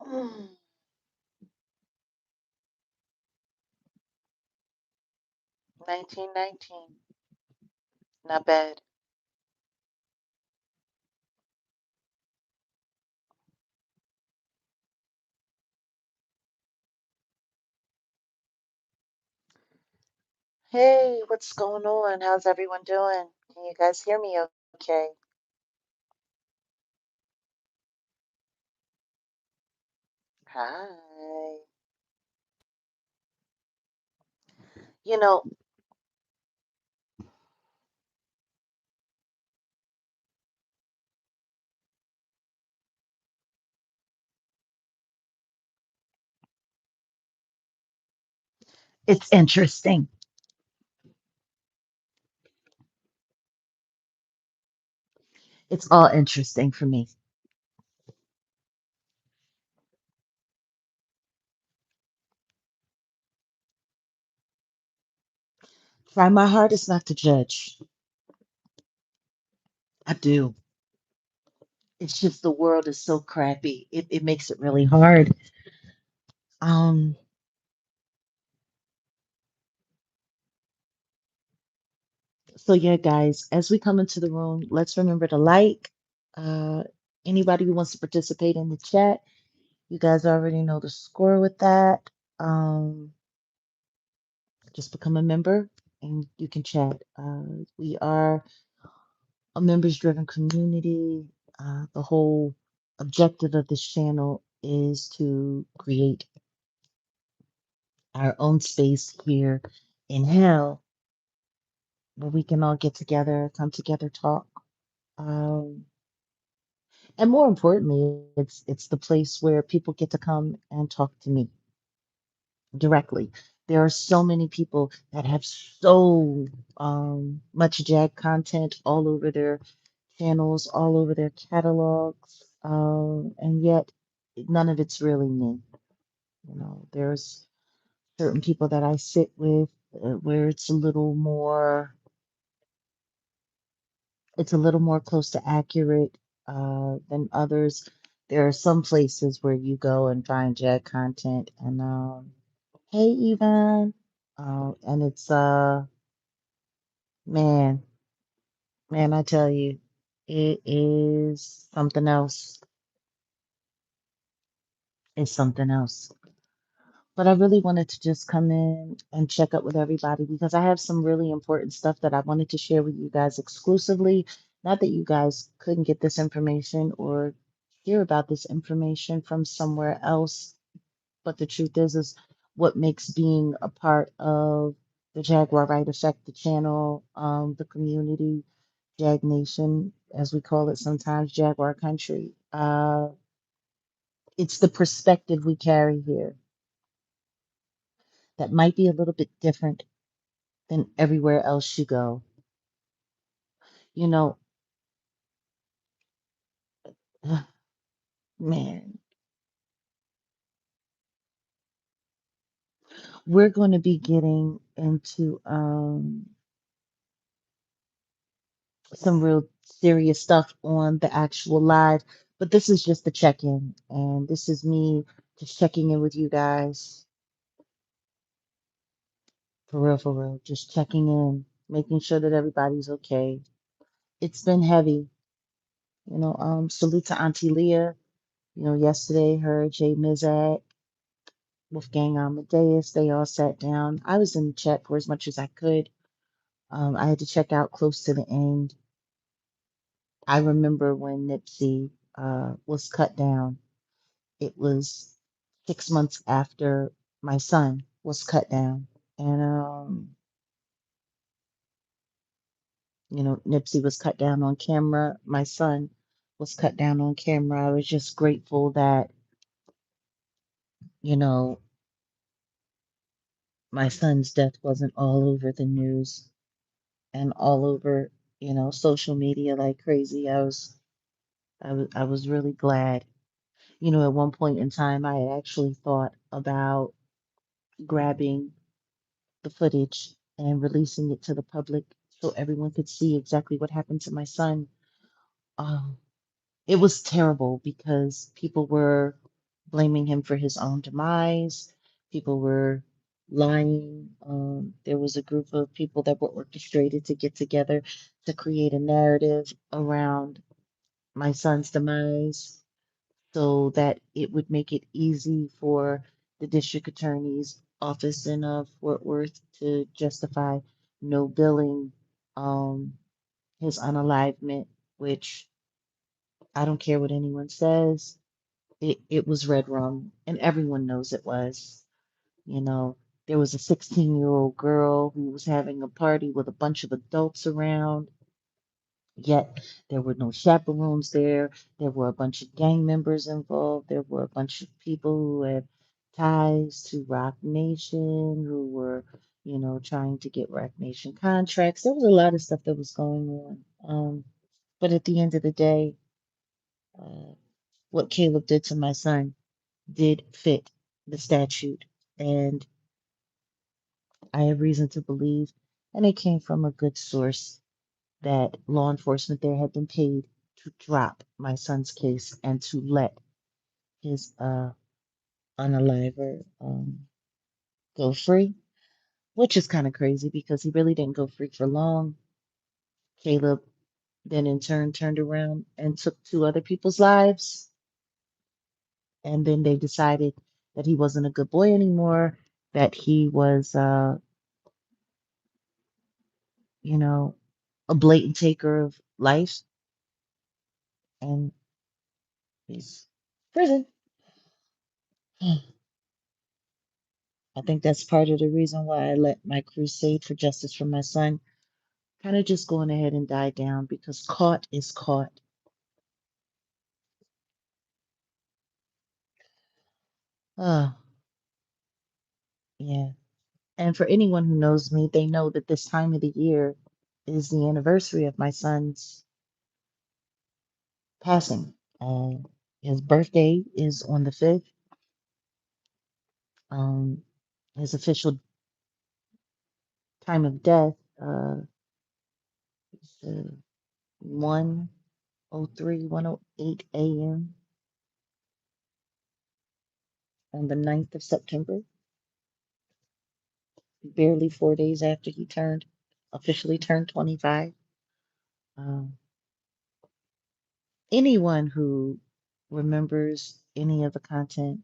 Mm, 1919. Not bad. Hey, what's going on? How's everyone doing? Can you guys hear me okay? Hi. You know, it's interesting. It's all interesting for me. Try my hardest not to judge. I do. It's just the world is so crappy. It makes it really hard. Um, so yeah, guys, as we come into the room, let's remember to like. Uh, Anybody who wants to participate in the chat, you guys already know the score with that. Um, just become a member and you can chat. We are a members driven community. The whole objective of this channel is to create our own space here in hell where we can all get together, come together, talk. Um, and more importantly, it's the place where people get to come and talk to me directly. There are so many people that have so much Jag content all over their channels, all over their catalogs, and yet none of it's really me. You know, there's certain people that I sit with where it's a little more close to accurate than others. There are some places where you go and find Jag content, and hey, Yvonne, and it's man, man, I tell you, it is something else. It's something else. But I really wanted to just come in and check up with everybody because I have some really important stuff that I wanted to share with you guys exclusively. Not that you guys couldn't get this information or hear about this information from somewhere else, but the truth is what makes being a part of the Jaguar Wright Effect, the channel, the community, Jag Nation, as we call it sometimes, Jaguar Country. It's the perspective we carry here that might be a little bit different than everywhere else you go. You know, man, we're going to be getting into some real serious stuff on the actual live, but this is just the check-in, and this is me just checking in with you guys for real, just checking in, making sure that everybody's okay. It's been heavy, you know. Salute to Auntie Leah. You know, yesterday her, Jay Mizak, Wolfgang Amadeus, they all sat down. I was in the chat for as much as I could. I had to check out close to the end. I remember when Nipsey was cut down. It was 6 months after my son was cut down. And, you know, Nipsey was cut down on camera. My son was cut down on camera. I was just grateful that, you know, my son's death wasn't all over the news and all over, you know, social media like crazy. I was really glad. You know, at one point in time, I had actually thought about grabbing the footage and releasing it to the public so everyone could see exactly what happened to my son. Um, it was terrible because people were blaming him for his own demise. People were lying. There was a group of people that were orchestrated to get together to create a narrative around my son's demise so that it would make it easy for the district attorney's office in Fort Worth to justify no billing his unalivement, which I don't care what anyone says. It was read wrong, and everyone knows it was. You know, there was a 16-year-old girl who was having a party with a bunch of adults around, yet there were no chaperones there. There were a bunch of gang members involved. There were a bunch of people who had ties to Rock Nation who were, trying to get Rock Nation contracts. There was a lot of stuff that was going on. But at the end of the day, uh, what Caleb did to my son did fit the statute. And I have reason to believe, and it came from a good source, that law enforcement there had been paid to drop my son's case and to let his unaliver go free, which is kind of crazy because he really didn't go free for long. Caleb then in turn turned around and took two other people's lives. And then they decided that he wasn't a good boy anymore, that he was, you know, a blatant taker of life, and he's prison. I think that's part of the reason why I let my crusade for justice for my son kind of just going ahead and die down because caught is caught. Oh, yeah. And for anyone who knows me, they know that this time of the year is the anniversary of my son's passing. His birthday is on the 5th. Um, his official time of death is 1:03, 1:08 a.m. on the 9th of September, barely 4 days after he officially turned 25. Um, Anyone who remembers any of the content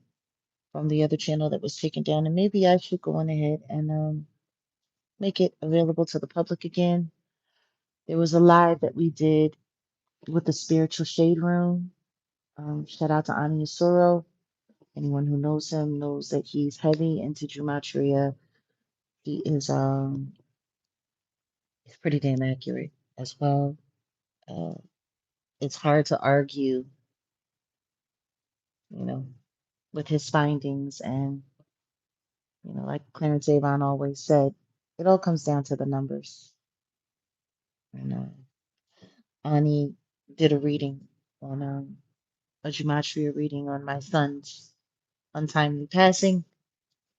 from the other channel that was taken down, and maybe I should go on ahead and make it available to the public again. There was a live that we did with the Spiritual Shade Room. Shout out to Ani Asuro. Anyone who knows him knows that he's heavy into gematria. He is he's pretty damn accurate as well. Uh, it's hard to argue, you know, with his findings. And, like Clarence Avon always said, it all comes down to the numbers. And Ani did a reading on a gematria reading on my son's untimely passing,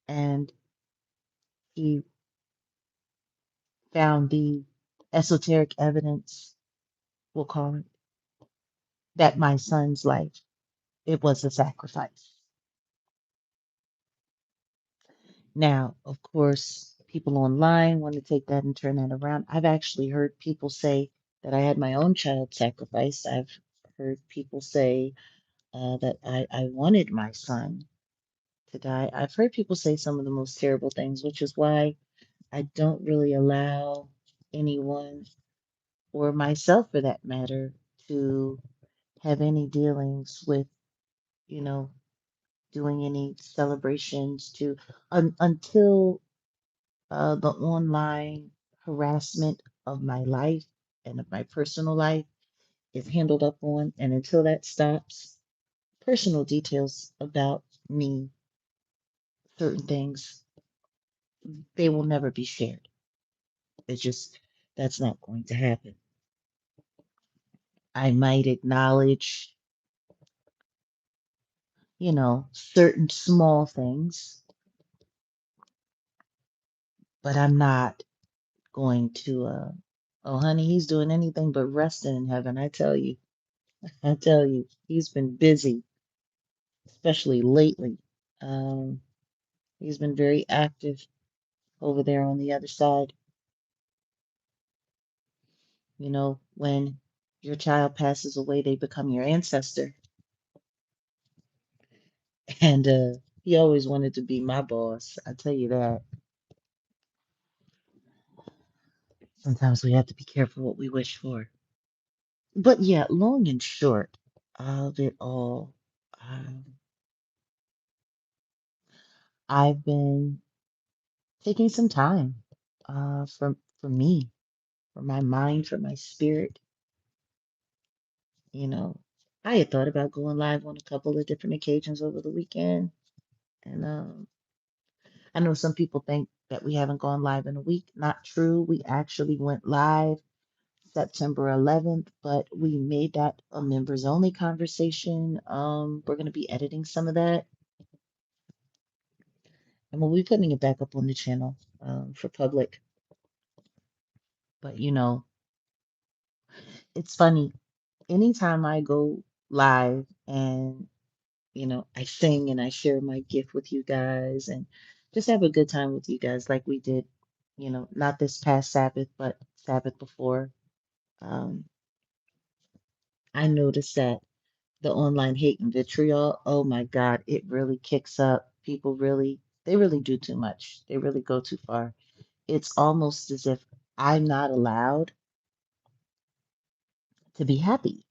and he found the esoteric evidence, we'll call it, that my son's life, it was a sacrifice. Now, of course, people online want to take that and turn that around. I've actually heard people say that I had my own child sacrificed. I've heard people say that I wanted my son to die. I've heard people say some of the most terrible things, which is why I don't really allow anyone, or myself for that matter, to have any dealings with, you know, doing any celebrations until the online harassment of my life and of my personal life is handled up on. And until that stops, personal details about me, certain things, they will never be shared. It's just, that's not going to happen. I might acknowledge, certain small things, but I'm not going to, oh, honey, he's doing anything but resting in heaven. I tell you, he's been busy. especially lately. Um, he's been very active over there on the other side. When your child passes away, they become your ancestor. And he always wanted to be my boss. I tell you that. Sometimes we have to be careful what we wish for. But yeah, long and short of it all, um, I've been taking some time for me, for my mind, for my spirit. You know, I had thought about going live on a couple of different occasions over the weekend, and I know some people think that we haven't gone live in a week. Not true. We actually went live September 11th, but we made that a members only conversation. We're going to be editing some of that, and we'll be putting it back up on the channel for public. But it's funny. Anytime I go live and I sing and I share my gift with you guys and just have a good time with you guys like we did, not this past Sabbath, but Sabbath before. Um, I noticed that the online hate and vitriol, oh my God, it really kicks up. People really, they really do too much. They really go too far. It's almost as if I'm not allowed to be happy.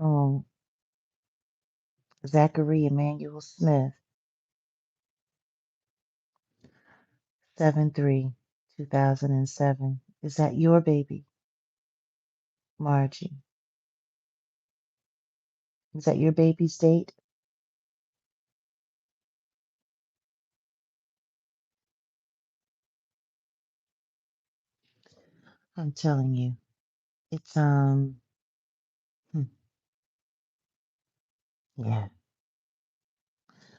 Oh, Zachary Emmanuel Smith, 7/3, 2007. Is that your baby, Margie? Is that your baby's date? I'm telling you, it's hmm, yeah.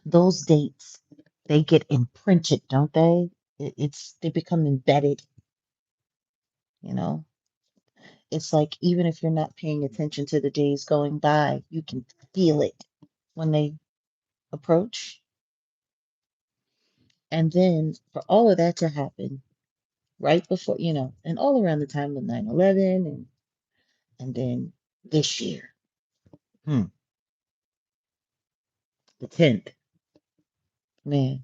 Those dates, they get imprinted, don't they? They become embedded, you know. It's like even if you're not paying attention to the days going by, you can feel it when they approach. And then for all of that to happen right before, and all around the time of 9/11 and then this year, hmm, the 10th, man,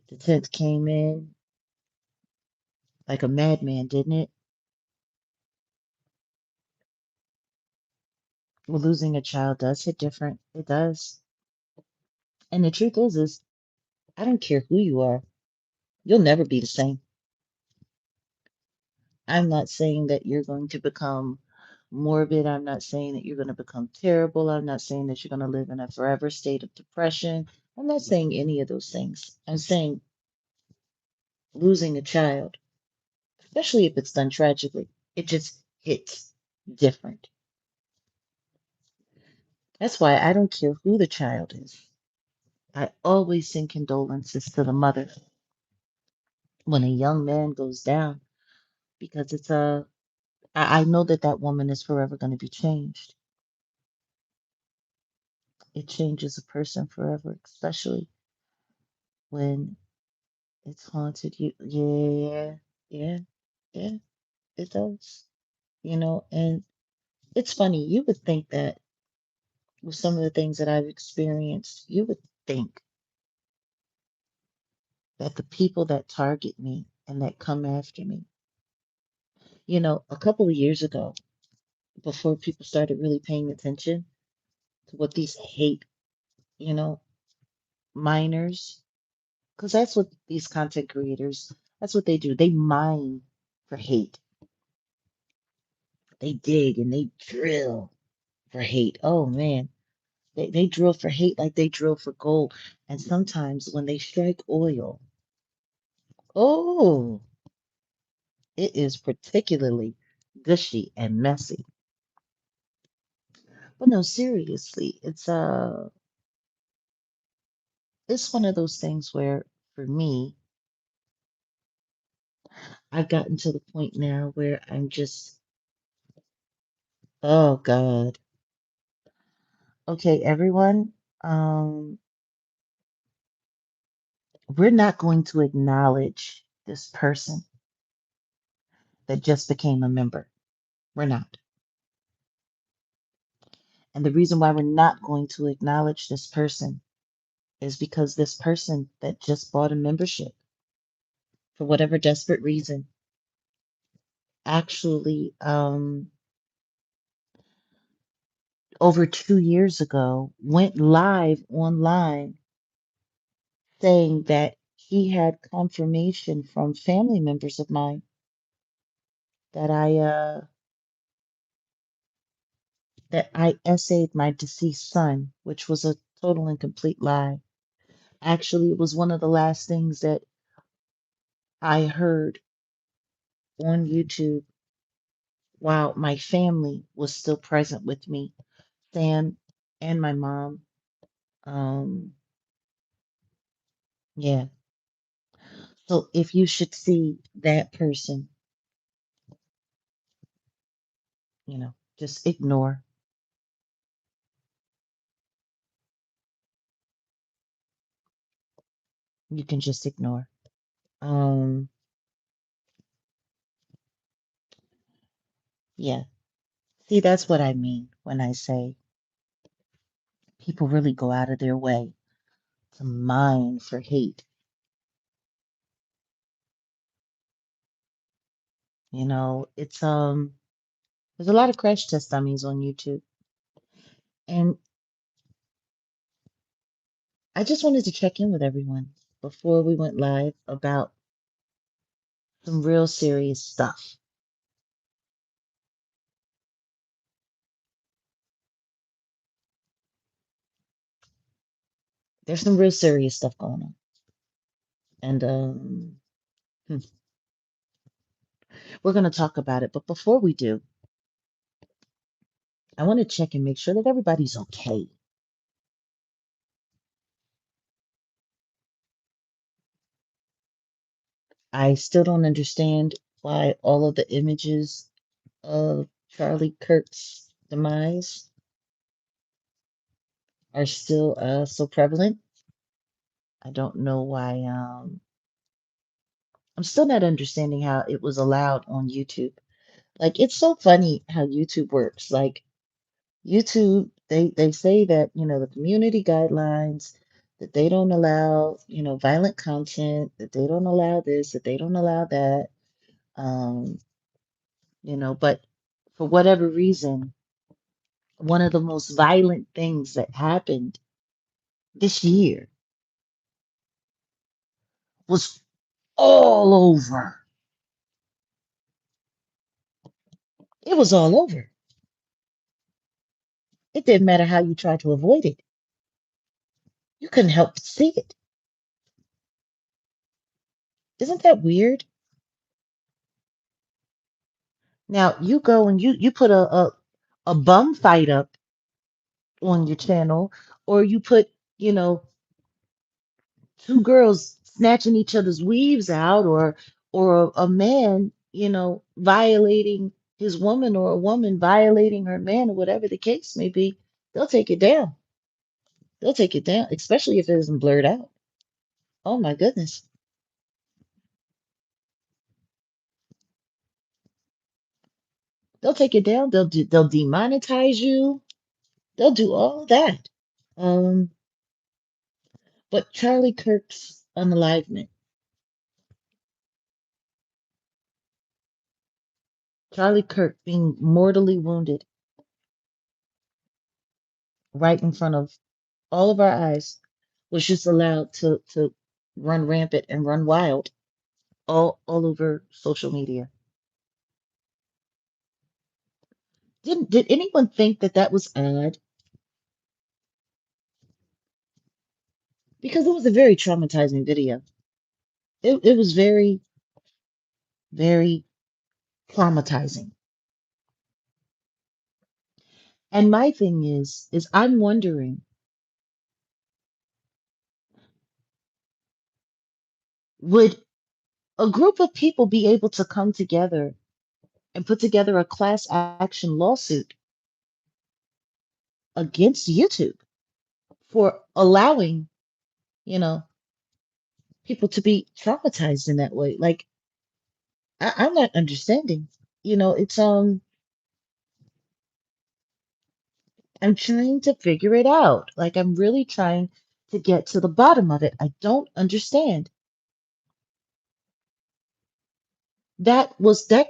the 10th came in like a madman, didn't it? Well, losing a child does hit different. It does. And the truth is I don't care who you are, you'll never be the same. I'm not saying that you're going to become morbid. I'm not saying that you're going to become terrible. I'm not saying that you're going to live in a forever state of depression. I'm not saying any of those things. I'm saying losing a child, especially if it's done tragically, it just hits different. That's why I don't care who the child is. I always send condolences to the mother when a young man goes down because I know that that woman is forever going to be changed. It changes a person forever, especially when it's haunted you. Yeah, yeah, yeah, it does. And it's funny, you would think that with some of the things that I've experienced, you would think that the people that target me and that come after me, a couple of years ago, before people started really paying attention to what these hate, you know, minors, because that's what these content creators, that's what they do. They mine for hate. They dig and they drill for hate. Oh man, they drill for hate like they drill for gold. And sometimes when they strike oil, oh, it is particularly gushy and messy. But no, seriously, it's one of those things where for me, I've gotten to the point now where I'm just, oh God, Okay, everyone, um, we're not going to acknowledge this person that just became a member. We're not. And the reason why we're not going to acknowledge this person is because this person that just bought a membership, for whatever desperate reason, actually, over 2 years ago, went live online saying that he had confirmation from family members of mine that I essayed my deceased son, which was a total and complete lie. Actually, it was one of the last things that I heard on YouTube while my family was still present with me, Sam and my mom. Um, yeah. So if you should see that person, just ignore. You can just ignore. Um, yeah. See, that's what I mean when I say people really go out of their way to mine for hate. It's there's a lot of crash test dummies on YouTube. And I just wanted to check in with everyone before we went live about some real serious stuff. There's some real serious stuff going on. And hmm, we're going to talk about it. But before we do, I want to check and make sure that everybody's okay. I still don't understand why all of the images of Charlie Kirk's demise are still so prevalent. I don't know why. I'm still not understanding how it was allowed on YouTube. Like, it's so funny how YouTube works. Like, YouTube, they say that, the community guidelines, that they don't allow, violent content, that they don't allow this, that they don't allow that. Um, but for whatever reason, one of the most violent things that happened this year was all over. It was all over. It didn't matter how you tried to avoid it. You couldn't help but see it. Isn't that weird? Now you go and you put a bum fight up on your channel, or you put, you know, two girls snatching each other's weaves out, or a man, violating his woman, or a woman violating her man, or whatever the case may be, they'll take it down. They'll take it down, especially if it isn't blurred out. Oh my goodness. They'll take it down. They'll demonetize you. They'll do all that. Um, but Charlie Kirk's unalivement, Charlie Kirk being mortally wounded right in front of all of our eyes, was just allowed to run rampant and run wild all over social media. Did anyone think that that was odd? Because it was a very traumatizing video. It was very, very traumatizing. And my thing is I'm wondering, would a group of people be able to come together and put together a class action lawsuit against YouTube for allowing, you know, people to be traumatized in that way. Like, I'm not understanding. It's I'm trying to figure it out. Like, I'm really trying to get to the bottom of it. I don't understand. That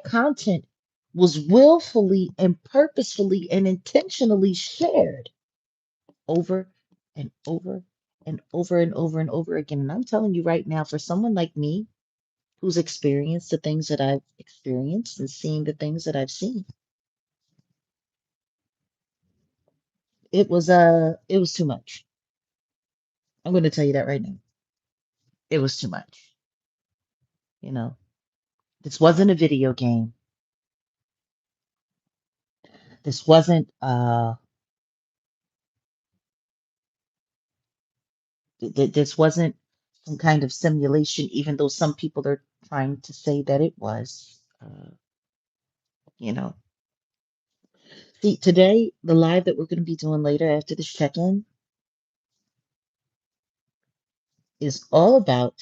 content was willfully and purposefully and intentionally shared over and over and over and over and over again. And I'm telling you right now, for someone like me who's experienced the things that I've experienced and seen the things that I've seen, it was too much. I'm going to tell you that right now. It was too much. You know, this wasn't a video game. This wasn't this wasn't some kind of simulation, even though some people are trying to say that it was. You know, see, today, the live that we're going to be doing later after this check-in is all about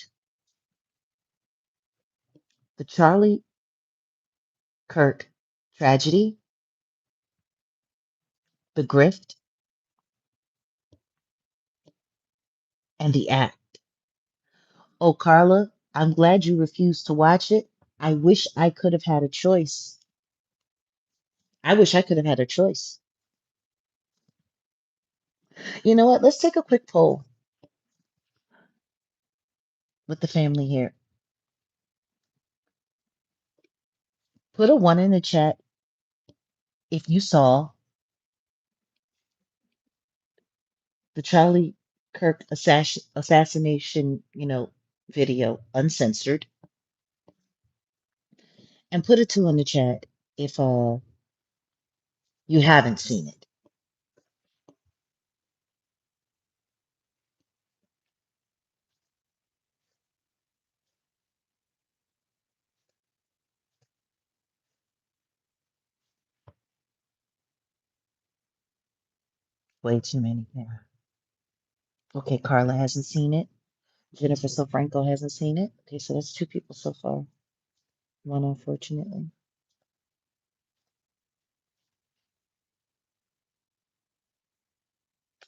the Charlie Kirk tragedy, the grift, and the act. Oh, Carla, I'm glad you refused to watch it. I wish I could have had a choice. I wish I could have had a choice. You know what? Let's take a quick poll with the family here. Put a one in the chat if you saw the Charlie Kirk assassination, video uncensored, and put a two in the chat if you haven't seen it. Way too many. Yeah. Okay, Carla hasn't seen it. Jennifer Sofranco hasn't seen it. Okay, so that's two people so far. One, unfortunately.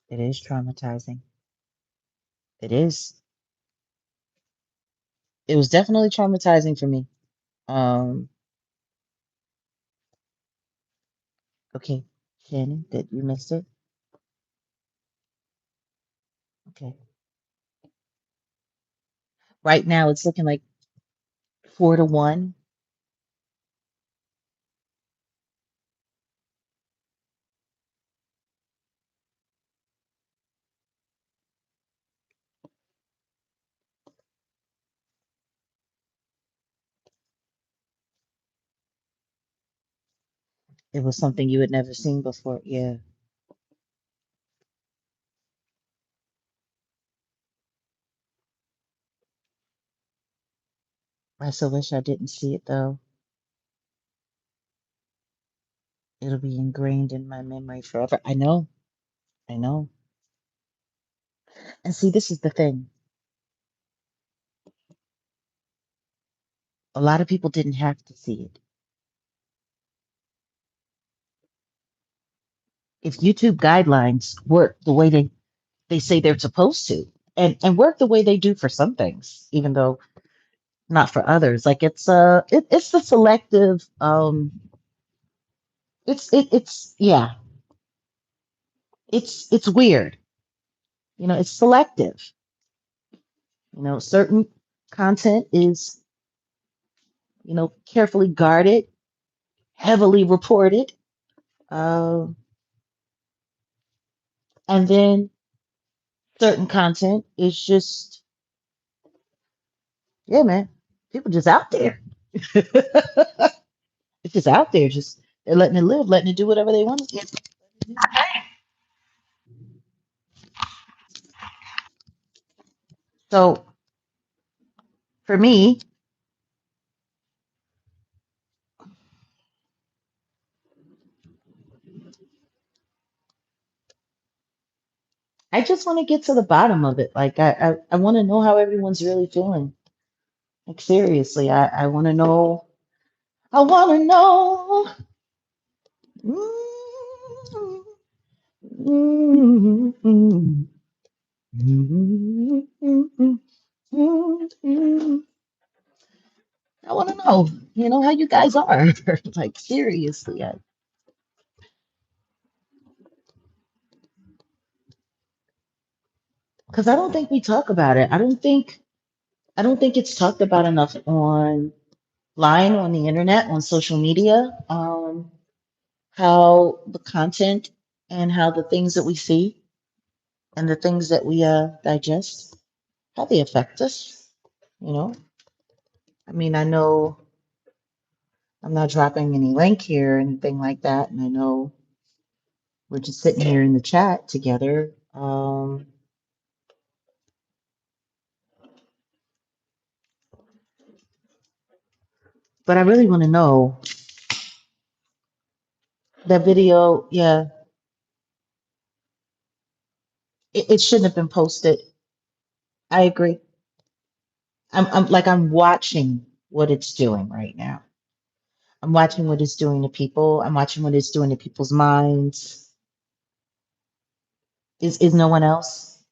It is traumatizing. It is. It was definitely traumatizing for me. Um, okay, Shannon, that you missed it. Okay. Right now it's looking like 4-1. It was something you had never seen before. Yeah. I so wish I didn't see it though. It'll be ingrained in my memory forever. I know. I know. And see, this is the thing. A lot of people didn't have to see it. If YouTube guidelines work the way they say they're supposed to, and work the way they do for some things, even though not for others. Like it's the selective it's yeah, it's weird. It's selective. Certain content is, carefully guarded, heavily reported. Um and then certain content is just, yeah, man, people just out there. It's just out there, just they're letting it live, letting it do whatever they want to do. So for me, I just want to get to the bottom of it. Like I want to know how everyone's really feeling. Like seriously, I want to know. I want to know. Mm, mm, mm, mm, mm, mm. I want to know, how you guys are. Like seriously, because I don't think we talk about it. I don't think it's talked about enough online, on the internet, on social media. How the content and how the things that we see and the things that we digest, how they affect us. You know, I mean, I know I'm not dropping any link here or anything like that, and I know we're just sitting here in the chat together. But I really want to know that video. Yeah, it shouldn't have been posted. I agree. I'm watching what it's doing right now. I'm watching what it's doing to people. I'm watching what it's doing to people's minds. Is no one else?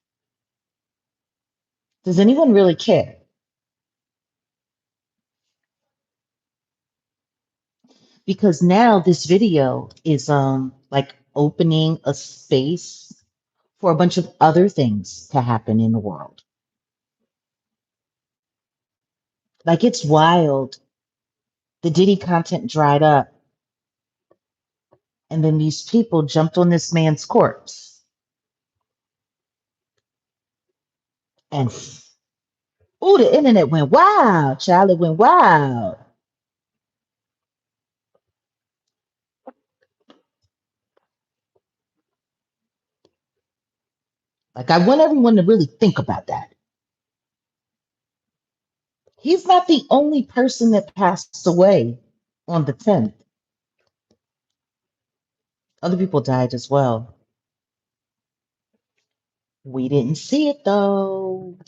Does anyone really care? Because now this video is like opening a space for a bunch of other things to happen in the world. Like it's wild. The Diddy content dried up, and then these people jumped on this man's corpse, and ooh, the internet went wild. Child, it went wild. Like I want everyone to really think about that. He's not the only person that passed away on the 10th. Other people died as well. We didn't see it though.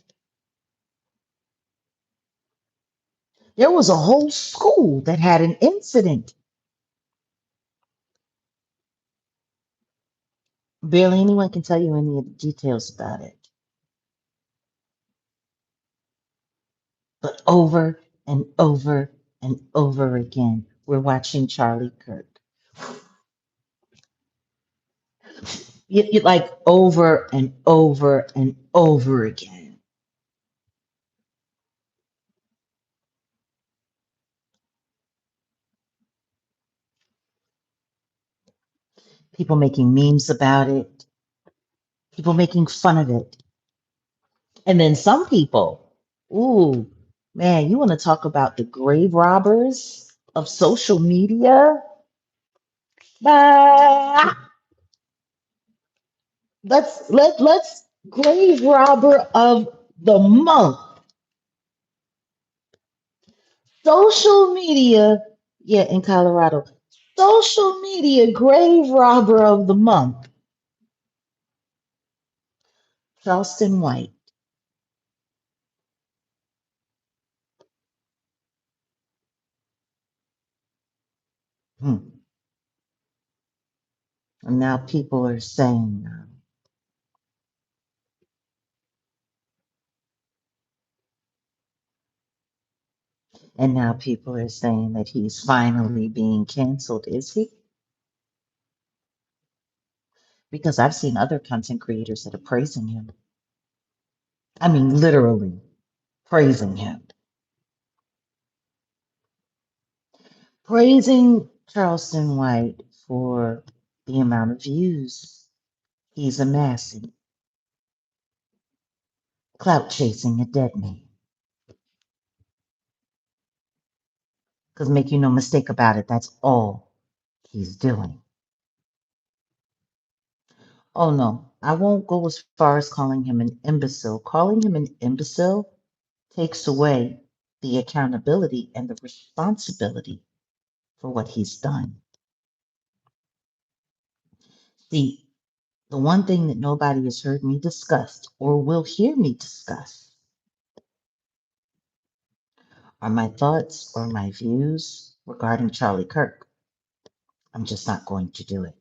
There was a whole school that had an incident. Barely anyone can tell you any of the details about it. But over and over and over again, we're watching Charlie Kirk. You like over and over and over again. People making memes about it, people making fun of it. And then some people, ooh, man, you want to talk about the grave robbers of social media? Bah! Let's grave robber of the month. Social media, yeah, in Colorado. Social media grave robber of the month, Charleston White. Hmm. And now people are saying, and now people are saying that he's finally being canceled. Is he? Because I've seen other content creators that are praising him. I mean, literally praising him, praising Charleston White for the amount of views he's amassing, clout chasing a dead man. Because make you no mistake about it, that's all he's doing. Oh no, I won't go as far as calling him an imbecile. Calling him an imbecile takes away the accountability and the responsibility for what he's done. See, The one thing that nobody has heard me discuss or will hear me discuss are my thoughts or my views regarding Charlie Kirk. I'm just not going to do it.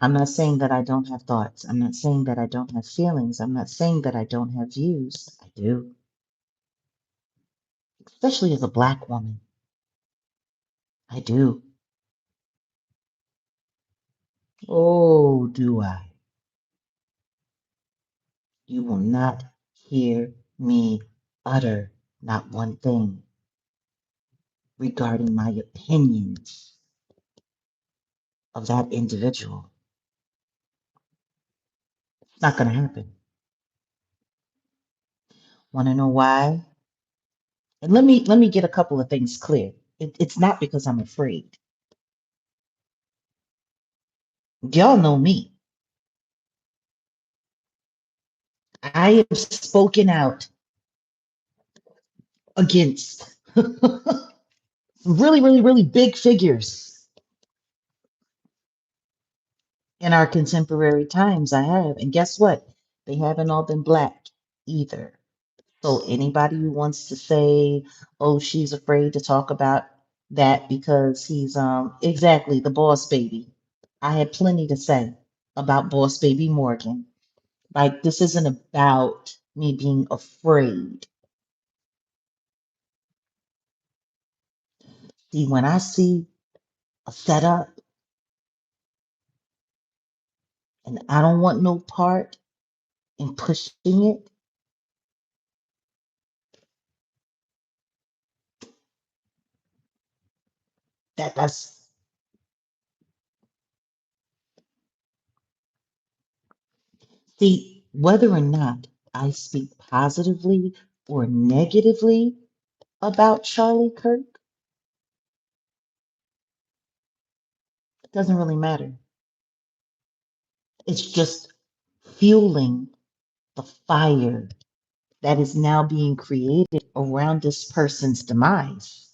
I'm not saying that I don't have thoughts. I'm not saying that I don't have feelings. I'm not saying that I don't have views. I do, especially as a Black woman. I do. Oh, do I? You will not hear me utter not one thing regarding my opinions of that individual. It's not going to happen. Want to know why? And let me get a couple of things clear. It's not because I'm afraid. Y'all know me. I have spoken out against really, really, really big figures in our contemporary times. I have. And guess what? They haven't all been Black either. So anybody who wants to say, oh, she's afraid to talk about that because he's exactly the boss baby. I had plenty to say about boss baby Morgan. Like this isn't about me being afraid. See, when I see a setup and I don't want no part in pushing it, that's see, whether or not I speak positively or negatively about Charlie Kirk, it doesn't really matter. It's just fueling the fire that is now being created around this person's demise.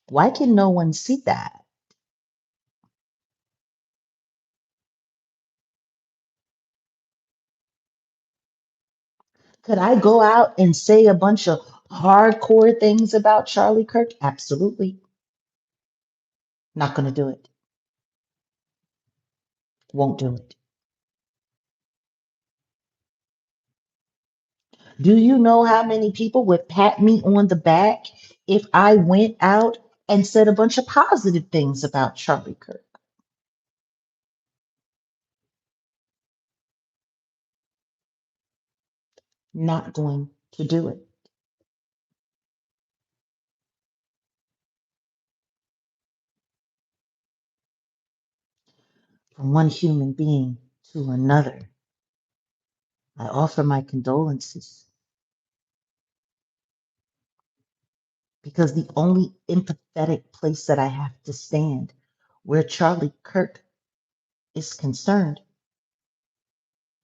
Why can no one see that? Could I go out and say a bunch of hardcore things about Charlie Kirk? Absolutely. Not going to do it. Won't do it. Do you know how many people would pat me on the back if I went out and said a bunch of positive things about Charlie Kirk? Not going to do it. From one human being to another, I offer my condolences because the only empathetic place that I have to stand where Charlie Kirk is concerned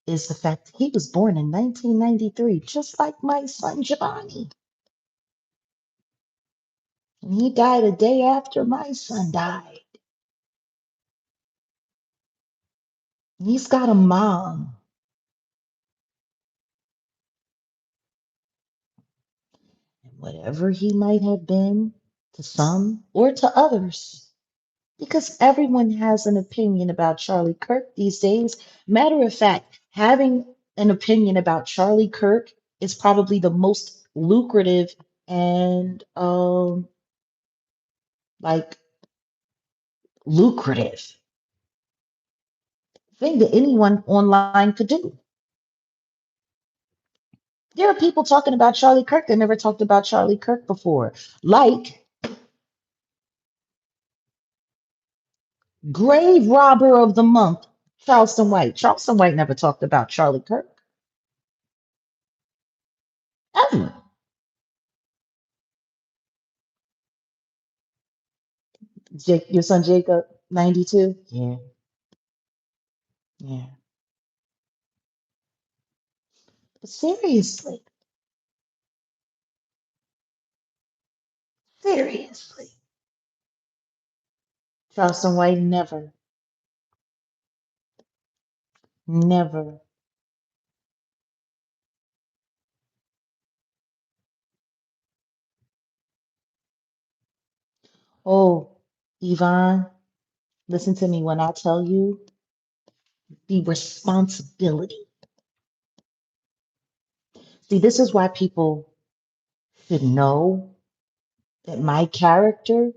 is the fact that he was born in 1993, just like my son Giovanni. And he died a day after my son died. And he's got a mom. And whatever he might have been to some or to others, because everyone has an opinion about Charlie Kirk these days. Matter of fact, having an opinion about Charlie Kirk is probably the most lucrative and like lucrative thing that anyone online could do. There are people talking about Charlie Kirk that never talked about Charlie Kirk before, like grave robber of the month, Charleston White. Charleston White never talked about Charlie Kirk ever. Jake, your son Jacob, 92. Yeah, yeah. But seriously, seriously, Charleston White never, never. Oh, Yvonne, listen to me when I tell you the responsibility. See, this is why people should know that my character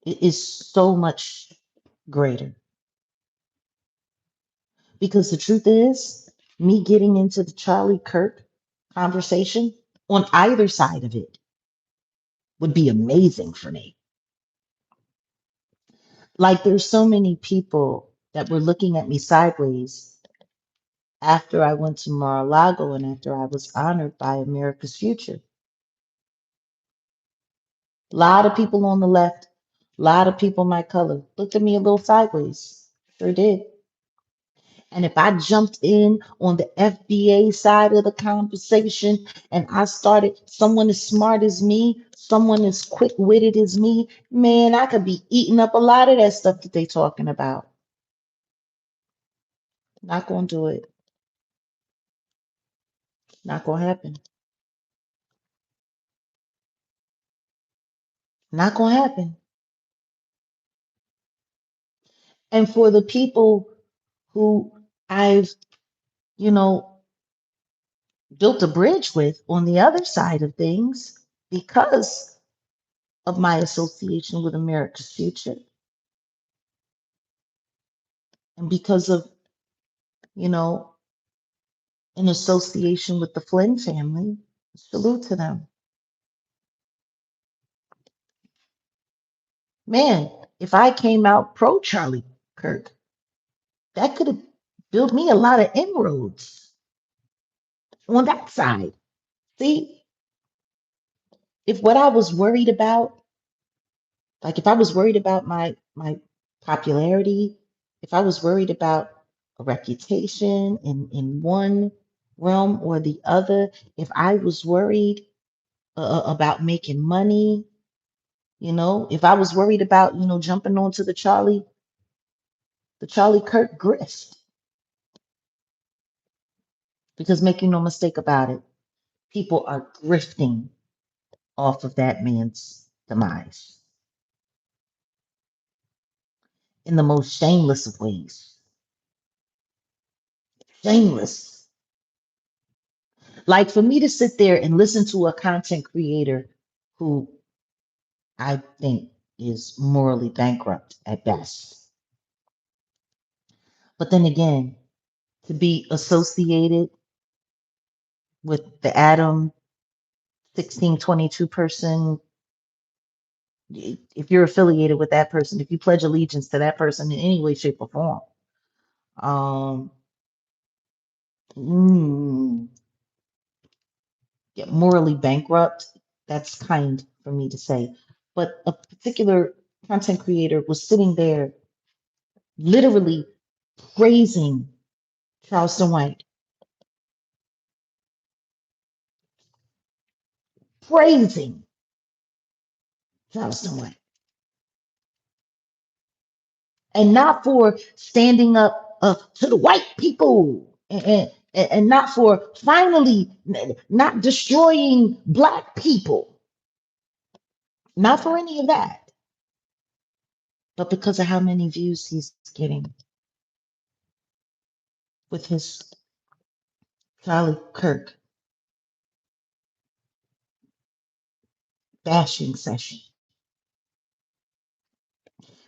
is so much greater. Because the truth is, me getting into the Charlie Kirk conversation on either side of it would be amazing for me. Like, there's so many people that were looking at me sideways after I went to Mar-a-Lago and after I was honored by America's Future. A lot of people on the left, a lot of people my color looked at me a little sideways. Sure did. And if I jumped in on the FBA side of the conversation and I started someone as smart as me, someone as quick-witted as me, man, I could be eating up a lot of that stuff that they talking about. Not gonna do it. Not gonna happen. Not gonna happen. And for the people who I've, you know, built a bridge with on the other side of things because of my association with America's Future and because of, you know, an association with the Flynn family. Salute to them. Man, if I came out pro Charlie Kirk, that could have built me a lot of inroads on that side. See, if what I was worried about, like if I was worried about my popularity, if I was worried about a reputation in one realm or the other, if I was worried about making money, if I was worried about, jumping onto the Charlie Kirk grift, because make you no mistake about it, people are grifting off of that man's demise in the most shameless of ways. Shameless. Like for me to sit there and listen to a content creator who I think is morally bankrupt at best. But then again, to be associated with the Adam 1622 person, if you're affiliated with that person, if you pledge allegiance to that person in any way, shape, or form, um, mm, yeah, morally bankrupt, that's kind for me to say. But a particular content creator was sitting there literally praising Charleston White, praising Charleston White, and not for standing up to the white people, and not for finally not destroying black people, not for any of that, but because of how many views he's getting with his Charlie Kirk bashing session.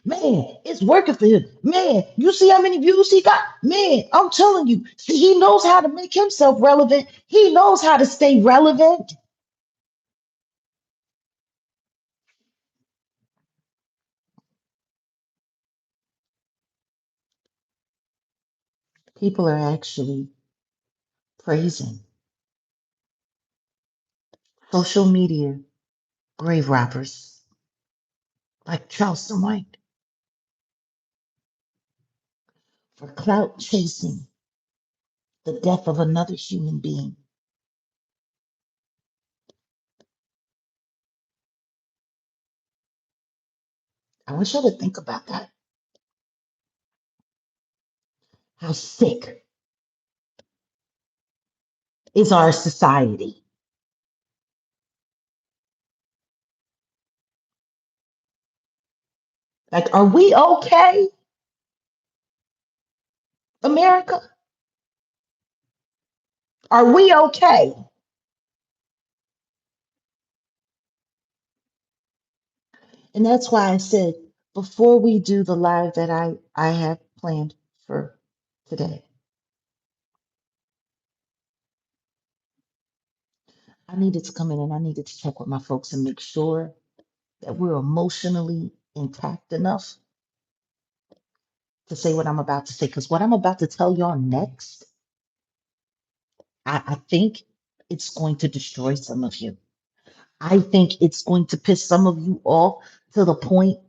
Man, it's working for him. Man, you see how many views he got? Man, I'm telling you, see, he knows how to make himself relevant. He knows how to stay relevant. People are actually praising social media grave robbers like Charleston White for clout chasing the death of another human being. I want y'all to think about that. How sick is our society? Like, are we okay, America? Are we okay? And that's why I said before we do the live that I have planned for today, I needed to come in and I needed to check with my folks and make sure that we're emotionally intact enough to say what I'm about to say. Because what I'm about to tell y'all next, I think it's going to destroy some of you. I think it's going to piss some of you off to the point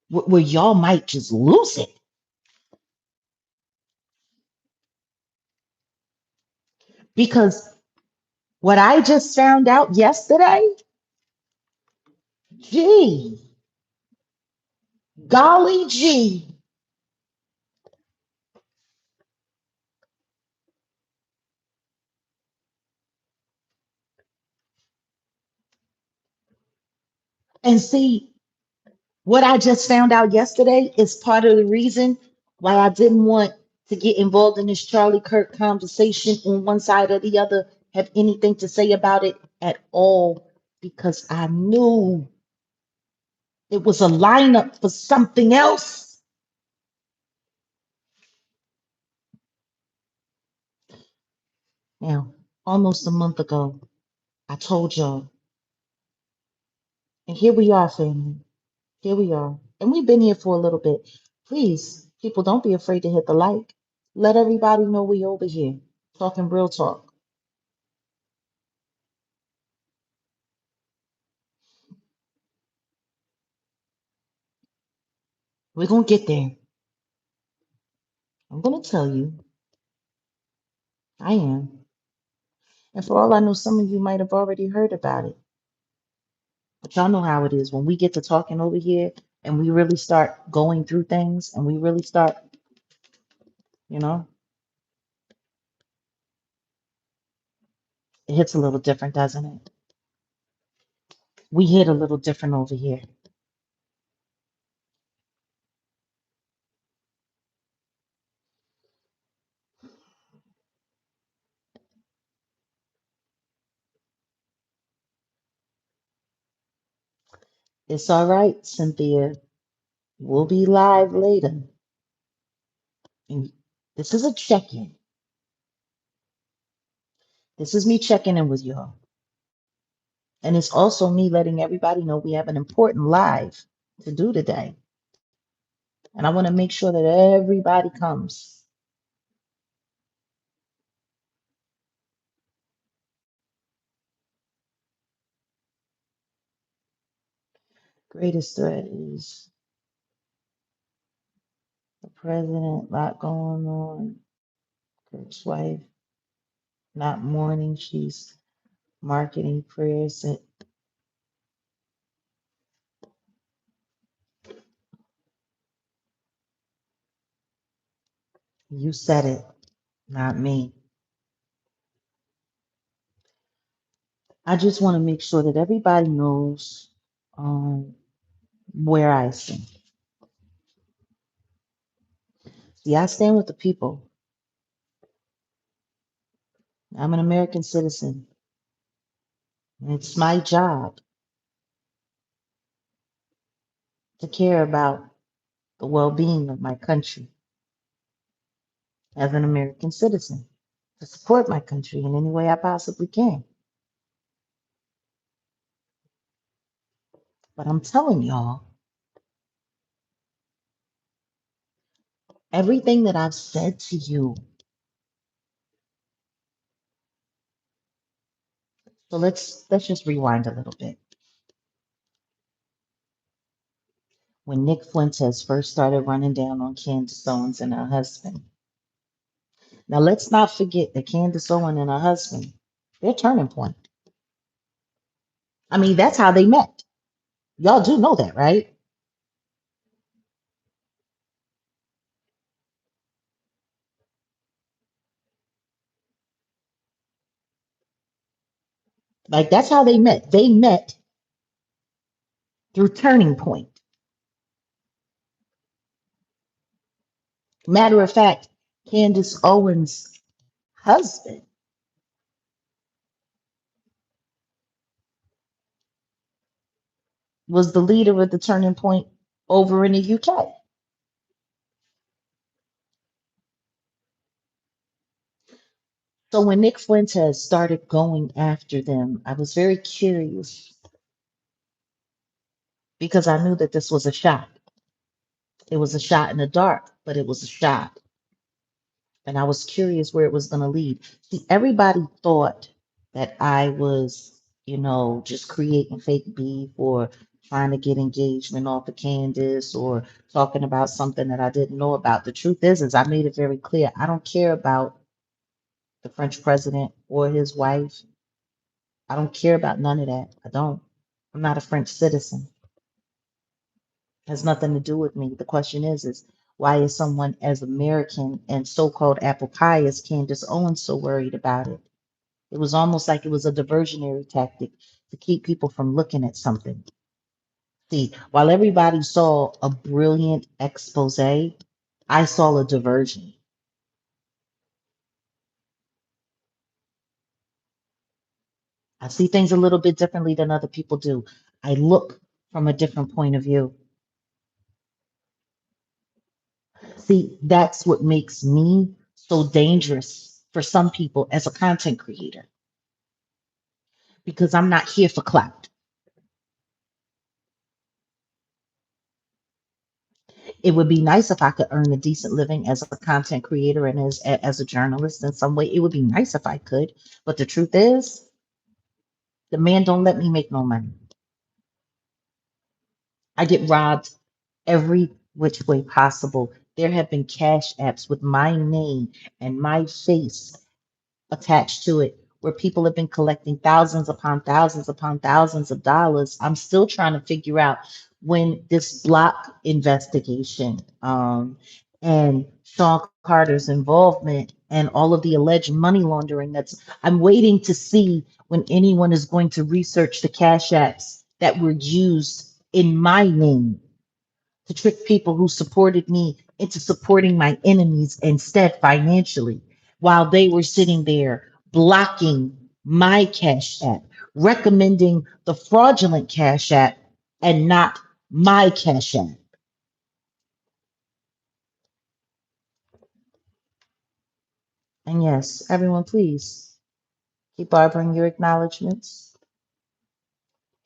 where y'all might just lose it. Because what I just found out yesterday, gee, golly gee. And see, what I just found out yesterday is part of the reason why I didn't want to get involved in this Charlie Kirk conversation on one side or the other, have anything to say about it at all, because I knew it was a lineup for something else. Now, almost a month ago, I told y'all, and here we are, family. Here we are. And we've been here for a little bit. Please, people, don't be afraid to hit the like. Let everybody know we over here talking real talk. We're going to get there. I'm going to tell you, I am. And for all I know, some of you might have already heard about it. But y'all know how it is. When we get to talking over here and we really start going through things and we really start, you know, it hits a little different, doesn't it? We hit a little different over here. It's all right, Cynthia. We'll be live later. And this is a check in. This is me checking in with y'all. And it's also me letting everybody know we have an important live to do today. And I want to make sure that everybody comes. Greatest threat is the president, lot going on. Kirk's wife, not mourning, she's marketing prayers. You said it, not me. I just want to make sure that everybody knows um, where I stand. See, I stand with the people. I'm an American citizen. And it's my job to care about the well being of my country as an American citizen, to support my country in any way I possibly can. But I'm telling y'all, everything that I've said to you. So let's just rewind a little bit. When Nick Fuentes first started running down on Candace Owens and her husband. Now let's not forget that Candace Owens and her husband, their turning point. I mean, that's how they met. Y'all do know that, right? Like that's how they met. They met through Turning Point. Matter of fact, Candace Owens' husband was the leader of the Turning Point over in the UK. So when Nick Fuentes started going after them, I was very curious because I knew that this was a shot. It was a shot in the dark, but it was a shot. And I was curious where it was going to lead. See, everybody thought that I was, just creating fake beef or trying to get engagement off of Candace or talking about something that I didn't know about. The truth is I made it very clear. I don't care about the French president or his wife. I don't care about none of that. I don't. I'm not a French citizen. It has nothing to do with me. The question is why is someone as American and so-called apple pie as Candace Owens so worried about it? It was almost like it was a diversionary tactic to keep people from looking at something. See, while everybody saw a brilliant expose, I saw a diversion. I see things a little bit differently than other people do. I look from a different point of view. See, that's what makes me so dangerous for some people as a content creator because I'm not here for clout. It would be nice if I could earn a decent living as a content creator and as a journalist in some way. It would be nice if I could, but the truth is, the man don't let me make no money. I get robbed every which way possible. There have been cash apps with my name and my face attached to it where people have been collecting thousands of dollars. I'm still trying to figure out when this block investigation and Sean Carter's involvement and all of the alleged money laundering I'm waiting to see when anyone is going to research the cash apps that were used in my name to trick people who supported me into supporting my enemies instead financially while they were sitting there blocking my cash app, recommending the fraudulent cash app and not my cash app. And yes, everyone, please keep harboring your acknowledgments.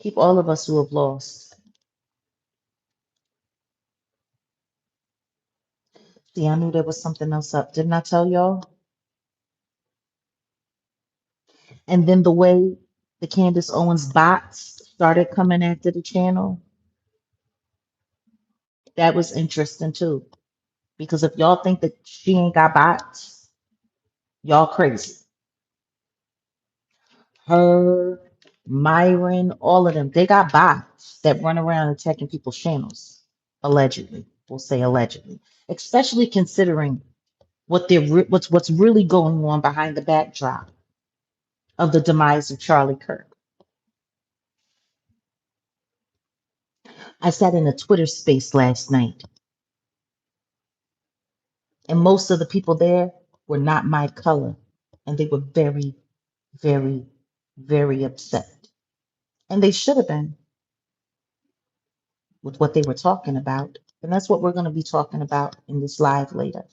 Keep all of us who have lost. See, I knew there was something else up. Didn't I tell y'all? And then the way the Candace Owens bots started coming after the channel, that was interesting too. Because if y'all think that she ain't got bots, y'all crazy. Her, Myron, all of them, they got bots that run around attacking people's channels. Allegedly. We'll say allegedly. Especially considering what's really going on behind the backdrop of the demise of Charlie Kirk. I sat in a Twitter space last night, and most of the people there were not my color, and they were very, very, very upset. And they should have been with what they were talking about. And that's what we're going to be talking about in this live later.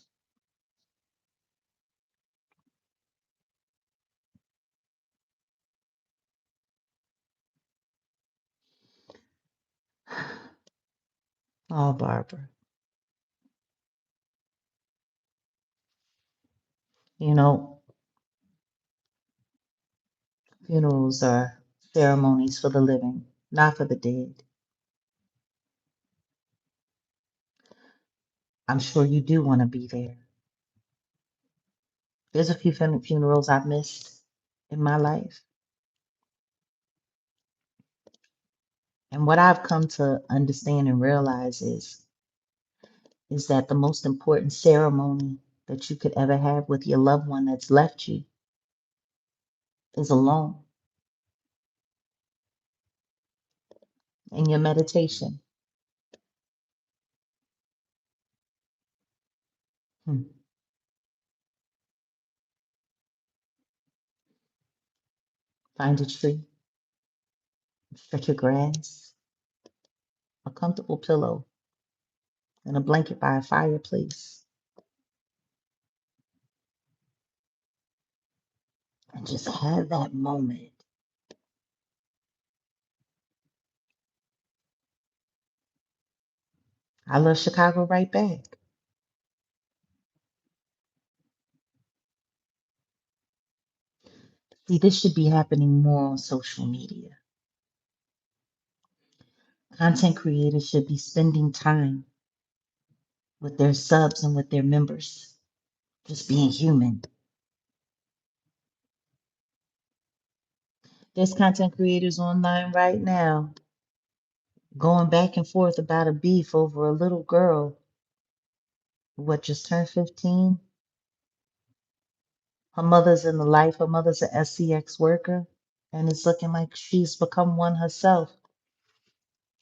Oh, Barbara, you know, funerals are ceremonies for the living, not for the dead. I'm sure you do want to be there. There's a few funerals I've missed in my life. And what I've come to understand and realize is that the most important ceremony that you could ever have with your loved one that's left you is alone. in your meditation. Hmm. Find a tree, stretch your grass, a comfortable pillow, and a blanket by a fireplace, and just have that moment. I love Chicago right back. See, this should be happening more on social media. Content creators should be spending time with their subs and with their members, just being human. There's content creators online right now going back and forth about a beef over a little girl who what just turned 15. Her mother's in the life, her mother's a SCX worker, and it's looking like she's become one herself.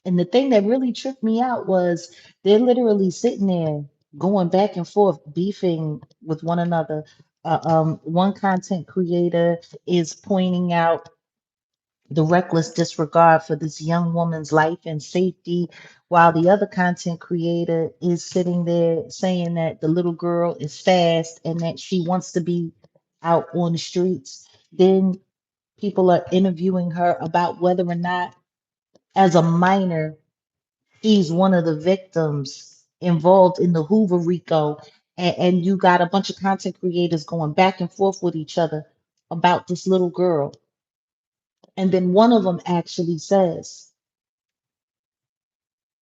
And the thing that really tripped me out was they're literally sitting there going back and forth, beefing with one another. One content creator is pointing out the reckless disregard for this young woman's life and safety, while the other content creator is sitting there saying that the little girl is fast and that she wants to be out on the streets. Then people are interviewing her about whether or not, as a minor, she's one of the victims involved in the Hoover Rico. And you got a bunch of content creators going back and forth with each other about this little girl. And then one of them actually says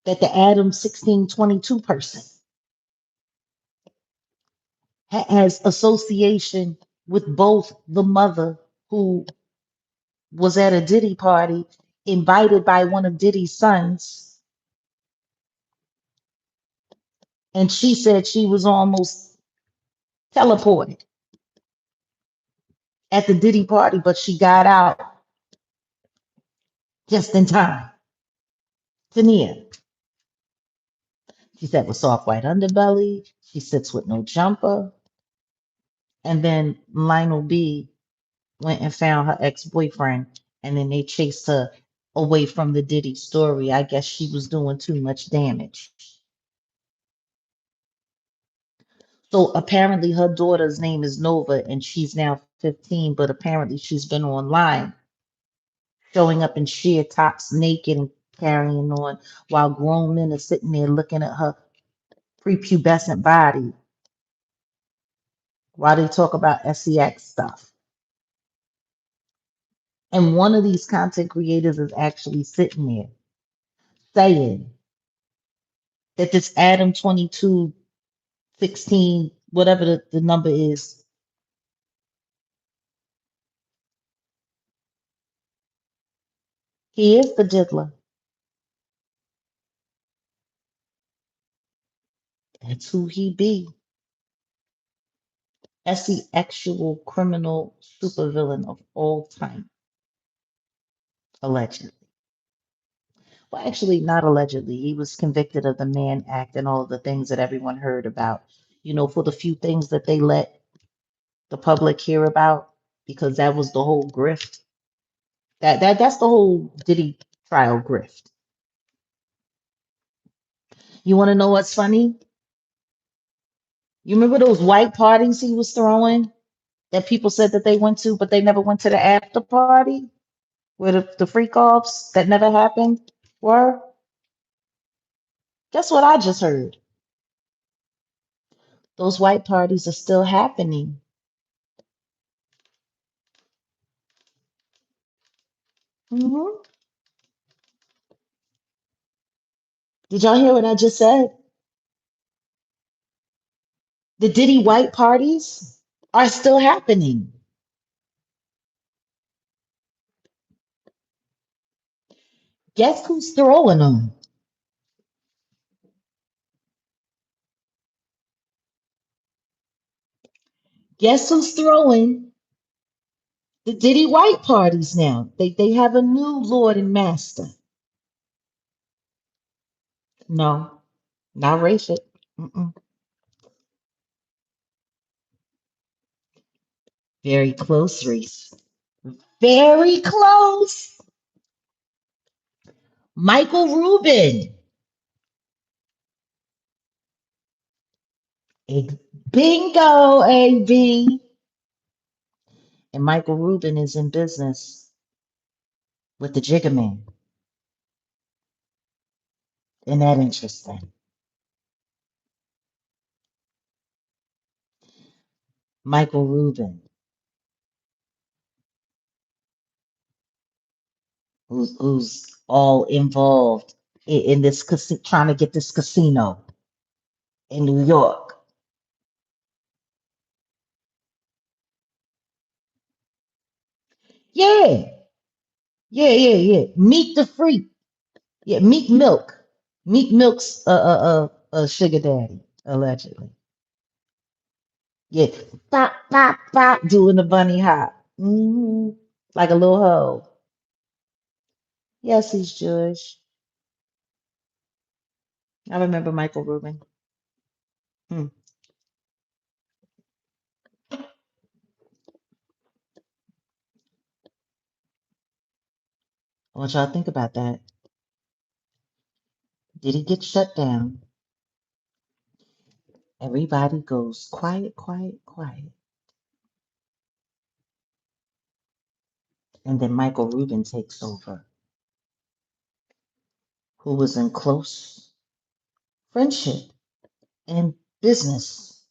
that the Adam 1622 person has association with both the mother who was at a Diddy party invited by one of Diddy's sons, and she said she was almost teleported at the Diddy party, but she got out just in time. Tania, she said with soft white underbelly, she sits with no jumper, and then Lionel B went and found her ex-boyfriend, and then they chased her away from the Diddy story. I guess she was doing too much damage. So apparently her daughter's name is Nova and she's now 15, but apparently she's been online showing up in sheer tops naked and carrying on while grown men are sitting there looking at her prepubescent body while they talk about SEX stuff. And one of these content creators is actually sitting there saying that this Adam 2216, whatever the number is, he is the diddler. That's who he be. That's the actual criminal supervillain of all time, allegedly. Well, actually, not allegedly. He was convicted of the Mann Act and all of the things that everyone heard about. For the few things that they let the public hear about, because that was the whole grift. That's the whole Diddy trial grift. You want to know what's funny? You remember those white parties he was throwing that people said that they went to, but they never went to the after party where the freak offs that never happened were? Guess what I just heard? Those white parties are still happening. Hmm. Did y'all hear what I just said? The Diddy white parties are still happening. Guess who's throwing them? Guess who's throwing the Diddy white parties now? They have a new Lord and Master. No, not race it. Mm-mm. Very close, Reese. Very close. Michael Rubin. Ex- Bingo, AB. And Michael Rubin is in business with the Jigga Man. Isn't that interesting? Michael Rubin, who's all involved in this trying to get this casino in New York. Yeah, yeah. Meet the freak. Yeah, Meek Milk. Meek Milk's a sugar daddy, allegedly. Yeah, bop, bop, bop, doing the bunny hop. Like a little hoe. Yes, he's Jewish. I remember Michael Rubin. Hmm. What y'all think about that? Did he get shut down? Everybody goes quiet, quiet, quiet. And then Michael Rubin takes over, who was in close friendship and business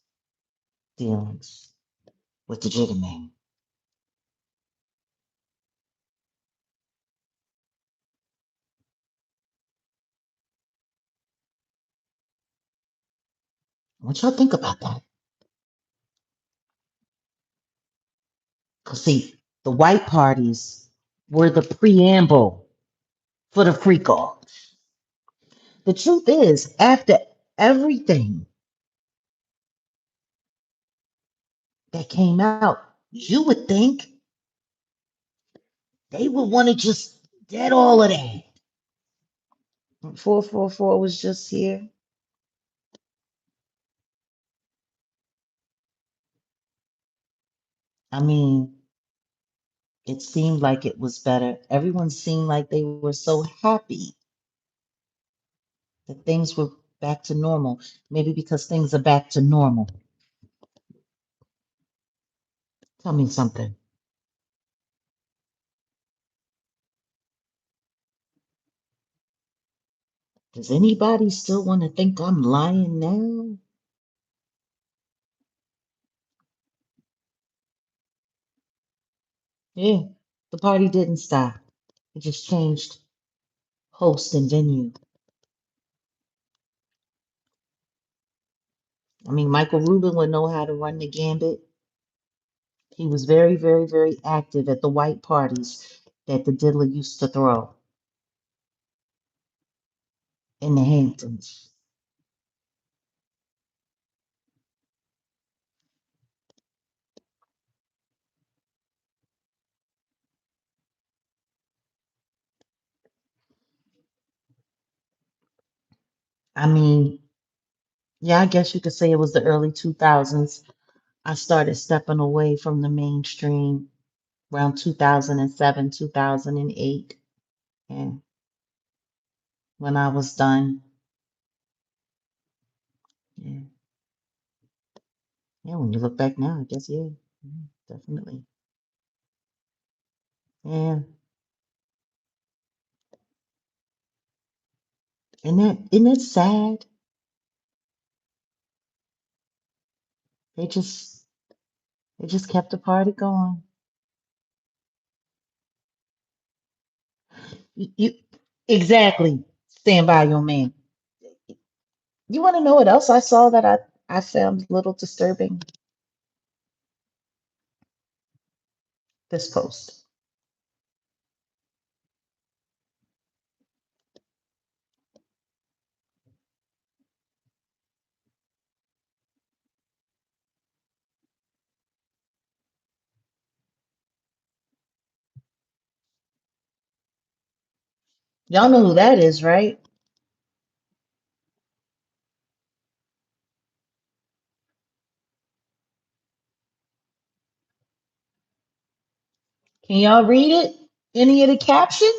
dealings with the Jigga Man. What y'all think about that? Because, see, the white parties were the preamble for the freak off. The truth is, after everything that came out, you would think they would want to just get all of that. 444 was just here. I mean, it seemed like it was better. Everyone seemed like they were so happy that things were back to normal. Maybe because things are back to normal. Tell me something. Does anybody still want to think I'm lying now? Yeah, the party didn't stop. It just changed host and venue. I mean, Michael Rubin would know how to run the gambit. He was very, very, very active at the white parties that the diddler used to throw in the Hamptons. I mean, yeah, I guess you could say it was the early 2000s. I started stepping away from the mainstream around 2007, 2008. And when I was done, yeah, yeah, when you look back now, I guess, yeah, definitely. Yeah. Isn't that sad? They just they just kept the party going. You exactly stand by your man. You want to know what else I saw that I found a little disturbing? This post. Y'all know who that is, right? Can y'all read it? Any of the caption?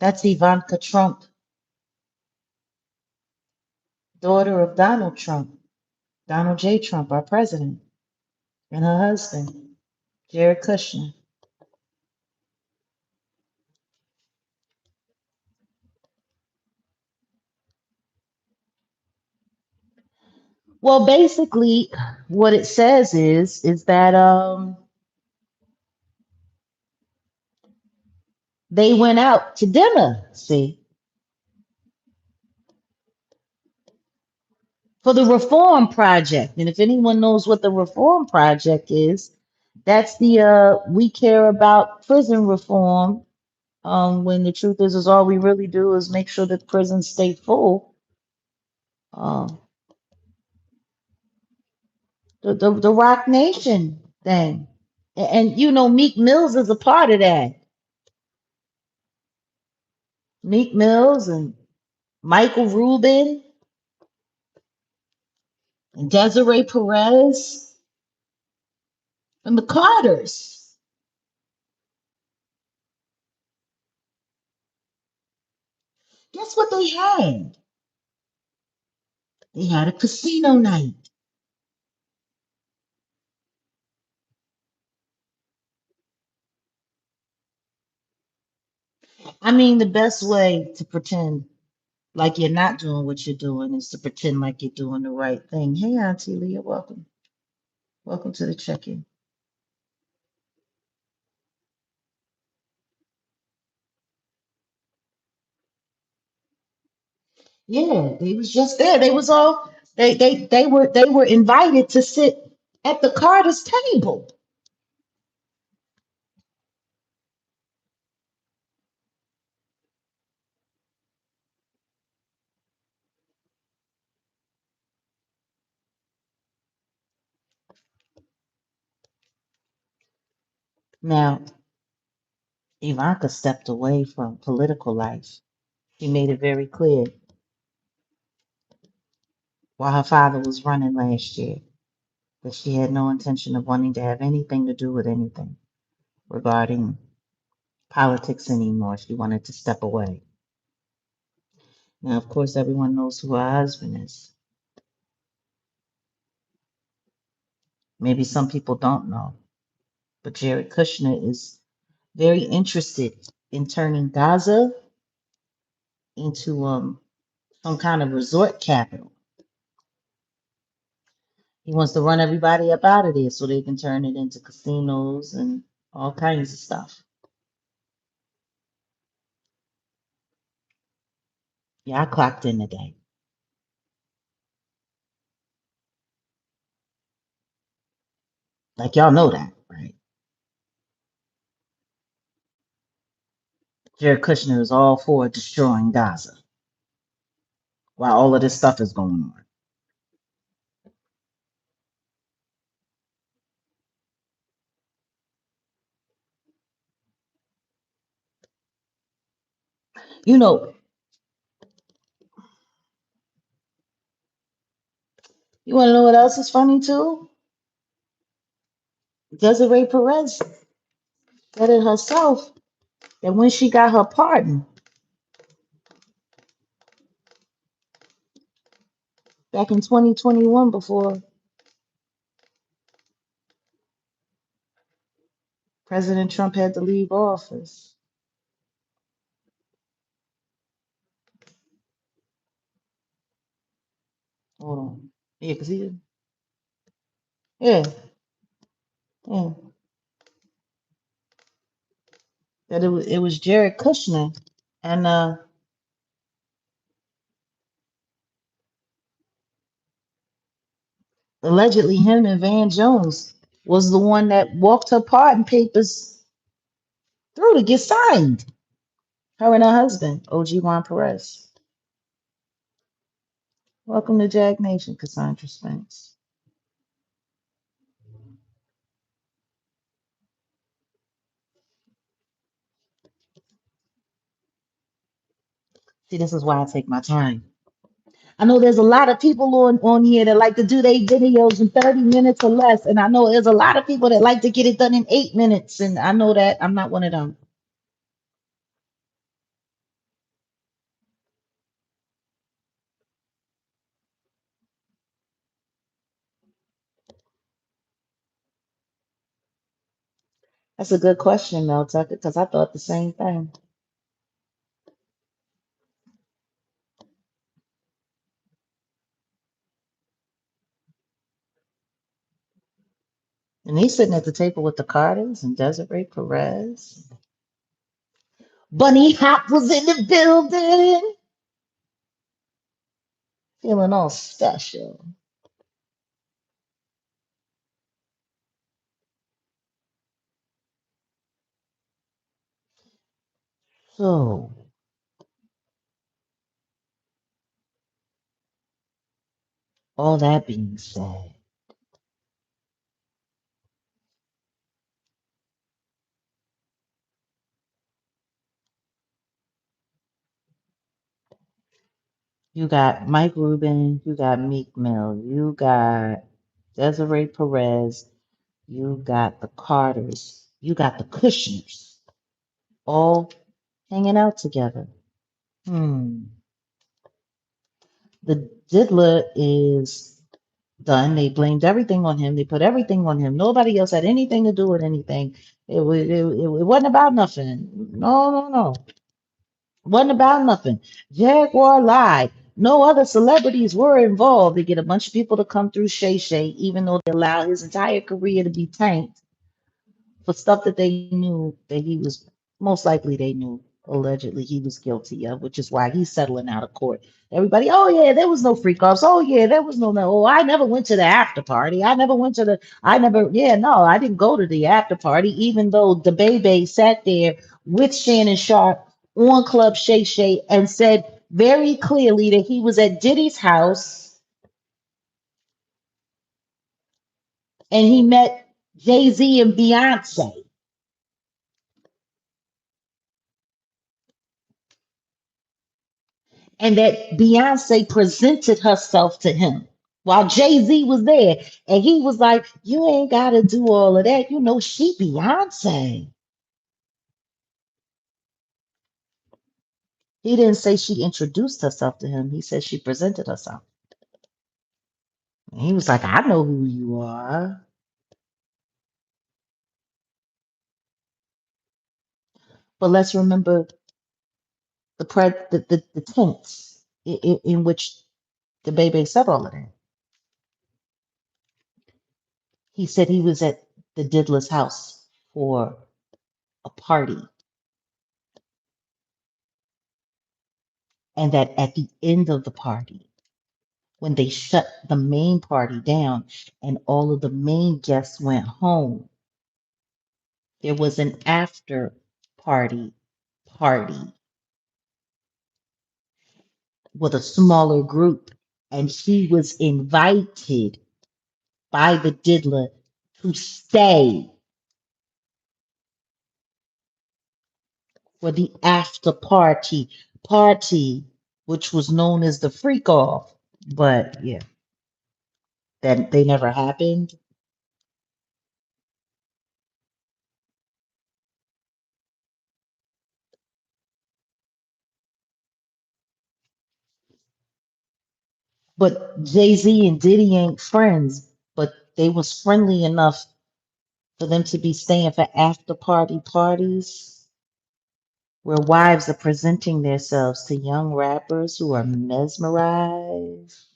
That's Ivanka Trump, daughter of Donald Trump, Donald J. Trump, our president, and her husband, Jared Kushner. Well, basically, what it says is that they went out to dinner, see, for the Reform Project. And if anyone knows what the Reform Project is, that's the we care about prison reform. When the truth is all we really do is make sure that prisons stay full. Um, the Rock Nation thing, and you know Meek Mills is a part of that. Meek Mills and Michael Rubin and Desiree Perez and the Carters. Guess what they had? They had a casino night. I mean, the best way to pretend like you're not doing what you're doing is to pretend like you're doing the right thing. Hey, Auntie Leah, welcome. Welcome to the check-in. Yeah, they was just there. They was all they were invited to sit at the Carter's table. Now, Ivanka stepped away from political life. She made it very clear while her father was running last year that she had no intention of wanting to have anything to do with anything regarding politics anymore. She wanted to step away. Now, of course, everyone knows who her husband is. Maybe some people don't know, but Jared Kushner is very interested in turning Gaza into some kind of resort capital. He wants to run everybody up out of there so they can turn it into casinos and all kinds of stuff. Yeah, I clocked in today. Like y'all know that, right? Jared Kushner is all for destroying Gaza while all of this stuff is going on. You know, you want to know what else is funny too? Desiree Perez said it herself that when she got her pardon back in 2021 before President Trump had to leave office. Hold on. Yeah, because he, yeah, yeah. That it was Jared Kushner. And allegedly him and Van Jones was the one that walked her pardon papers through to get signed. Her and her husband, OG Juan Perez. Welcome to Jag Nation, Cassandra Spence. See, this is why I take my time. I know there's a lot of people on here that like to do their videos in 30 minutes or less. And I know there's a lot of people that like to get it done in 8 minutes. And I know that I'm not one of them. That's a good question, Mel Tucker, because I thought the same thing. And he's sitting at the table with the Carters and Desiree Perez. Bunny Hop was in the building, feeling all special. So, all that being said, you got Mike Rubin, you got Meek Mill, you got Desiree Perez, you got the Carters, you got the Kushners, all hanging out together. Hmm. The diddler is done. They blamed everything on him. They put everything on him. Nobody else had anything to do with anything. It wasn't about nothing. No, no, no. It wasn't about nothing. Jaguar lied. No other celebrities were involved. They get a bunch of people to come through Shay Shay, even though they allowed his entire career to be tanked for stuff that they knew that he was most likely they knew allegedly he was guilty of, which is why he's settling out of court. Everybody, oh yeah, there was no freak offs. Oh yeah, there was no. Oh, I never went to the after party. I never went to the. I never. Yeah, no, I didn't go to the after party, even though the baby sat there with Shannon Sharp on Club Shay Shay and said very clearly that he was at Diddy's house and he met Jay Z and Beyonce. And that Beyonce presented herself to him while Jay-Z was there. And he was like, you ain't got to do all of that. You know, she Beyonce. He didn't say she introduced herself to him. He said she presented herself. And he was like, I know who you are. But let's remember the tense in which the baby said all of that. He said he was at the Diddler's house for a party. And that at the end of the party, when they shut the main party down and all of the main guests went home, there was an after party with a smaller group, and he was invited by the diddler to stay for the after party, which was known as the freak off. But yeah, that they never happened. But Jay-Z and Diddy ain't friends, but they was friendly enough for them to be staying for after parties where wives are presenting themselves to young rappers who are mesmerized.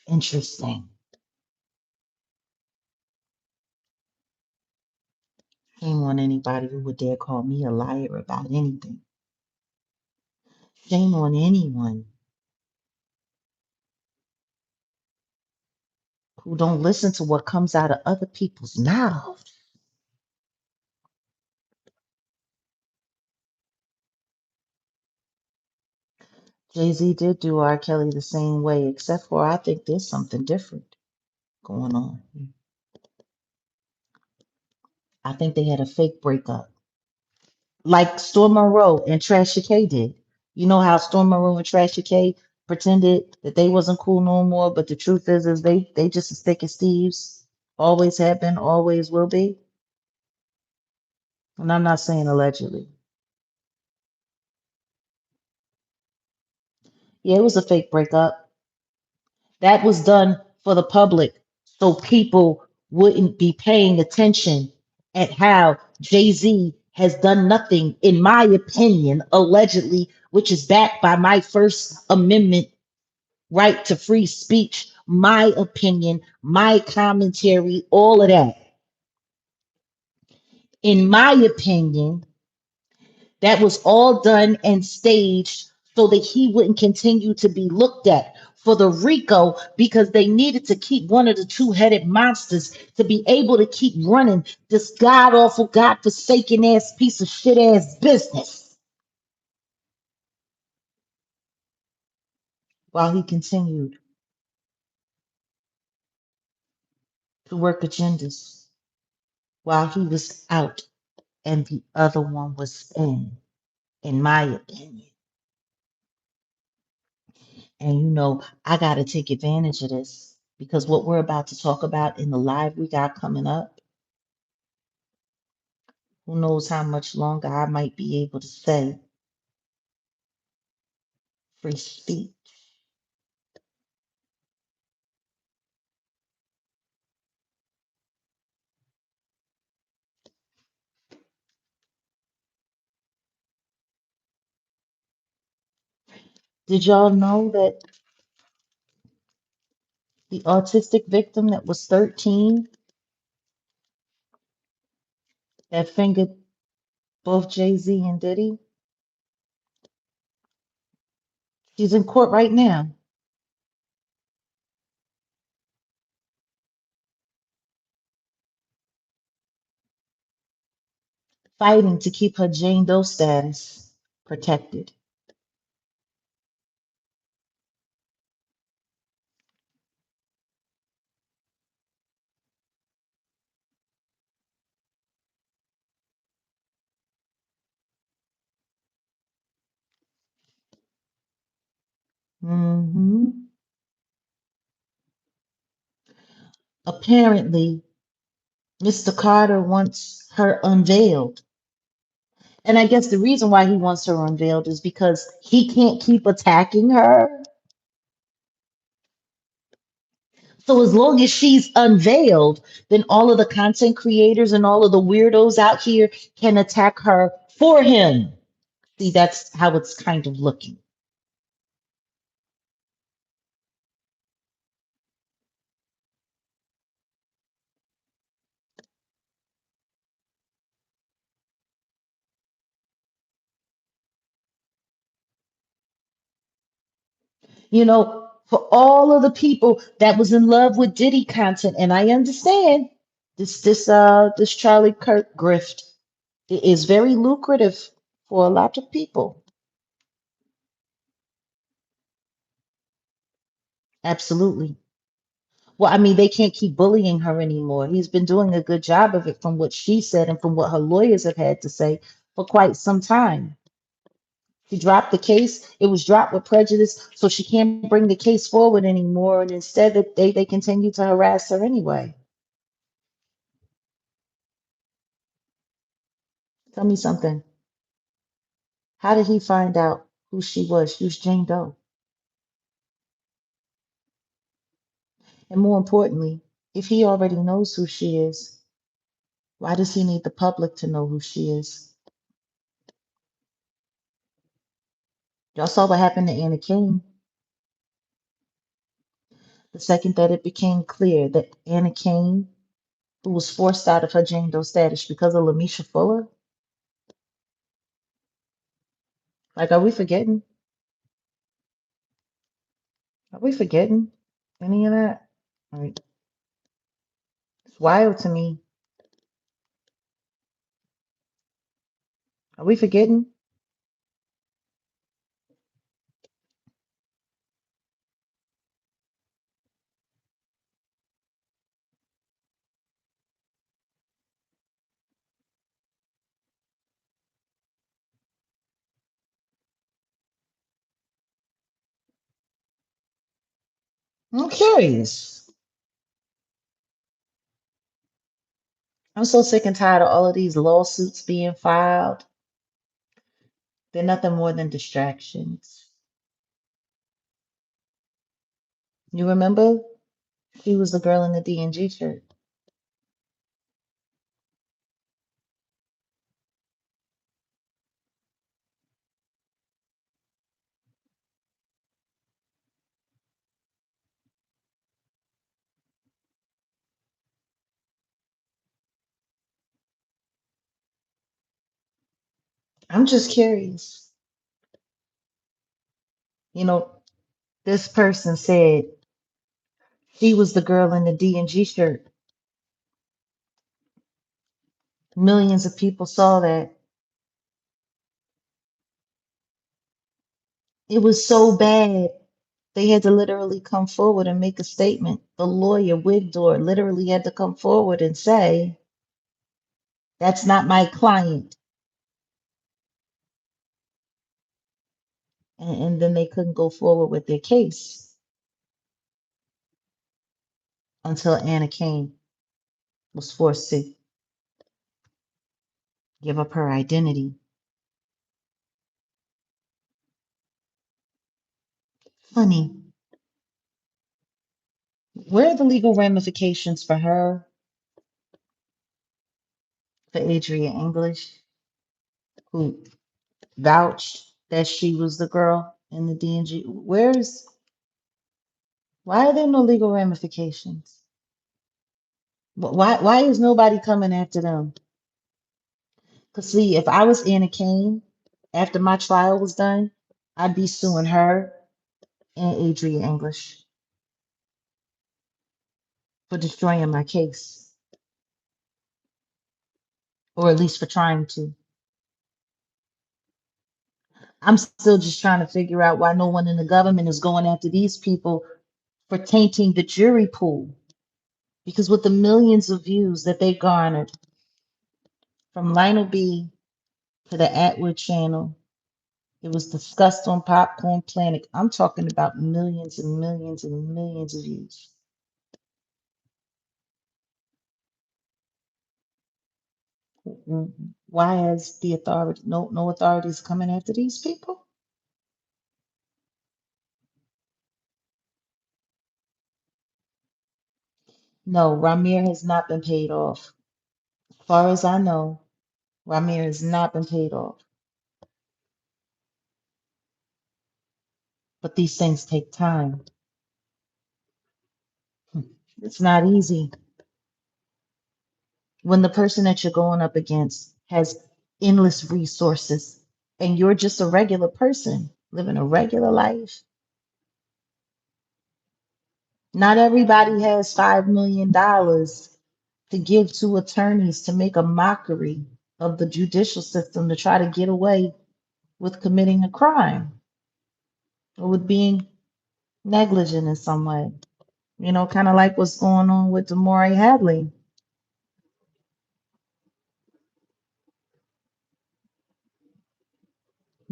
Interesting. Shame on anybody who would dare call me a liar about anything. Shame on anyone who don't listen to what comes out of other people's mouths. Jay-Z did do R. Kelly the same way, except for I think there's something different going on. I think they had a fake breakup. like Storm Monroe and Trashy K did. You know how Storm Monroe and Trashy K pretended that they wasn't cool no more, but the truth is they just as thick as thieves. Always have been, always will be. And I'm not saying allegedly. Yeah, it was a fake breakup. That was done for the public so people wouldn't be paying attention at how Jay-Z has done nothing, in my opinion, allegedly, which is backed by my First Amendment right to free speech, my opinion, my commentary, all of that. In my opinion, that was all done and staged so that he wouldn't continue to be looked at for the RICO because they needed to keep one of the two-headed monsters to be able to keep running this god awful, god forsaken ass piece of shit ass business while he continued to work agendas while he was out and the other one was in my opinion. And I got to take advantage of this because what we're about to talk about in the live we got coming up, who knows how much longer I might be able to say free speech. Did y'all know that the autistic victim that was 13 that fingered both Jay-Z and Diddy, she's in court right now fighting to keep her Jane Doe status protected. hmm Apparently, Mr. Carter wants her unveiled. And I guess the reason why he wants her unveiled is because he can't keep attacking her. So as long as she's unveiled, then all of the content creators and all of the weirdos out here can attack her for him. See, that's how it's kind of looking. For all of the people that was in love with Diddy content, and I understand this Charlie Kirk grift is very lucrative for a lot of people. Absolutely. Well, I mean, they can't keep bullying her anymore. He's been doing a good job of it from what she said and from what her lawyers have had to say for quite some time. She dropped the case. It was dropped with prejudice, so she can't bring the case forward anymore. And instead, that they continue to harass her anyway. Tell me something. How did he find out who she was? She was Jane Doe. And more importantly, if he already knows who she is, why does he need the public to know who she is? Y'all saw what happened to Anna King. The second that it became clear that Anna King, who was forced out of her Jane Doe status because of Lamisha Fuller, like, are we forgetting? Are we forgetting any of that? Like, it's wild to me. Are we forgetting? I'm curious. I'm so sick and tired of all of these lawsuits being filed. They're nothing more than distractions. You remember? She was the girl in the D&G shirt. I'm just curious. You know, this person said she was the girl in the D&G shirt. Millions of people saw that. It was so bad. They had to literally come forward and make a statement. The lawyer, Wigdor, literally had to come forward and say, that's not my client. And then they couldn't go forward with their case until Anna Kane was forced to give up her identity. Funny. Where are the legal ramifications for her, for Adria English, who vouched that she was the girl in the DNG? Why are there no legal ramifications? Why is nobody coming after them? Because see, if I was Anna Kane, after my trial was done, I'd be suing her and Adria English for destroying my case, or at least for trying to. I'm still just trying to figure out why no one in the government is going after these people for tainting the jury pool. Because with the millions of views that they garnered from Lionel B to the Atwood channel, it was discussed on Popcorn Planet. I'm talking about millions and millions and millions of views. Why has the authority, no authorities coming after these people? No, Ramir has not been paid off. As far as I know, Ramir has not been paid off. But these things take time. It's not easy when the person that you're going up against has endless resources and you're just a regular person living a regular life. Not everybody has $5 million to give to attorneys to make a mockery of the judicial system to try to get away with committing a crime or with being negligent in some way. You know, kind of like what's going on with Demore Hadley.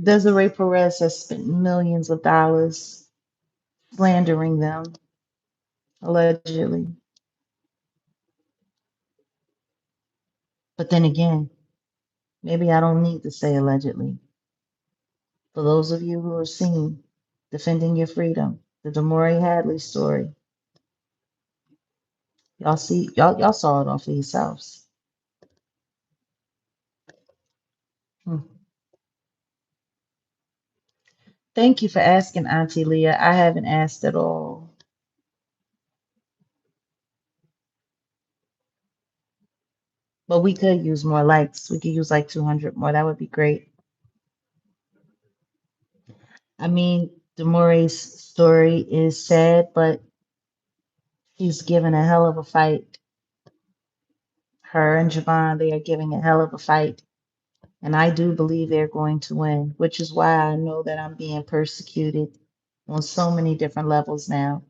Desiree Perez has spent millions of dollars slandering them, allegedly. But then again, maybe I don't need to say allegedly. For those of you who have seen Defending Your Freedom, the Demore Hadley story, y'all saw it all for yourselves. Hmm. Thank you for asking, Auntie Leah. I haven't asked at all. But we could use more likes. We could use like 200 more. That would be great. I mean, Demore's story is sad, but he's given a hell of a fight. Her and Javon, they are giving a hell of a fight. And I do believe they're going to win, which is why I know that I'm being persecuted on so many different levels now.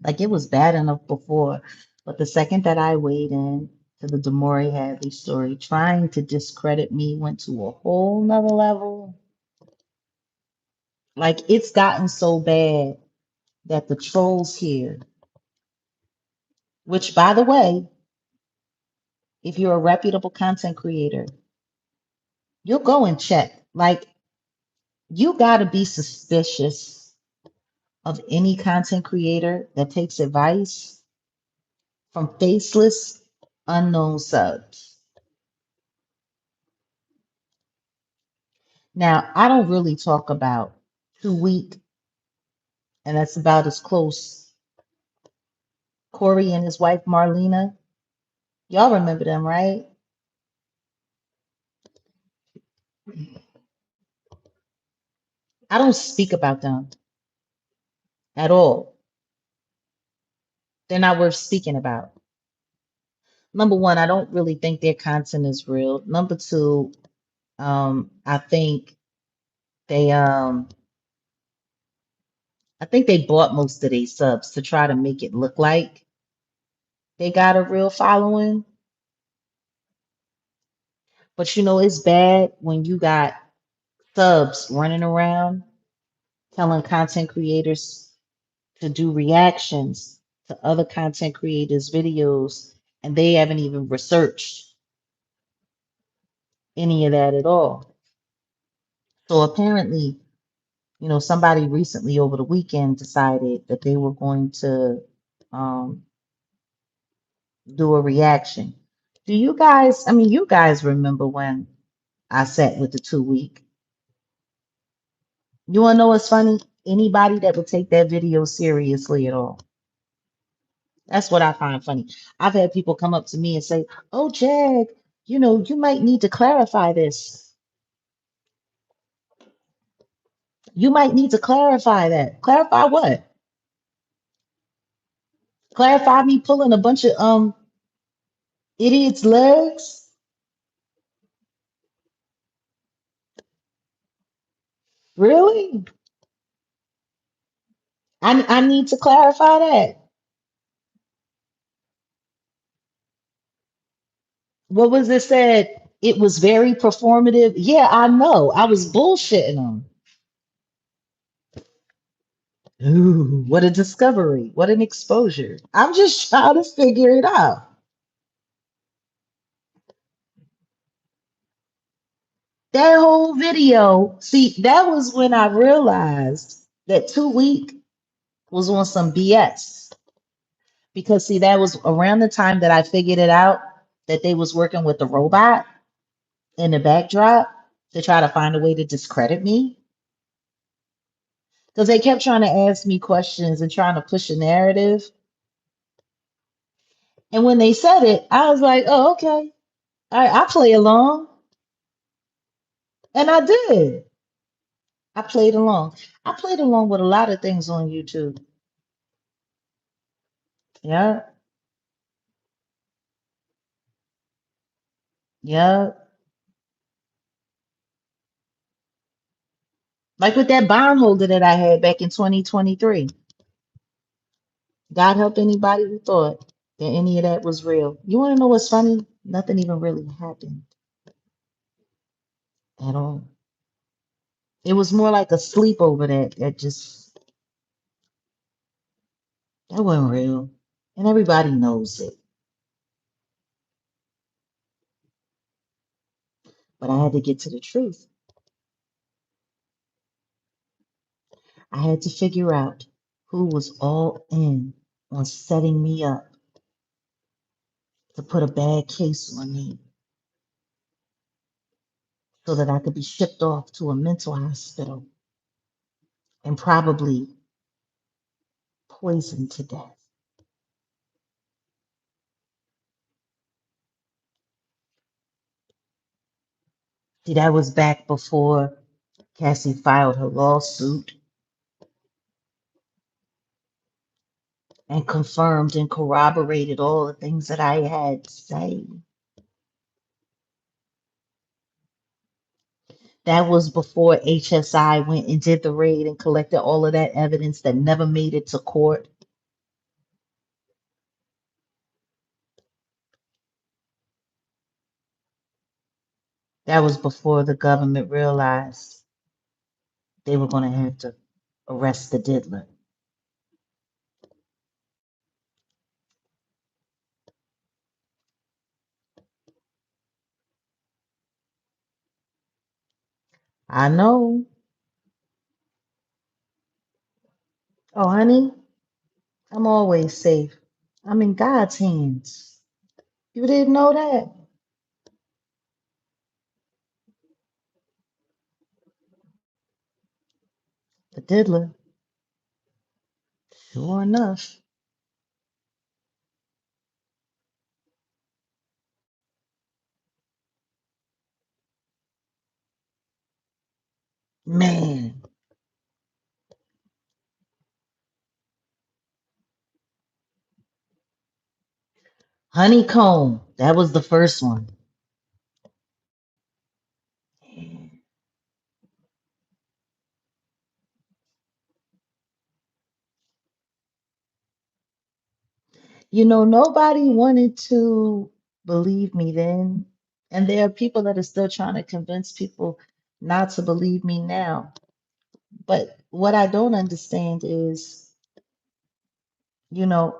Like it was bad enough before, but the second that I weighed in to the Demore Hadley story, trying to discredit me went to a whole nother level. Like it's gotten so bad that the trolls here, which by the way, if you're a reputable content creator, you'll go and check. Like, you got to be suspicious of any content creator that takes advice from faceless, unknown subs. Now, I don't really talk about 2 Week, and that's about as close. Corey and his wife Marlena, y'all remember them, right? I don't speak about them at all. They're not worth speaking about. Number one, I don't really think their content is real. Number two, I think they I think they bought most of these subs to try to make it look like they got a real following. But you know, it's bad when you got subs running around telling content creators to do reactions to other content creators' videos, and they haven't even researched any of that at all. So apparently, you know, somebody recently over the weekend decided that they were going to um, do a reaction. Do you guys, I mean, you guys remember when I sat with the 2 Week? You want to know what's funny? Anybody that would take that video seriously at all. That's what I find funny. I've had people come up to me and say, "Oh, Jag, you know, you might need to clarify this. You might need to clarify that." Clarify what? Clarify me pulling a bunch of idiots' legs? Really? I need to clarify that. What was it said? It was very performative. Yeah, I know. I was bullshitting them. Ooh, what a discovery. What an exposure. I'm just trying to figure it out. That whole video, see, that was when I realized that 2 Week was on some BS. Because see, that was around the time that I figured it out that they was working with the robot in the backdrop to try to find a way to discredit me. Because they kept trying to ask me questions and trying to push a narrative. And when they said it, I was like, oh, okay. All right, I'll play along. And I did. I played along. I played along with a lot of things on YouTube. Yeah, yeah. Like with that bondholder that I had back in 2023. God help anybody who thought that any of that was real. You want to know what's funny? Nothing even really happened at all. It was more like a sleepover that just, that wasn't real. And everybody knows it. But I had to get to the truth. I had to figure out who was all in on setting me up to put a bad case on me so that I could be shipped off to a mental hospital and probably poisoned to death. See, that was back before Cassie filed her lawsuit and confirmed and corroborated all the things that I had to say. That was before HSI went and did the raid and collected all of that evidence that never made it to court. That was before the government realized they were going to have to arrest the diddler. I know. Oh, honey, I'm always safe. I'm in God's hands. You didn't know that? The diddler, sure enough. Man, honeycomb. That was the first one. You know, nobody wanted to believe me then. And there are people that are still trying to convince people not to believe me now. But what I don't understand is, you know,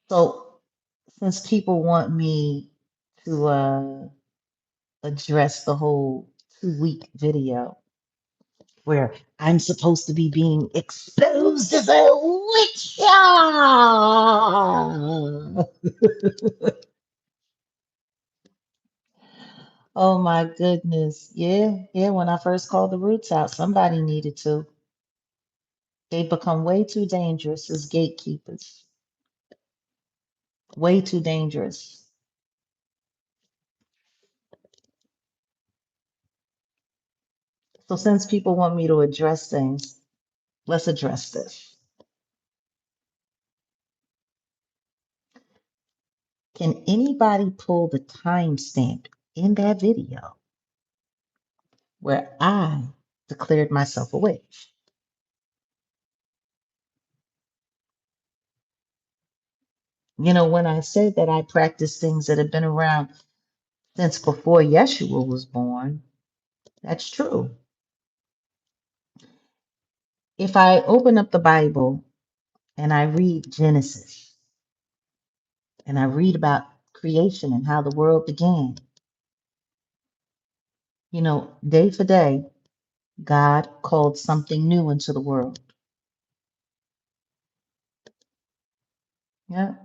so since people want me to address the whole 2 week video where I'm supposed to be being exposed as a witch. Oh my goodness. Yeah, yeah. When I first called the roots out, somebody needed to. They become way too dangerous as gatekeepers. Way too dangerous. So since people want me to address things, let's address this. Can anybody pull the timestamp in that video where I declared myself a witch? You know, when I said that I practice things that have been around since before Yeshua was born, that's true. If I open up the Bible and I read Genesis and I read about creation and how the world began, you know, day for day, God called something new into the world. Yeah.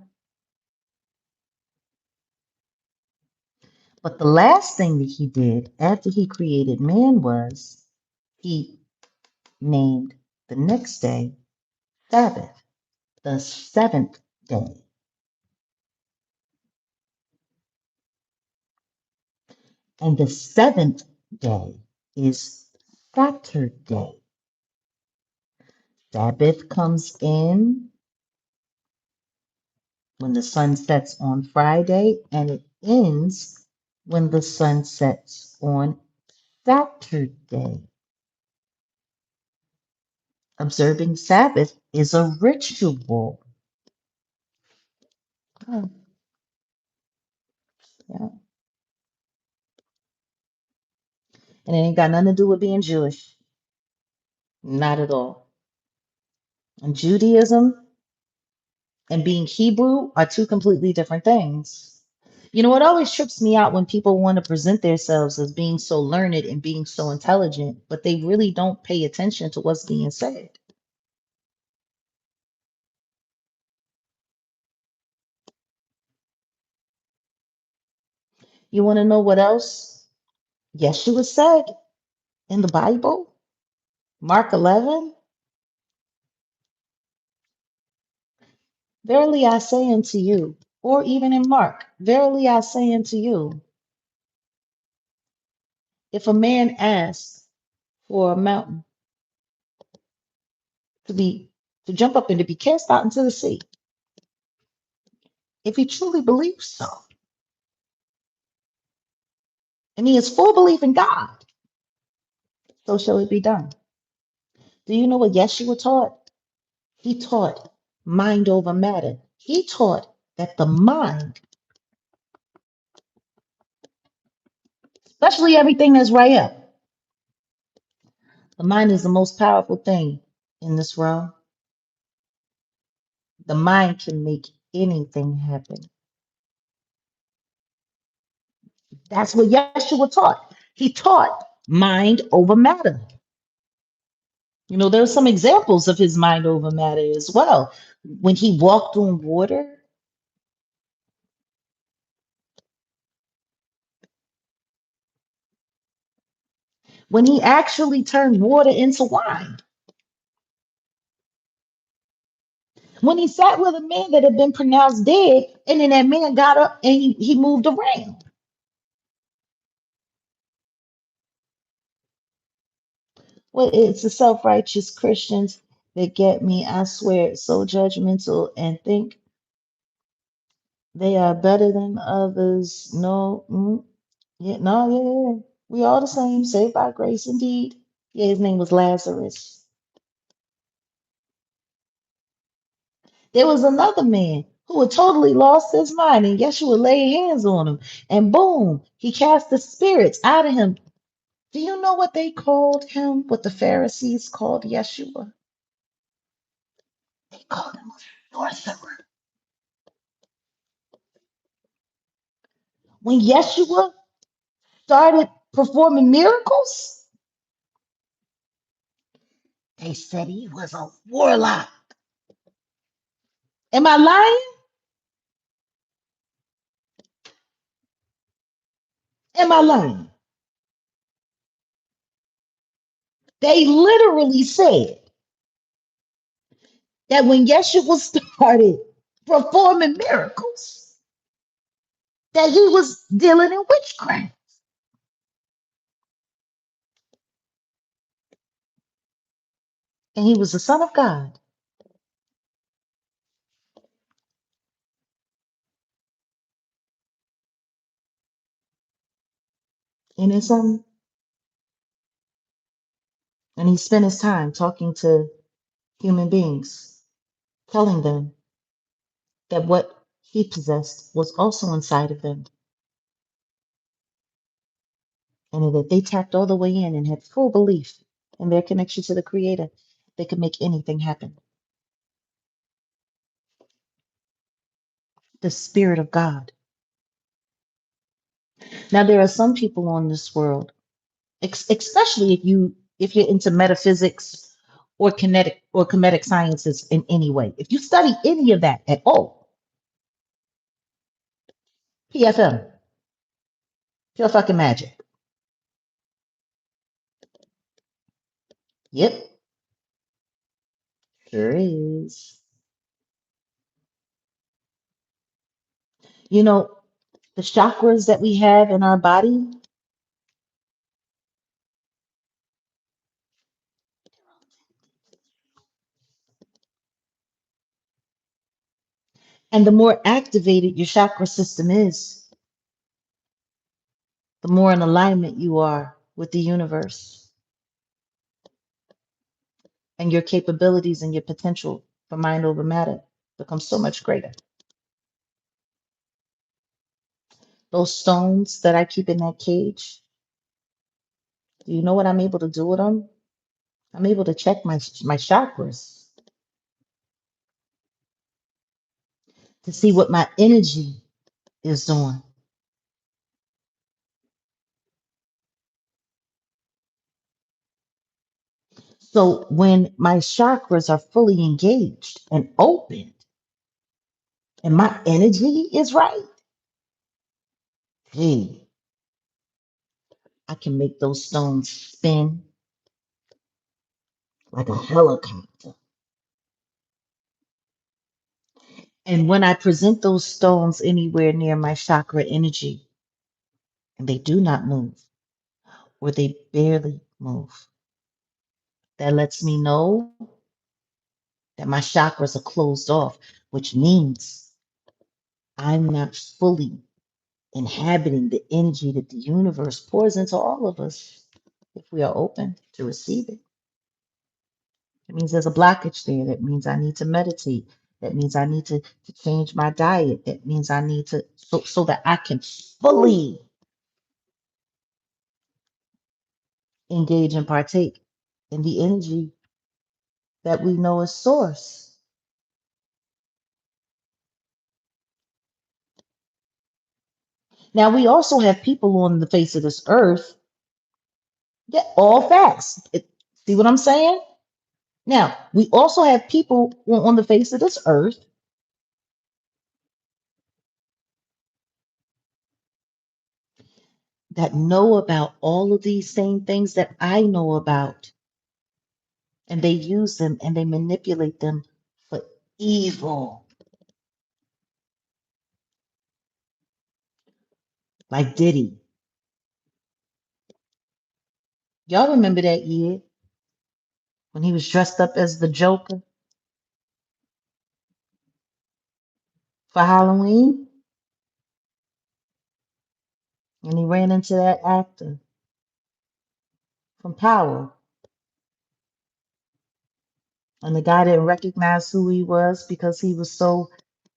But the last thing that he did after he created man was he named the next day Sabbath, the seventh day. And the seventh day is Saturday. Sabbath comes in when the sun sets on Friday, and it ends when the sun sets on Saturday. Observing Sabbath is a ritual. Oh, yeah. And it ain't got nothing to do with being Jewish. Not at all. And Judaism and being Hebrew are two completely different things. You know, it always trips me out when people want to present themselves as being so learned and being so intelligent, but they really don't pay attention to what's being said. You want to know what else Yeshua said in the Bible? Mark 11, verily I say unto you, or even in Mark, verily I say unto you, if a man asks for a mountain to be to jump up and to be cast out into the sea, if he truly believes so, and he has full belief in God, so shall it be done. Do you know what Yeshua taught? He taught mind over matter. He taught that the mind, especially everything that's right up, the mind is the most powerful thing in this realm. The mind can make anything happen. That's what Yeshua taught. He taught mind over matter. There's some examples of his mind over matter as well. When he walked on water, when he actually turned water into wine, when he sat with a man that had been pronounced dead, and then that man got up and he moved around. Well, it's the self-righteous Christians that get me. I swear, so judgmental and think they are better than others. No, yeah, no, yeah, yeah. We all the same, saved by grace indeed. Yeah, his name was Lazarus. There was another man who had totally lost his mind, and Yeshua laid hands on him, and boom, he cast the spirits out of him. Do you know what they called him? What the Pharisees called Yeshua? They called him a sorcerer. When Yeshua started performing miracles, they said he was a warlock. Am I lying? Am I lying? They literally said that when Yeshua started performing miracles, that he was dealing in witchcraft. And he was the Son of God in his son. And he spent his time talking to human beings, telling them that what he possessed was also inside of them, and that they tapped all the way in and had full belief in their connection to the Creator, they could make anything happen. The Spirit of God. Now, there are some people on this world, especially if you're into metaphysics or kinetic sciences in any way. If you study any of that at all, PFM, pure fucking magic. Yep, sure is. You know, the chakras that we have in our body, and the more activated your chakra system is, the more in alignment you are with the universe, and your capabilities and your potential for mind over matter becomes so much greater. Those stones that I keep in that cage, do you know what I'm able to do with them? I'm able to check my chakras to see what my energy is doing. So when my chakras are fully engaged and open, and my energy is right, hey, I can make those stones spin like a helicopter. And when I present those stones anywhere near my chakra energy, and they do not move, or they barely move, that lets me know that my chakras are closed off, which means I'm not fully inhabiting the energy that the universe pours into all of us if we are open to receive it. It means there's a blockage there. That means I need to meditate. That means I need to change my diet. That means I need to, so that I can fully engage and partake in the energy that we know as source. Now, we also have people on the face of this earth Yeah, all facts. See what I'm saying? Now, we also have people on the face of this earth that know about all of these same things that I know about, and they use them and they manipulate them for evil. Like Diddy. Y'all remember that year when he was dressed up as the Joker for Halloween? And he ran into that actor from Power. And the guy didn't recognize who he was because he was so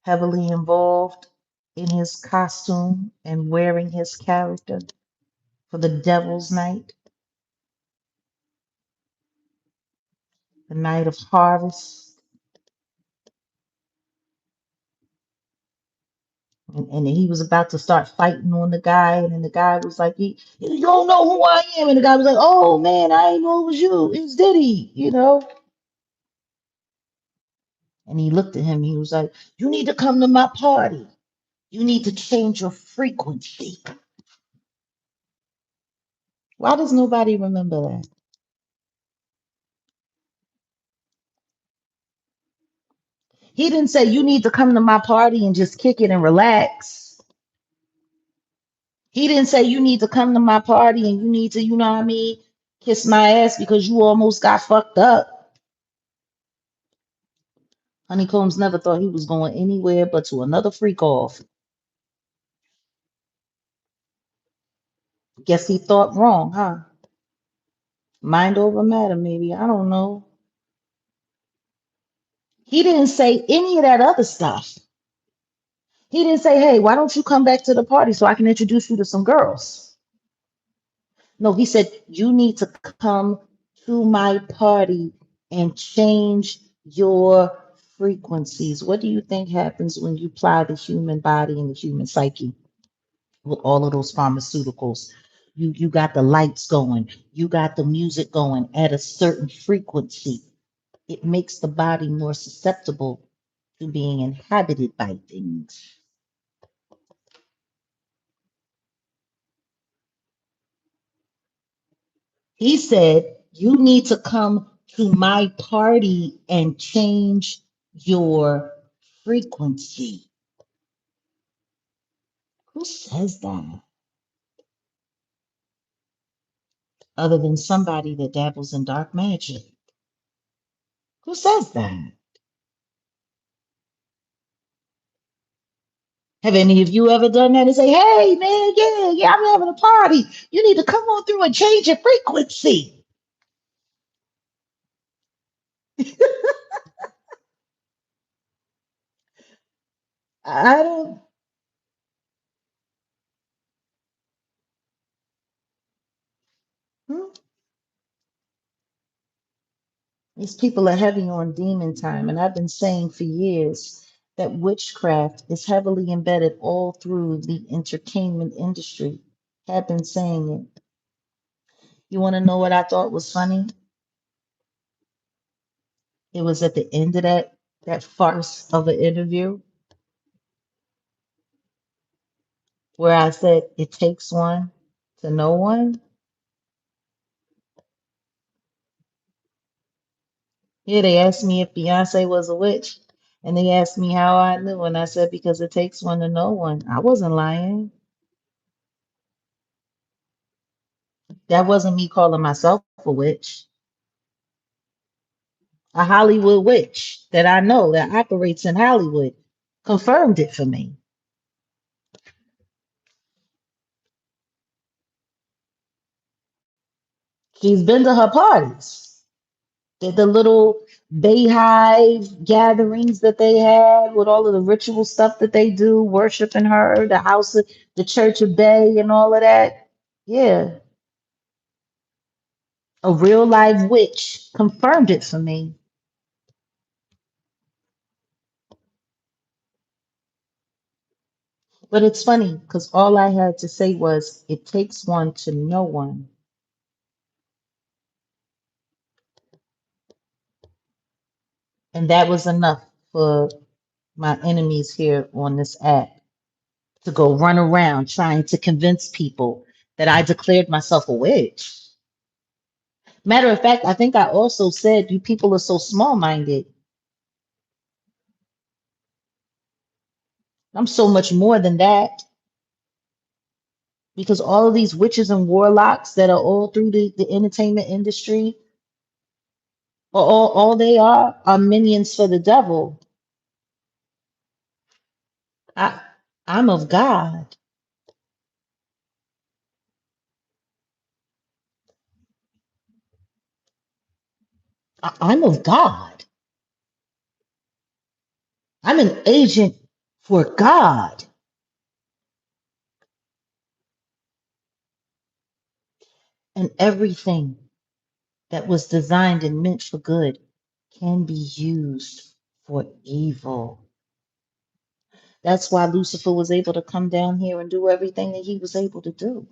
heavily involved in his costume and wearing his character for the Devil's Night, the night of harvest. And he was about to start fighting on the guy, and then the guy was like, You don't know who I am." And the guy was like, "Oh man, I didn't know it was you. It's Diddy." And he looked at him, he was like, "You need to come to my party. You need to change your frequency." Why does nobody remember that? He didn't say you need to come to my party and just kick it and relax. He didn't say you need to come to my party and you need to, you know what I mean, kiss my ass because you almost got fucked up. Honeycombs never thought he was going anywhere but to another freak off. Guess he thought wrong, huh? Mind over matter, maybe. I don't know. He didn't say any of that other stuff. He didn't say, "Hey, why don't you come back to the party so I can introduce you to some girls?" No, he said, "You need to come to my party and change your frequencies." What do you think happens when you apply the human body and the human psyche with all of those pharmaceuticals? You got the lights going, you got the music going at a certain frequency. It makes the body more susceptible to being inhabited by things. He said, "You need to come to my party and change your frequency." Who says that? Other than somebody that dabbles in dark magic. Who says that? Have any of you ever done that and say, "Hey, man, yeah, I'm having a party. You need to come on through and change your frequency"? I don't. Hmm? These people are heavy on demon time, and I've been saying for years that witchcraft is heavily embedded all through the entertainment industry. Have been saying it. You want to know what I thought was funny? It was at the end of that farce of an interview where I said it takes one to know one. Yeah, they asked me if Beyonce was a witch, and they asked me how I knew, and I said because it takes one to know one. I wasn't lying. That wasn't me calling myself a witch. A Hollywood witch that I know that operates in Hollywood confirmed it for me. She's been to her parties. The little Bayhive gatherings that they had with all of the ritual stuff that they do, worshiping her, the house of the Church of Bay and all of that. Yeah, a real live witch confirmed it for me. But it's funny because all I had to say was, it takes one to know one. And that was enough for my enemies here on this app to go run around trying to convince people that I declared myself a witch. Matter of fact, I think I also said you people are so small minded. I'm so much more than that because all of these witches and warlocks that are all through the entertainment industry, all they are minions for the devil. I, I'm of God. I'm of God. I'm an agent for God. And everything that was designed and meant for good can be used for evil. That's why Lucifer was able to come down here and do everything that he was able to do.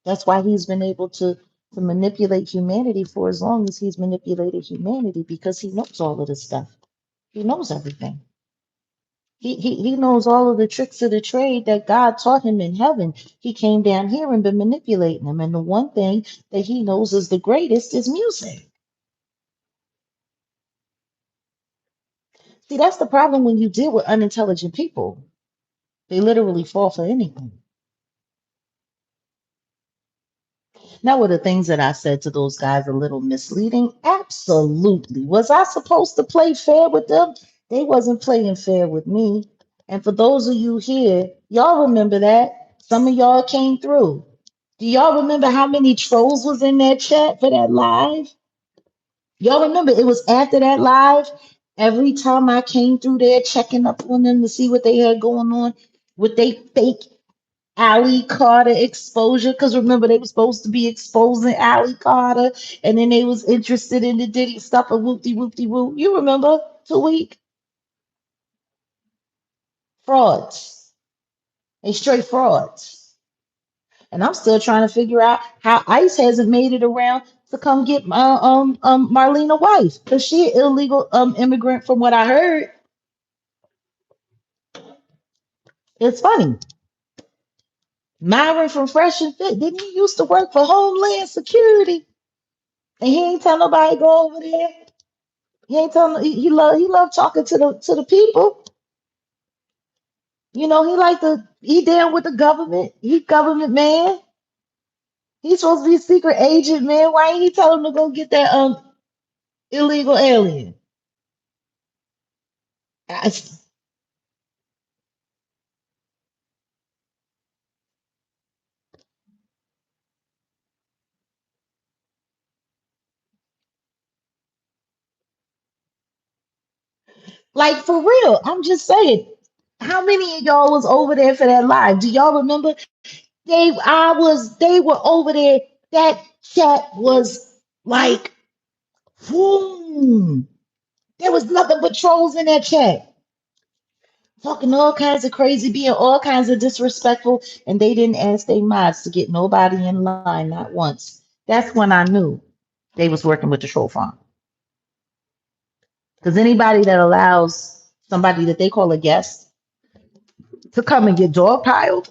That's why he's been able to manipulate humanity for as long as he's manipulated humanity because he knows all of this stuff. He knows everything. He knows all of the tricks of the trade that God taught him in heaven. He came down here and been manipulating them. And the one thing that he knows is the greatest is music. See, that's the problem when you deal with unintelligent people. They literally fall for anything. Now, were the things that I said to those guys a little misleading? Absolutely. Was I supposed to play fair with them? They wasn't playing fair with me. And for those of you here, y'all remember that. Some of y'all came through. Do y'all remember how many trolls was in that chat for that live? Y'all remember it was after that live? Every time I came through there checking up on them to see what they had going on with they fake Ali Carter exposure, because remember they were supposed to be exposing Ali Carter, and then they was interested in the Diddy stuff and whoopty whoopty whoop. You remember 2 week frauds? They straight frauds. And I'm still trying to figure out how ICE hasn't made it around to come get my Marlena wife, because she an illegal immigrant from what I heard. It's funny. Myron from Fresh and Fit, didn't he used to work for Homeland Security? And he ain't tell nobody to go over there. He ain't telling he loved talking to the people. You know, he down with the government. He government man. He's supposed to be a secret agent, man. Why ain't he tell him to go get that illegal alien? I- like for real. I'm just saying. How many of y'all was over there for that live? Do y'all remember? They were over there. That chat was like boom. There was nothing but trolls in that chat. Talking all kinds of crazy, being all kinds of disrespectful, and they didn't ask their mods to get nobody in line, not once. That's when I knew they was working with the troll farm. Because anybody that allows somebody that they call a guest to come and get dogpiled,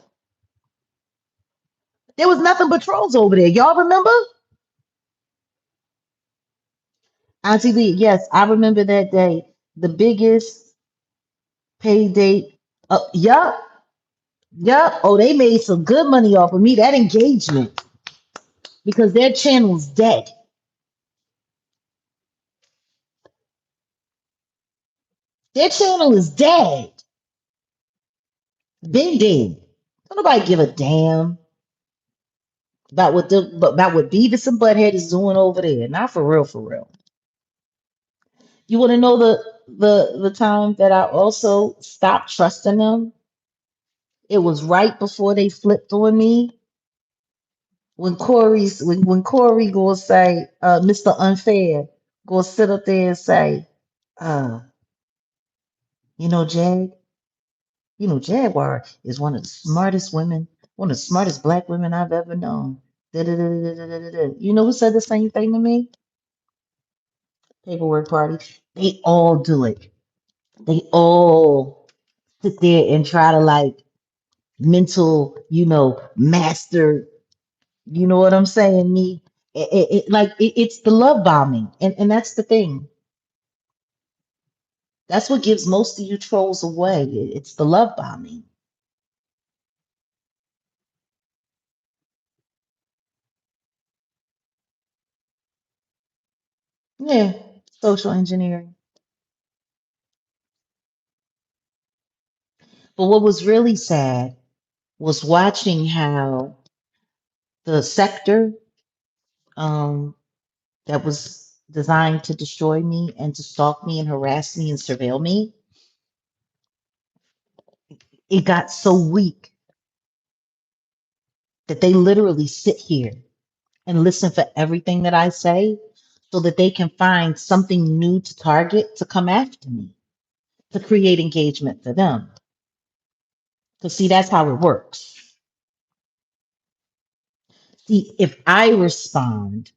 there was nothing but trolls over there. Y'all remember? Auntie Lee, yes, I remember that day. The biggest pay date. Yup, yup. Oh, they made some good money off of me. That engagement because their channel's dead. Their channel is dead. Been dead. Don't nobody give a damn about what Beavis and Butthead is doing over there. Not for real, for real. You want to know the time that I also stopped trusting them? It was right before they flipped on me. When Corey gonna say, Mr. Unfair, gonna sit up there and say, uh, you know, Jag, Jaguar is one of the smartest women, one of the smartest black women I've ever known. Da, da, da, da, da, da, da, da. You know who said the same thing to me? paperwork party. They all do it. They all sit there and try to like mental, master, you know what I'm saying? Me, it's the love bombing, and that's the thing. That's what gives most of you trolls away. It's the love bombing. Yeah, social engineering. But what was really sad was watching how the sector um, that was designed to destroy me and to stalk me and harass me and surveil me, it got so weak that they literally sit here and listen for everything that I say so that they can find something new to target to come after me, to create engagement for them. Because, see, that's how it works. See, if I respond,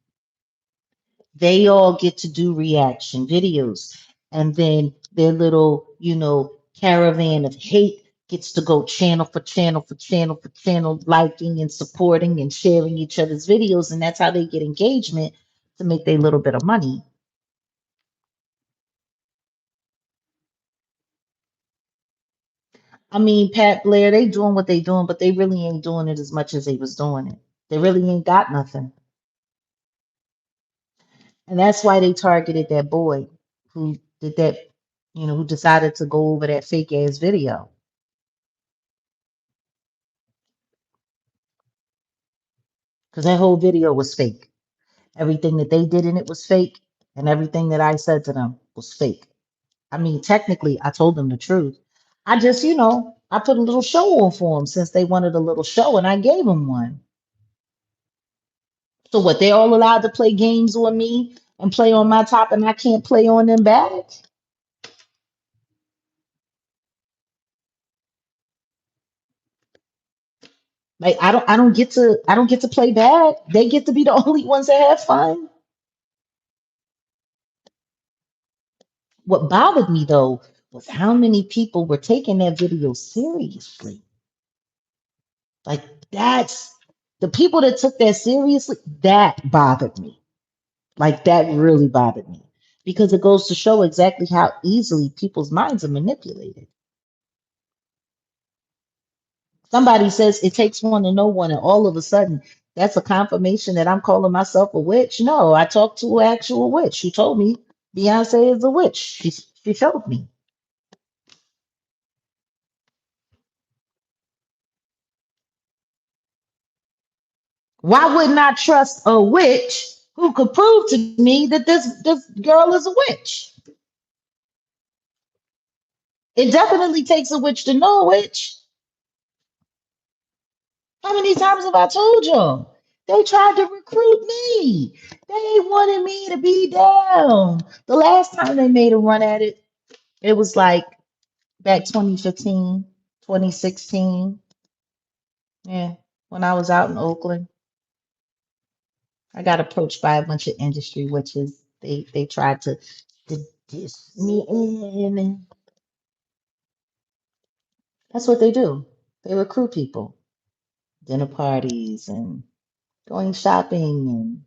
they all get to do reaction videos. And then their little, caravan of hate gets to go channel for channel for channel for channel, liking and supporting and sharing each other's videos. And that's how they get engagement to make their little bit of money. I mean, Pat Blair, they doing what they doing, but they really ain't doing it as much as they was doing it. They really ain't got nothing. And that's why they targeted that boy who did that, who decided to go over that fake ass video. Because that whole video was fake. Everything that they did in it was fake, and everything that I said to them was fake. I mean, technically, I told them the truth. I just, I put a little show on for them since they wanted a little show, and I gave them one. So what? They all allowed to play games on me and play on my top, and I can't play on them back? Like I don't get to play bad. They get to be the only ones that have fun. What bothered me though was how many people were taking that video seriously. Like that's the people that took that seriously, that bothered me. Like that really bothered me. Because it goes to show exactly how easily people's minds are manipulated. Somebody says it takes one to know one, and all of a sudden that's a confirmation that I'm calling myself a witch. No, I talked to an actual witch who told me Beyonce is a witch. She showed me. Why wouldn't I trust a witch who could prove to me that this girl is a witch? It definitely takes a witch to know a witch. How many times have I told y'all? They tried to recruit me. They wanted me to be down. The last time they made a run at it, it was like back 2015, 2016. Yeah, when I was out in Oakland, I got approached by a bunch of industry witches. They tried to diss me in. That's what they do. They recruit people, dinner parties and going shopping and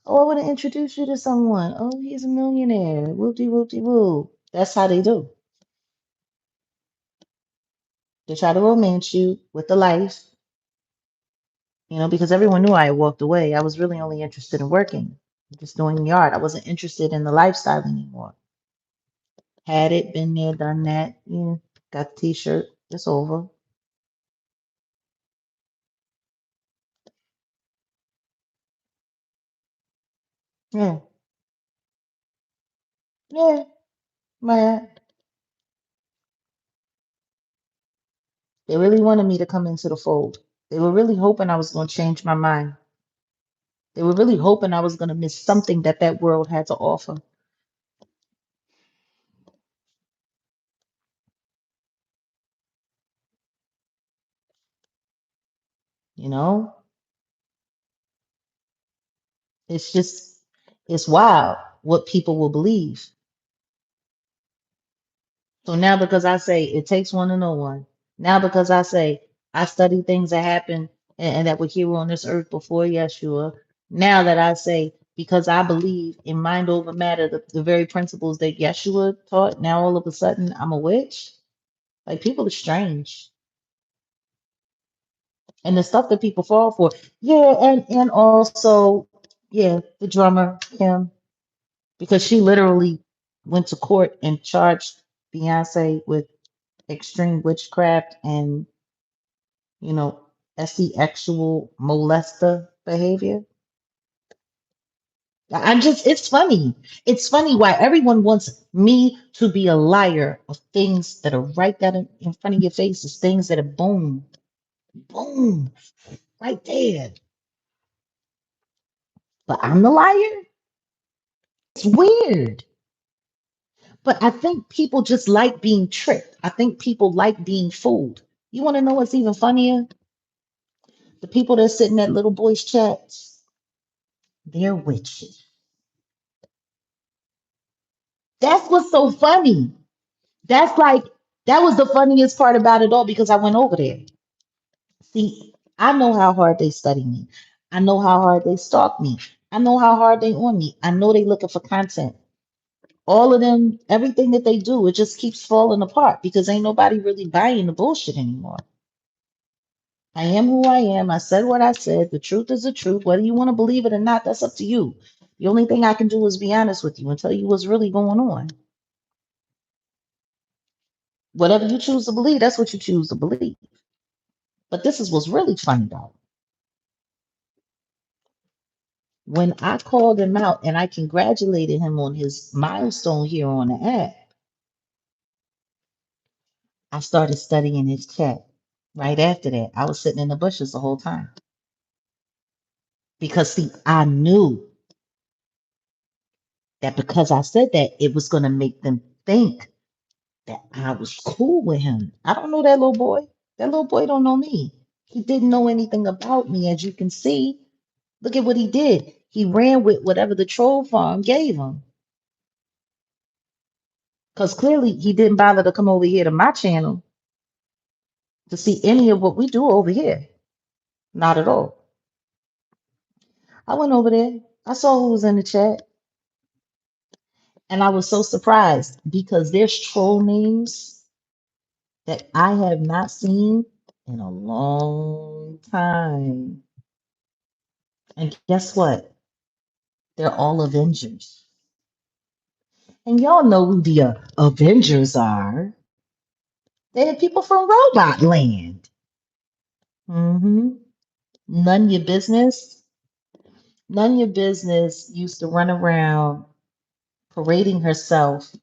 oh, I want to introduce you to someone. Oh, he's a millionaire. Whoopty whoopty woo. That's how they do. They try to romance you with the life, because everyone knew I had walked away. I was really only interested in working, just doing yard. I wasn't interested in the lifestyle anymore. Had it, been there, done that. Yeah, got the t-shirt. It's over. Yeah, yeah, man. They really wanted me to come into the fold. They were really hoping I was going to change my mind. They were really hoping I was going to miss something that world had to offer. You know, it's just, it's wild. what people will believe. So now because I say it takes one to know one, now because I say I study things that happen and that were here on this earth before Yeshua, now that I say because I believe in mind over matter, the very principles that Yeshua taught, now all of a sudden I'm a witch. Like people are strange. And the stuff that people fall for. Yeah, and also, yeah, the drummer, Kim, because she literally went to court and charged Beyonce with extreme witchcraft and, you know, SE actual molester behavior. I'm just, it's funny. It's funny why everyone wants me to be a liar of things that are right there in front of your faces, things that are boom, boom, right there. But I'm the liar? It's weird. But I think people just like being tricked. I think people like being fooled. You want to know what's even funnier? The people that sit in that little boy's chats, they're witches. That's what's so funny. That's like, that was the funniest part about it all because I went over there. See, I know how hard they study me. I know how hard they stalk me. I know how hard they on me. I know they looking for content. All of them, everything that they do, it just keeps falling apart because ain't nobody really buying the bullshit anymore. I am who I am. I said what I said. The truth is the truth. Whether you want to believe it or not, that's up to you. The only thing I can do is be honest with you and tell you what's really going on. Whatever you choose to believe, that's what you choose to believe. But this is what's really funny though. When I called him out and I congratulated him on his milestone here on the app, I started studying his chat. Right after that, I was sitting in the bushes the whole time. Because see, I knew that because I said that, it was going to make them think that I was cool with him. I don't know that little boy. That little boy don't know me. He didn't know anything about me, as you can see. Look at what he did. He ran with whatever the troll farm gave him. Because clearly he didn't bother to come over here to my channel to see any of what we do over here. Not at all. I went over there. I saw who was in the chat. And I was so surprised because there's troll names that I have not seen in a long time. And guess what? They're all Avengers. And y'all know who the Avengers are. They're people from Robot Land. Mm-hmm. None your business. None your business used to run around parading herself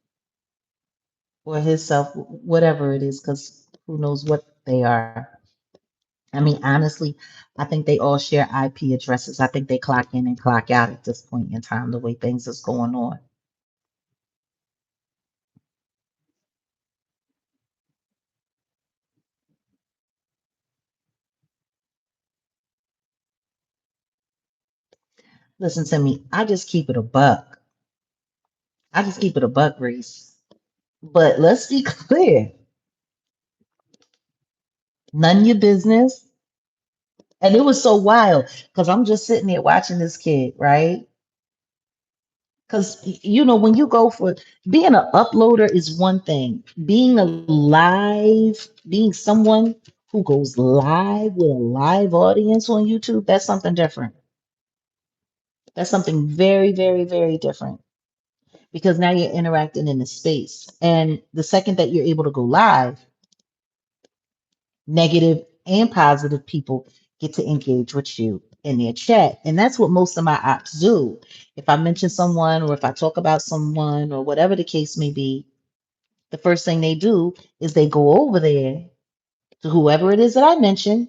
or himself, whatever it is, because who knows what they are. I mean, honestly, I think they all share IP addresses. I think they clock in and clock out at this point in time, the way things is going on. Listen to me. I just keep it a buck. I just keep it a buck, Reese. But let's be clear. None of your business. And it was so wild because I'm just sitting there watching this kid, right? Because, you know, when you go for being an uploader is one thing, being a live, being someone who goes live with a live audience on YouTube, that's something different. That's something very, very, very different because now you're interacting in the space. And the second that you're able to go live, negative and positive people get to engage with you in their chat. And that's what most of my apps do. If I mention someone or if I talk about someone or whatever the case may be, the first thing they do is they go over there to whoever it is that I mentioned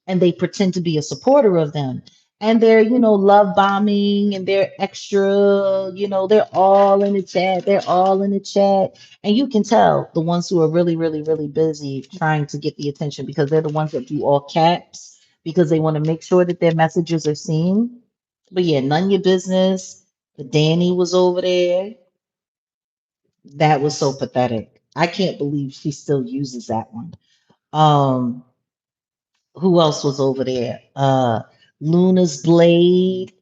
and they pretend to be a supporter of them. And they're, you know, love bombing and they're extra, you know, they're all in the chat. They're all in the chat. And you can tell the ones who are really, really, really busy trying to get the attention because they're the ones that do all caps because they want to make sure that their messages are seen. But yeah, none of your business. But Danny was over there. That was so pathetic. I can't believe she still uses that one. Um, who else was over there? Luna's Blade.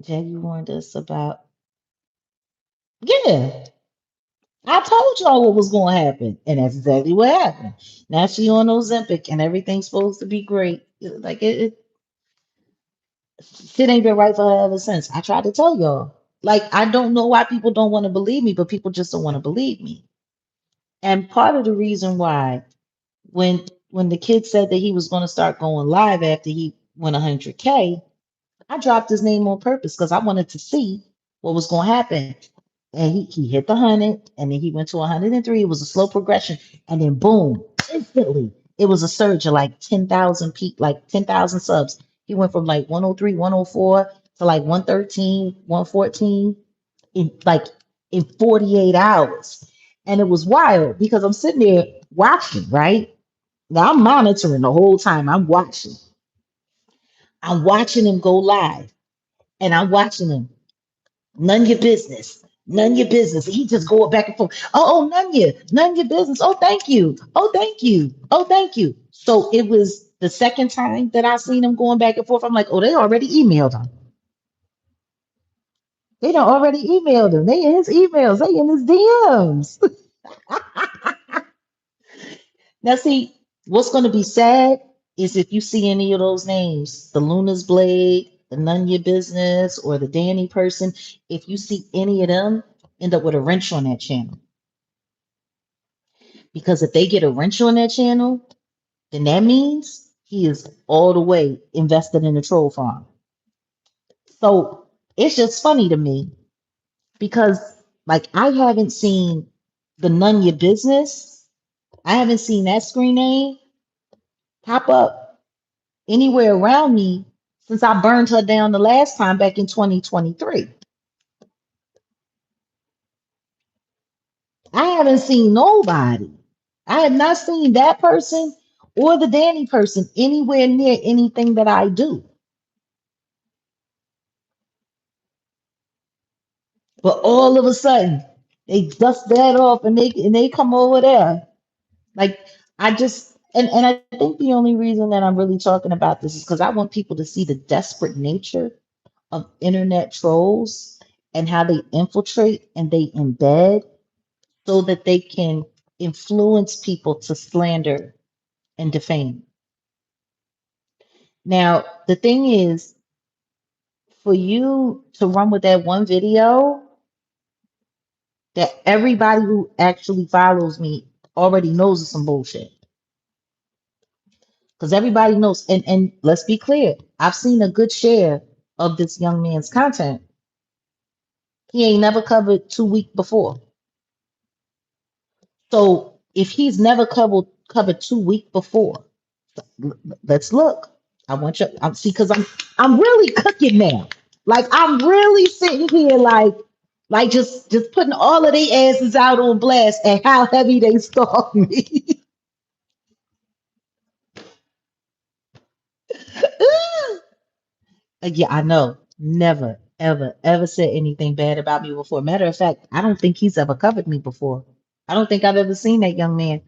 Jay, you warned us about. Yeah, I told y'all what was going to happen, and that's exactly what happened. Now she on Ozempic, and everything's supposed to be great. Like shit ain't been right for her ever since. I tried to tell y'all. Like I don't know why people don't want to believe me, but people just don't want to believe me. And part of the reason why, when the kid said that he was going to start going live after he went 100K, I dropped his name on purpose because I wanted to see what was going to happen. And he hit the 100, and then he went to 103. It was a slow progression, and then boom, instantly, it was a surge of like 10,000 people, like 10,000 subs. He went from like 103, 104 to like 113, 114 in like in 48 hours. And it was wild because I'm sitting there watching, right? Now I'm monitoring the whole time. I'm watching. I'm watching him go live, and I'm watching him. None your business. None your business. He just going back and forth. None your business. Oh, thank you. Oh, thank you. Oh, thank you. So it was the second time that I seen him going back and forth. I'm like, oh, they already emailed him. They done already emailed him. They in his emails. They in his DMs. Now, see, what's going to be sad is if you see any of those names, the Luna's Blade, the None Your Business, or the Danny person, if you see any of them, end up with a wrench on that channel. Because if they get a wrench on that channel, then that means he is all the way invested in the troll farm. So it's just funny to me because, like, I haven't seen the None Your Business, I haven't seen that screen name pop up anywhere around me since I burned her down the last time back in 2023. I haven't seen nobody. I have not seen that person or the Danny person anywhere near anything that I do. But all of a sudden, they dust that off and they come over there. Like I just and I think the only reason that I'm really talking about this is because I want people to see the desperate nature of internet trolls and how they infiltrate and they embed so that they can influence people to slander and defame. Now, the thing is, for you to run with that one video, that everybody who actually follows me already knows is some bullshit. Because everybody knows, and let's be clear, I've seen a good share of this young man's content. He ain't never covered 2 week before. So if he's never covered 2 week before, let's look. I want you. I'm see because I'm really cooking now. Like I'm really sitting here like just putting all of their asses out on blast and how heavy they stalk me. Yeah, I know. Never, ever, ever said anything bad about me before. Matter of fact, I don't think he's ever covered me before. I don't think I've ever seen that young man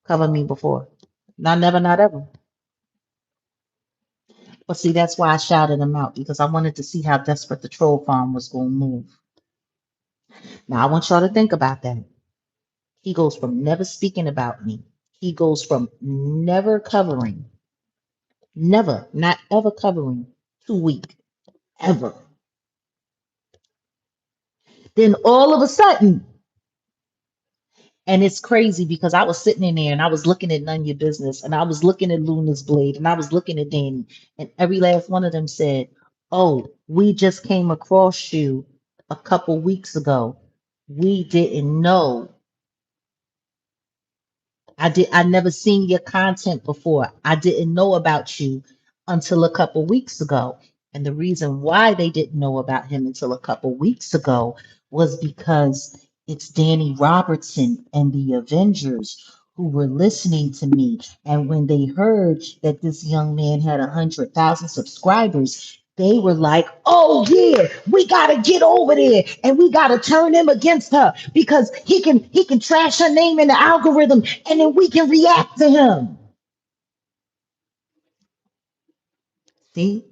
cover me before. Not never, not ever. But see, that's why I shouted him out because I wanted to see how desperate the troll farm was going to move. Now, I want y'all to think about that. He goes from never speaking about me. He goes from never covering, never, not ever covering 2 week, ever. Then all of a sudden, and it's crazy because I was sitting in there and I was looking at None Your Business and I was looking at Luna's Blade and I was looking at Danny, and every last one of them said, oh, we just came across you a couple weeks ago. We didn't know. I never seen your content before. I didn't know about you until a couple weeks ago. And the reason why they didn't know about him until a couple weeks ago was because it's Danny Robertson and the Avengers who were listening to me. And when they heard that this young man had 100,000 subscribers, They were like, oh yeah, we gotta get over there and we gotta turn him against her because he can trash her name in the algorithm and then we can react to him. See,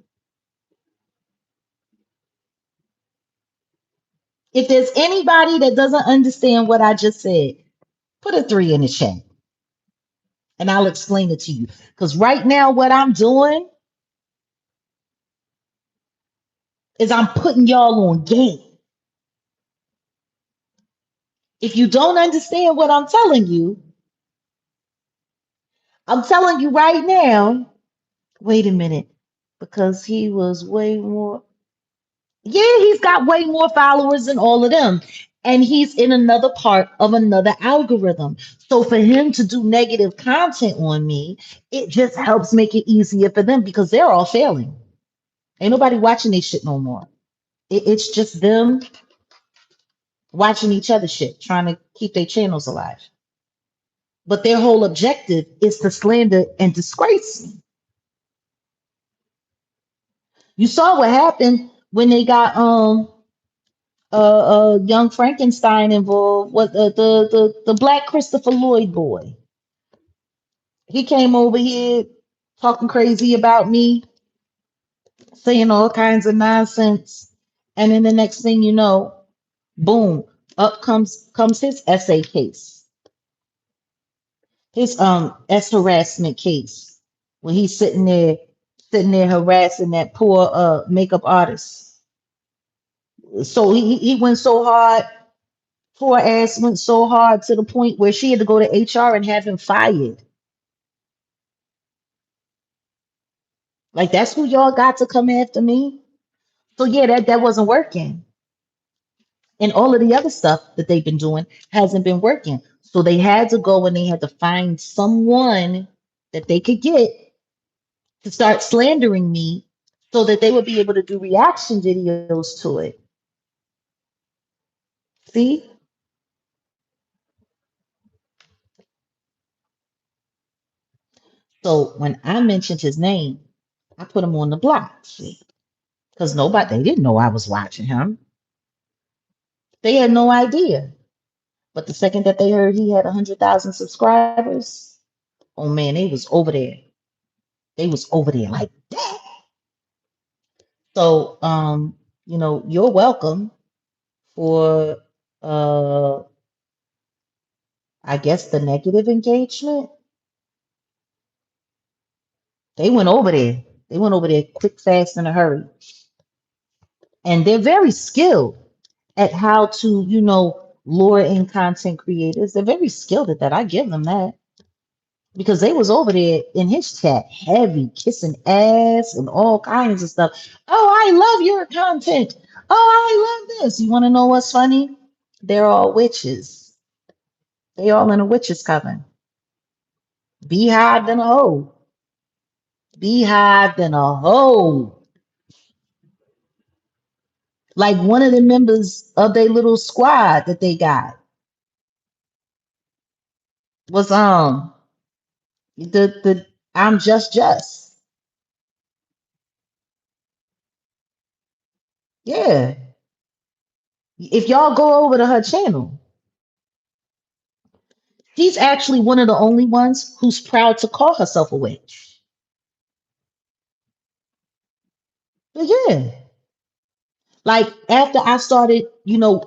if there's anybody that doesn't understand what I just said, put a 3 in the chat and I'll explain it to you. Because right now, what I'm doing is I'm putting y'all on game. If you don't understand what I'm telling you right now, wait a minute, because he was way more, yeah, he's got way more followers than all of them. And he's in another part of another algorithm. So for him to do negative content on me, it just helps make it easier for them because they're all failing. Ain't nobody watching this shit no more. It's just them watching each other shit, trying to keep their channels alive. But their whole objective is to slander and disgrace me. You saw what happened when they got young Frankenstein involved. What the black Christopher Lloyd boy? He came over here talking crazy about me, saying all kinds of nonsense, and then the next thing you know, boom, up comes his essay case, his S harassment case, when he's sitting there harassing that poor makeup artist. So he went so hard. Poor ass went so hard to the point where she had to go to HR and have him fired. Like that's who y'all got to come after me. So yeah, that wasn't working. And all of the other stuff that they've been doing hasn't been working. So they had to go and they had to find someone that they could get to start slandering me so that they would be able to do reaction videos to it. See? So when I mentioned his name, I put him on the block. See? Because they didn't know I was watching him. They had no idea. But the second that they heard he had 100,000 subscribers, oh man, they was over there. They was over there like that. So, you're welcome for, uh, I guess, the negative engagement. They went over there. They went over there quick, fast, in a hurry. And they're very skilled at how to, lure in content creators. They're very skilled at that. I give them that. Because they was over there in his chat, heavy, kissing ass and all kinds of stuff. Oh, I love your content. Oh, I love this. You want to know what's funny? They're all witches. They all in a witch's coven. Beehive than a hoe. Beehive than a hoe. Like one of the members of their little squad that they got was the I'm just. Yeah. If y'all go over to her channel, she's actually one of the only ones who's proud to call herself a witch. But yeah, like after I started,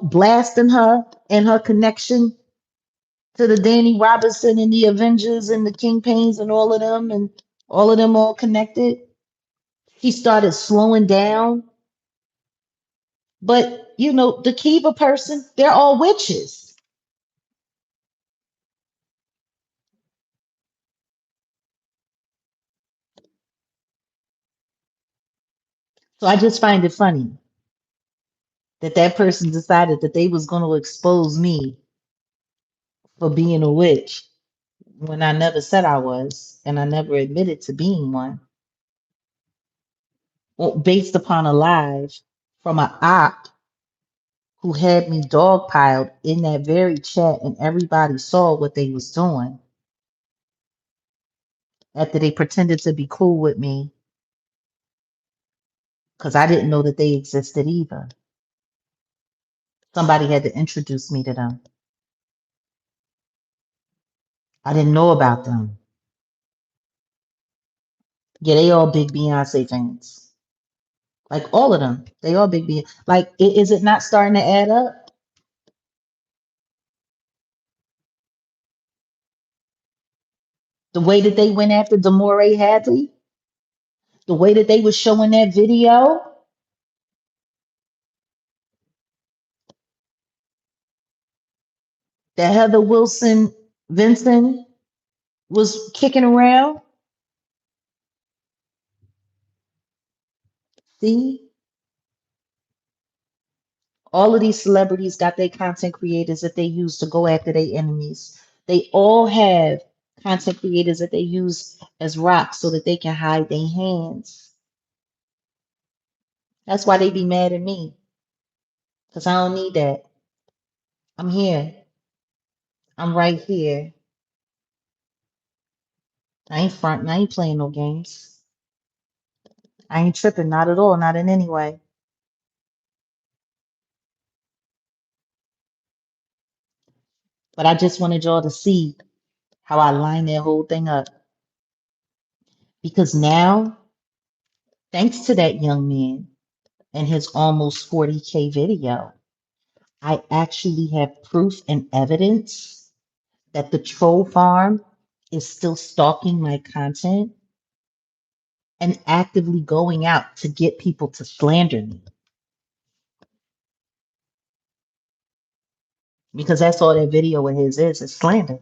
blasting her and her connection to the Danny Robinson and the Avengers and the Kingpins and all of them all connected, she started slowing down. But the Kiva person, they're all witches. So I just find it funny that that person decided that they was going to expose me for being a witch when I never said I was, and I never admitted to being one, well, based upon a lie from an op who had me dogpiled in that very chat, and everybody saw what they was doing after they pretended to be cool with me because I didn't know that they existed either. Somebody had to introduce me to them. I didn't know about them. Yeah, they all big Beyonce fans. Like all of them. They all big Beyonce. Like, is it not starting to add up? The way that they went after Demore Hadley, the way that they was showing that video, that Heather Wilson Vincent was kicking around. See, all of these celebrities got their content creators that they use to go after their enemies. They all have content creators that they use as rocks so that they can hide their hands. That's why they be mad at me, because I don't need that. I'm here. I'm right here. I ain't fronting. I ain't playing no games. I ain't tripping, not at all, not in any way. But I just wanted y'all to see how I line that whole thing up. Because now, thanks to that young man and his almost 40K video, I actually have proof and evidence that the troll farm is still stalking my content and actively going out to get people to slander me. Because that's all that video of his is slander.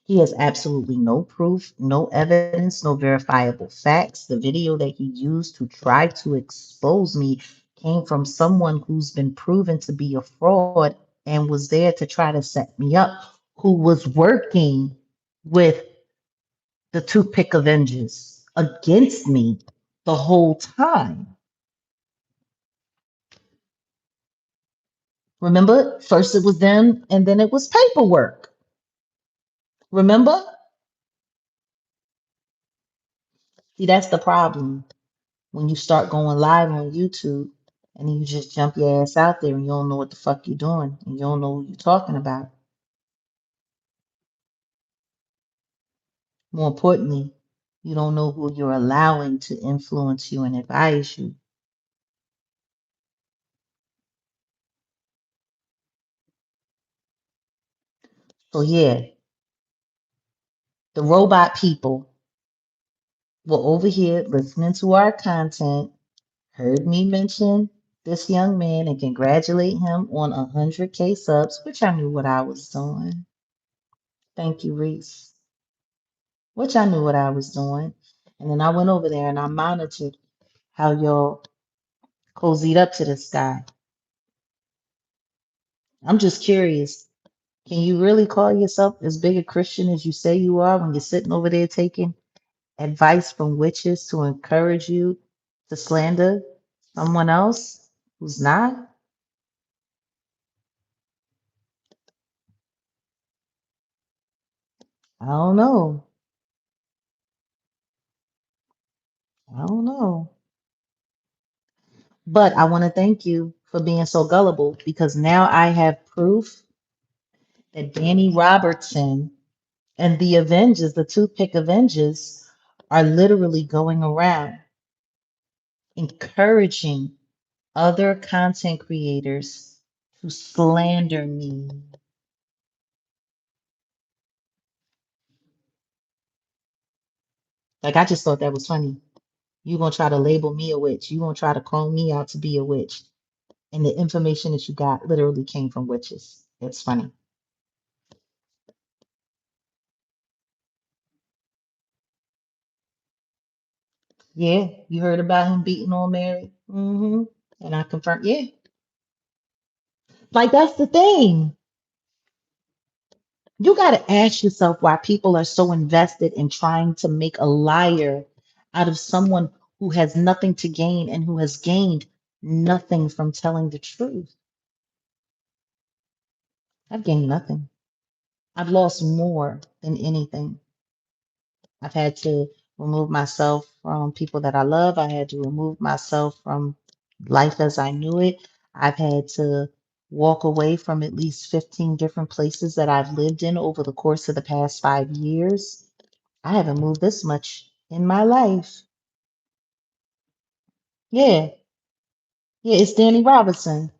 He has absolutely no proof, no evidence, no verifiable facts. The video that he used to try to expose me came from someone who's been proven to be a fraud and was there to try to set me up, who was working with the Toothpick Avengers against me the whole time. Remember, first it was them and then it was paperwork. Remember? See, that's the problem when you start going live on YouTube and you just jump your ass out there and you don't know what the fuck you're doing and you don't know who you're talking about. More importantly, you don't know who you're allowing to influence you and advise you. So, yeah, the robot people were over here listening to our content, heard me mention this young man and congratulate him on 100K subs, which I knew what I was doing. Thank you, Reese. Which I knew what I was doing. And then I went over there and I monitored how y'all cozied up to this guy. I'm just curious. Can you really call yourself as big a Christian as you say you are when you're sitting over there taking advice from witches to encourage you to slander someone else who's not? I don't know. I don't know. But I want to thank you for being so gullible because now I have proof that Danny Robertson and the Avengers, the Toothpick Avengers, are literally going around encouraging other content creators to slander me. Like, I just thought that was funny. You gonna try to label me a witch. You gonna try to call me out to be a witch. And the information that you got literally came from witches. It's funny. Yeah, you heard about him beating on Mary? And I confirmed, yeah. Like, that's the thing. You got to ask yourself why people are so invested in trying to make a liar out of someone who has nothing to gain and who has gained nothing from telling the truth. I've gained nothing. I've lost more than anything. I've had to remove myself from people that I love. I had to remove myself from life as I knew it. I've had to walk away from at least 15 different places that I've lived in over the course of the past 5 years. I haven't moved this much in my life. Yeah, yeah, it's Danny Robinson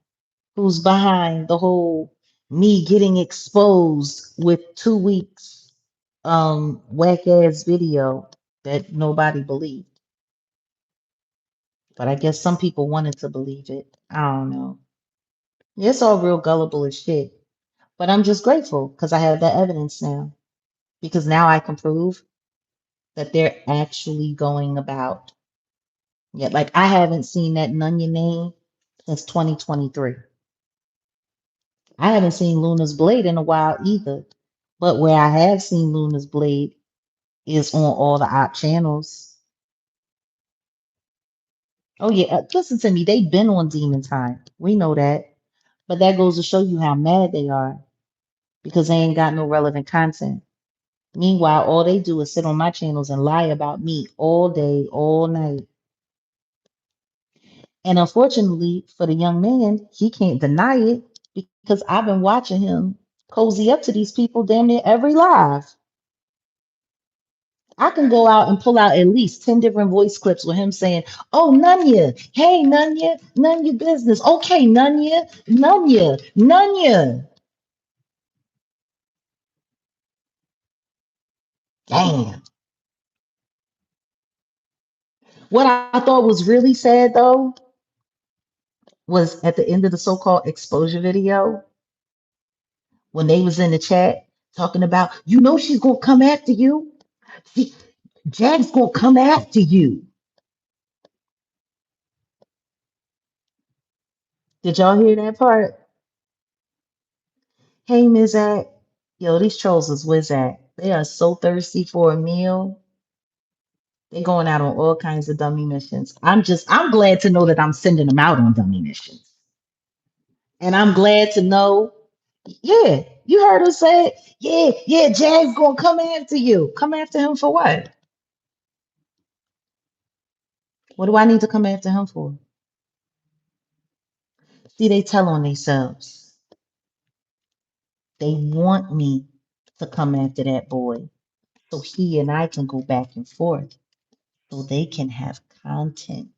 who's behind the whole me getting exposed with 2 weeks whack ass video that nobody believed. But I guess some people wanted to believe it. I don't know. It's all real gullible as shit. But I'm just grateful because I have that evidence now. Because now I can prove that they're actually going about. Yeah, like I haven't seen that Nunya name since 2023. I haven't seen Luna's Blade in a while either. But where I have seen Luna's Blade is on all the op channels. Oh yeah, listen to me. They've been on Demon Time. We know that. But that goes to show you how mad they are because they ain't got no relevant content. Meanwhile, all they do is sit on my channels and lie about me all day, all night. And unfortunately for the young man, he can't deny it because I've been watching him cozy up to these people damn near every live. I can go out and pull out at least 10 different voice clips with him saying, "Oh, Nunya, hey, Nunya, none your business. Okay, Nunya, Nunya, Nunya." Damn. What I thought was really sad though was at the end of the so-called exposure video when they was in the chat talking about, she's gonna come after you. She, Jag's gonna come after you. Did y'all hear that part? Hey, Ms. Act. Yo, these trolls is whiz at. They are so thirsty for a meal. They're going out on all kinds of dummy missions. I'm glad to know that I'm sending them out on dummy missions. And I'm glad to know, yeah, you heard her say it. Yeah, yeah, Jag's gonna come after you. Come after him for what? What do I need to come after him for? See, they tell on themselves. They want me to come after that boy so he and I can go back and forth so they can have content.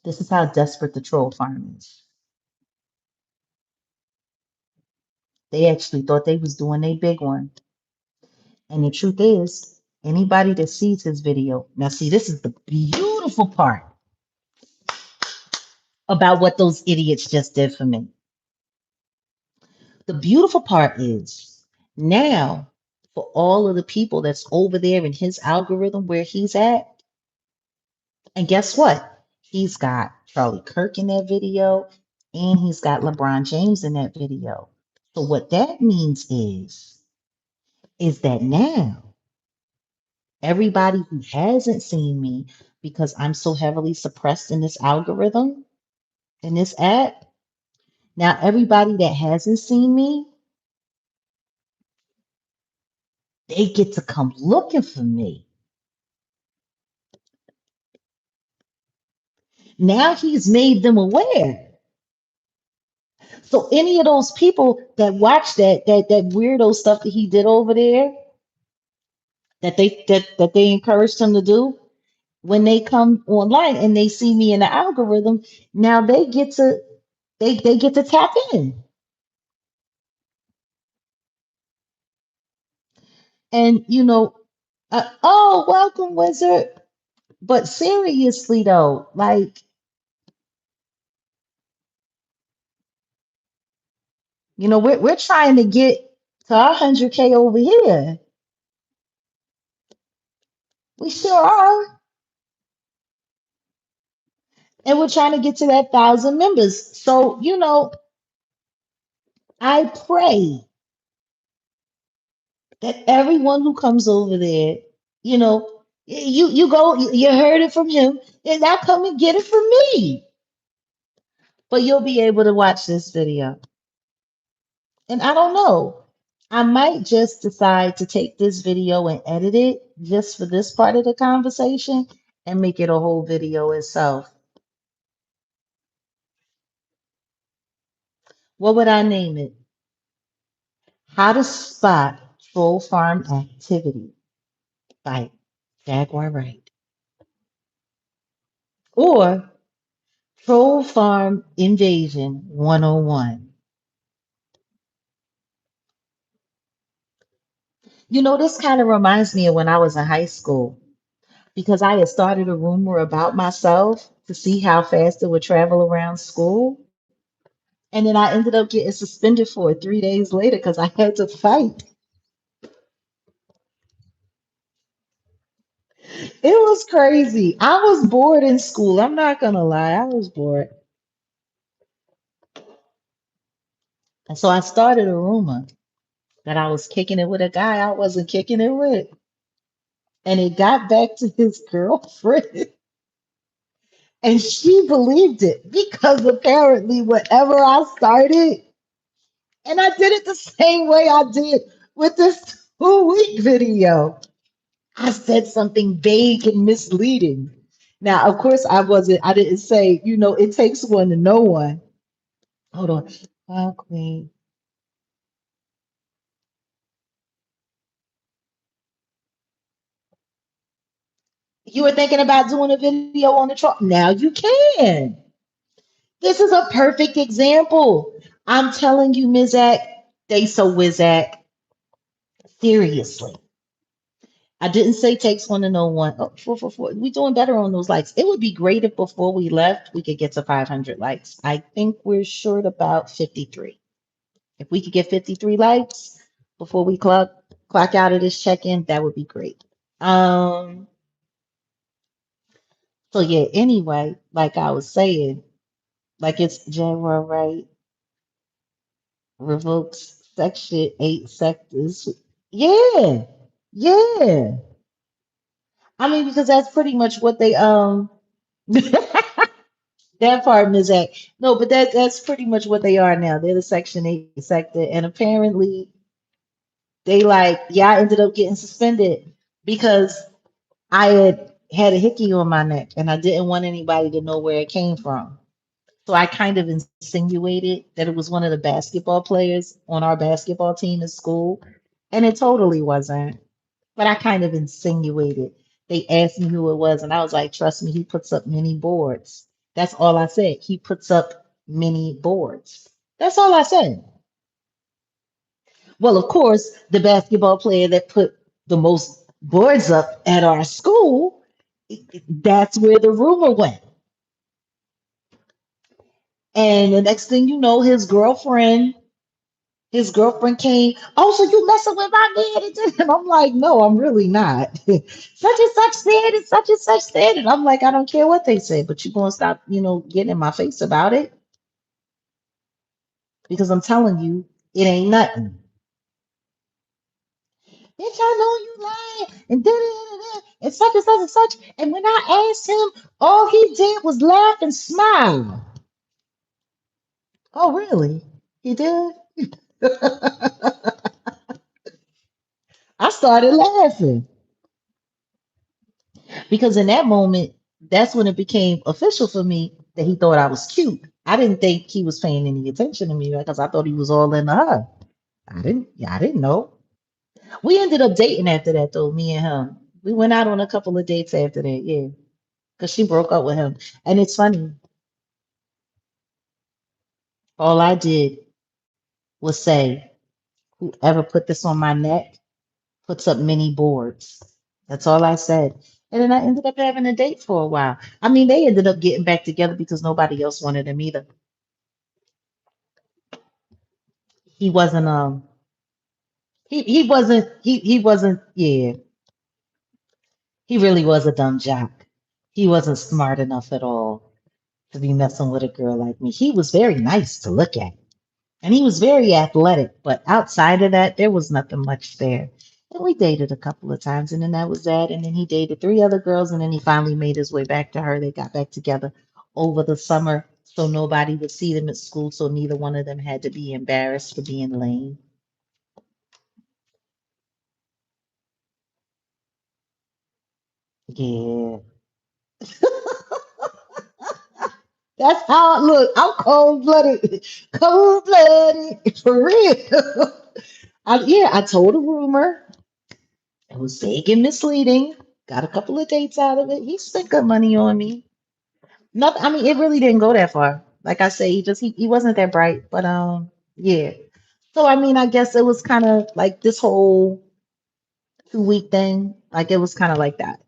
This is how desperate the troll farm is. They actually thought they was doing a big one. And the truth is, anybody that sees his video, now see, this is the beautiful part about what those idiots just did for me. The beautiful part is now for all of the people that's over there in his algorithm where he's at, and guess what? He's got Charlie Kirk in that video, and he's got LeBron James in that video. So what that means is that now everybody who hasn't seen me because I'm so heavily suppressed in this algorithm, in this app, now everybody that hasn't seen me, they get to come looking for me. Now he's made them aware. So any of those people that watch that weirdo stuff that he did over there, that they encouraged him to do, when they come online and they see me in the algorithm, now they get to tap in. And oh, welcome, wizard. But seriously though, like, we're trying to get to our 100K over here. We sure are. And we're trying to get to that 1,000 members. So, I pray that everyone who comes over there, you go, you heard it from him, and now come and get it from me. But you'll be able to watch this video. And I don't know. I might just decide to take this video and edit it just for this part of the conversation and make it a whole video itself. What would I name it? How to Spot Troll Farm Activity by Jaguar Wright. Or Troll Farm Invasion 101. You know, this kind of reminds me of when I was in high school because I had started a rumor about myself to see how fast it would travel around school. And then I ended up getting suspended for it 3 days later because I had to fight. It was crazy. I was bored in school. I'm not gonna lie, I was bored. And so I started a rumor that I was kicking it with a guy I wasn't kicking it with. And it got back to his girlfriend. And she believed it because apparently, whatever I started, and I did it the same way I did with this 2 week video. I said something vague and misleading. Now, of course, I didn't say, it takes one to know one. Hold on. Wow, Queen. You were thinking about doing a video on the truck. Now you can. This is a perfect example. I'm telling you, Mizak, they so Wizak. Seriously. I didn't say takes one to know one. Oh, 444. We doing better on those likes. It would be great if before we left, we could get to 500 likes. I think we're short about 53. If we could get 53 likes before we clock out of this check-in, that would be great. Um, so yeah, anyway, like I was saying, like it's Jaguar right revokes section 8 sectors. Yeah, yeah. I mean, because that's pretty much what they that part is at. No, but that's pretty much what they are now. They're the Section 8 sector. And apparently they like, yeah, I ended up getting suspended because I had a hickey on my neck and I didn't want anybody to know where it came from. So I kind of insinuated that it was one of the basketball players on our basketball team in school. And it totally wasn't. But I kind of insinuated. They asked me who it was, and I was like, trust me, he puts up many boards. That's all I said. He puts up many boards. That's all I said. Well, of course, the basketball player that put the most boards up at our school, that's where the rumor went. And the next thing you know, his girlfriend came, oh, so you messing with my man? And I'm like, no, I'm really not. Such and such said and such and such said. And I'm like, I don't care what they say, but you going to stop, getting in my face about it? Because I'm telling you, it ain't nothing. Bitch, I know you lying and da da da and such and such and such. And when I asked him, all he did was laugh and smile. Oh, really? He did? I started laughing. Because in that moment, that's when it became official for me that he thought I was cute. I didn't think he was paying any attention to me because I thought he was all into her. I didn't know. We ended up dating after that though, me and him. We went out on a couple of dates after that, yeah. Because she broke up with him. And it's funny, all I did was say, whoever put this on my neck puts up many boards. That's all I said. And then I ended up having a date for a while. I mean, they ended up getting back together because nobody else wanted him either. He wasn't he wasn't yeah, he really was a dumb jock. He wasn't smart enough at all to be messing with a girl like me. He was very nice to look at. And he was very athletic, but outside of that, there was nothing much there. And we dated a couple of times, and then that was that. And then he dated 3 other girls, and then he finally made his way back to her. They got back together over the summer. so nobody would see them at school, so neither one of them had to be embarrassed for being lame. Yeah. That's how I look. I'm cold blooded. Cold blooded. For real. Yeah, I told a rumor. It was vague and misleading. Got a couple of dates out of it. He spent good money on me. Nothing. I mean, it really didn't go that far. Like I say, he wasn't that bright. But yeah. So I mean, I guess it was kind of like this whole 2 week thing. Like it was kind of like that.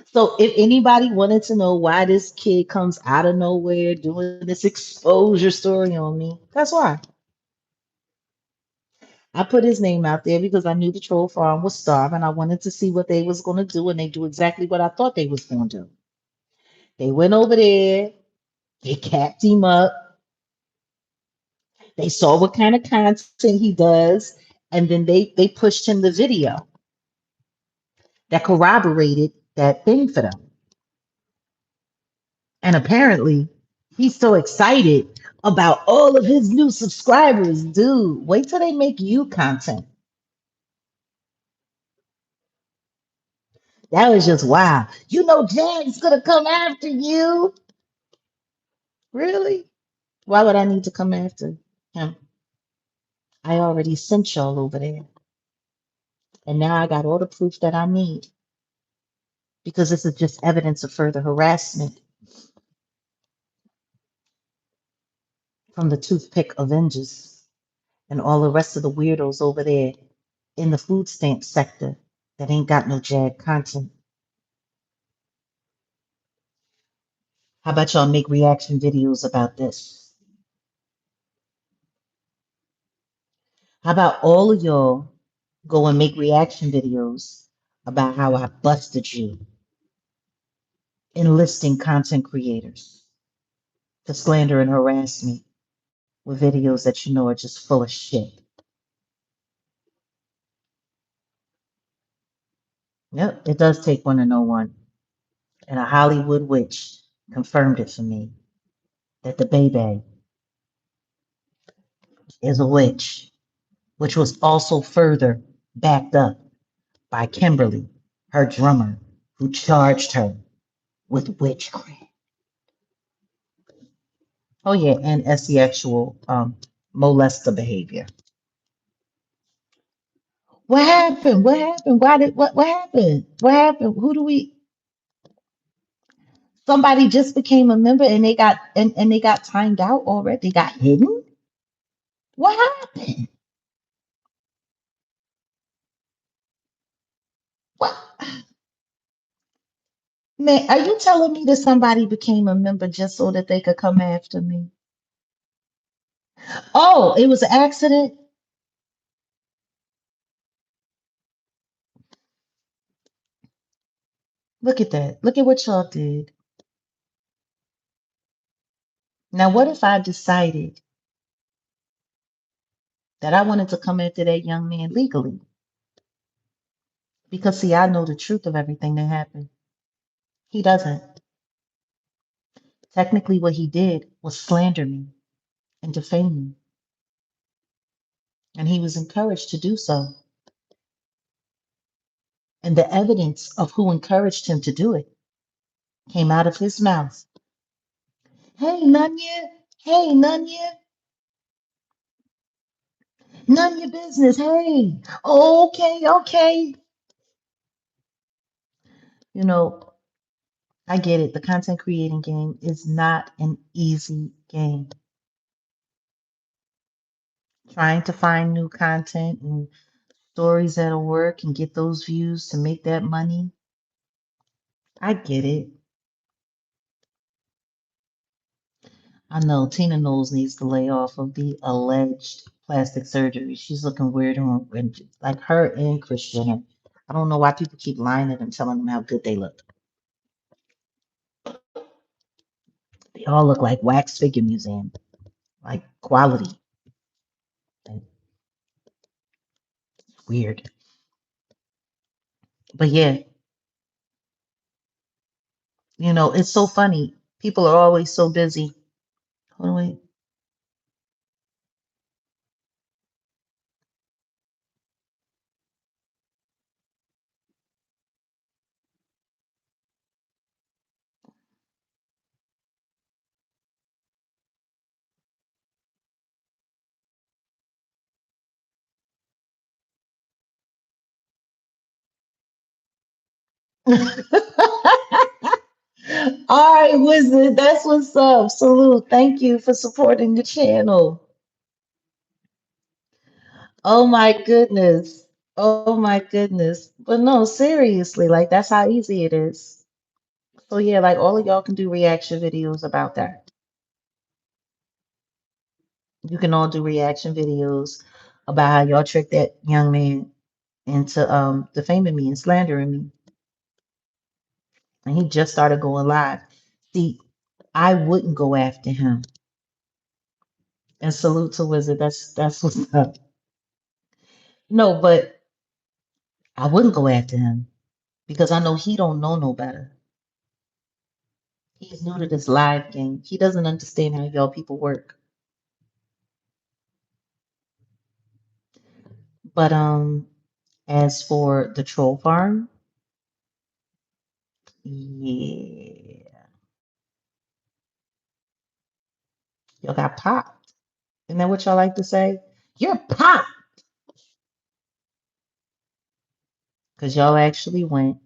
So if anybody wanted to know why this kid comes out of nowhere doing this exposure story on me, that's why. I put his name out there because I knew the troll farm was starving. I wanted to see what they was going to do, and they do exactly what I thought they was going to do. They went over there, they capped him up, they saw what kind of content he does, and then they pushed him the video that corroborated that thing for them. And apparently, he's so excited about all of his new subscribers. Dude, wait till they make you content. That was just wow. You know, Jag's gonna come after you. Really? Why would I need to come after him? I already sent y'all over there. And now I got all the proof that I need because this is just evidence of further harassment from the toothpick Avengers and all the rest of the weirdos over there in the food stamp sector that ain't got no Jag content. How about y'all make reaction videos about this? How about all of y'all go and make reaction videos about how I busted you enlisting content creators to slander and harass me with videos that you know are just full of shit? Yep, it does take one to know one. And a Hollywood witch confirmed it for me that the baby is a witch, which was also further backed up by Kimberly, her drummer, who charged her with witchcraft. Oh yeah, and as the actual molester behavior. What happened? What happened? Why did what happened? What happened? Who do we somebody just became a member and they got timed out already. They got hidden? What happened? What man, are you telling me that somebody became a member just so that they could come after me? Oh, it was an accident? Look at that. Look at what y'all did. Now what if I decided that I wanted to come after that young man legally? Because see, I know the truth of everything that happened. He doesn't. Technically, what he did was slander me and defame me, and he was encouraged to do so. And the evidence of who encouraged him to do it came out of his mouth. Hey, Nunya. Hey, Nunya. None of your business. Hey. Okay, okay. You know, I get it. The content creating game is not an easy game. Trying to find new content and stories that'll work and get those views to make that money. I get it. I know Tina Knowles needs to lay off of the alleged plastic surgery. She's looking weird and like her and Kris Jenner. I don't know why people keep lying to them, telling them how good they look. They all look like wax figure museum, like quality. Like, weird. But yeah, you know, it's so funny. People are always so busy. Hold on, wait. All right, Wizard, that's what's up. Salute. Thank you for supporting the channel. Oh my goodness. Oh my goodness. But no, seriously, like that's how easy it is. So yeah, like all of y'all can do reaction videos about that. You can all do reaction videos about how y'all tricked that young man into defaming me and slandering me. And he just started going live. See, I wouldn't go after him. And salute to Wizard. That's what's up. No, but I wouldn't go after him because I know he don't know no better. He's new to this live game. He doesn't understand how y'all people work. But as for the troll farm, yeah, y'all got popped. Isn't that what y'all like to say? You're popped because y'all actually went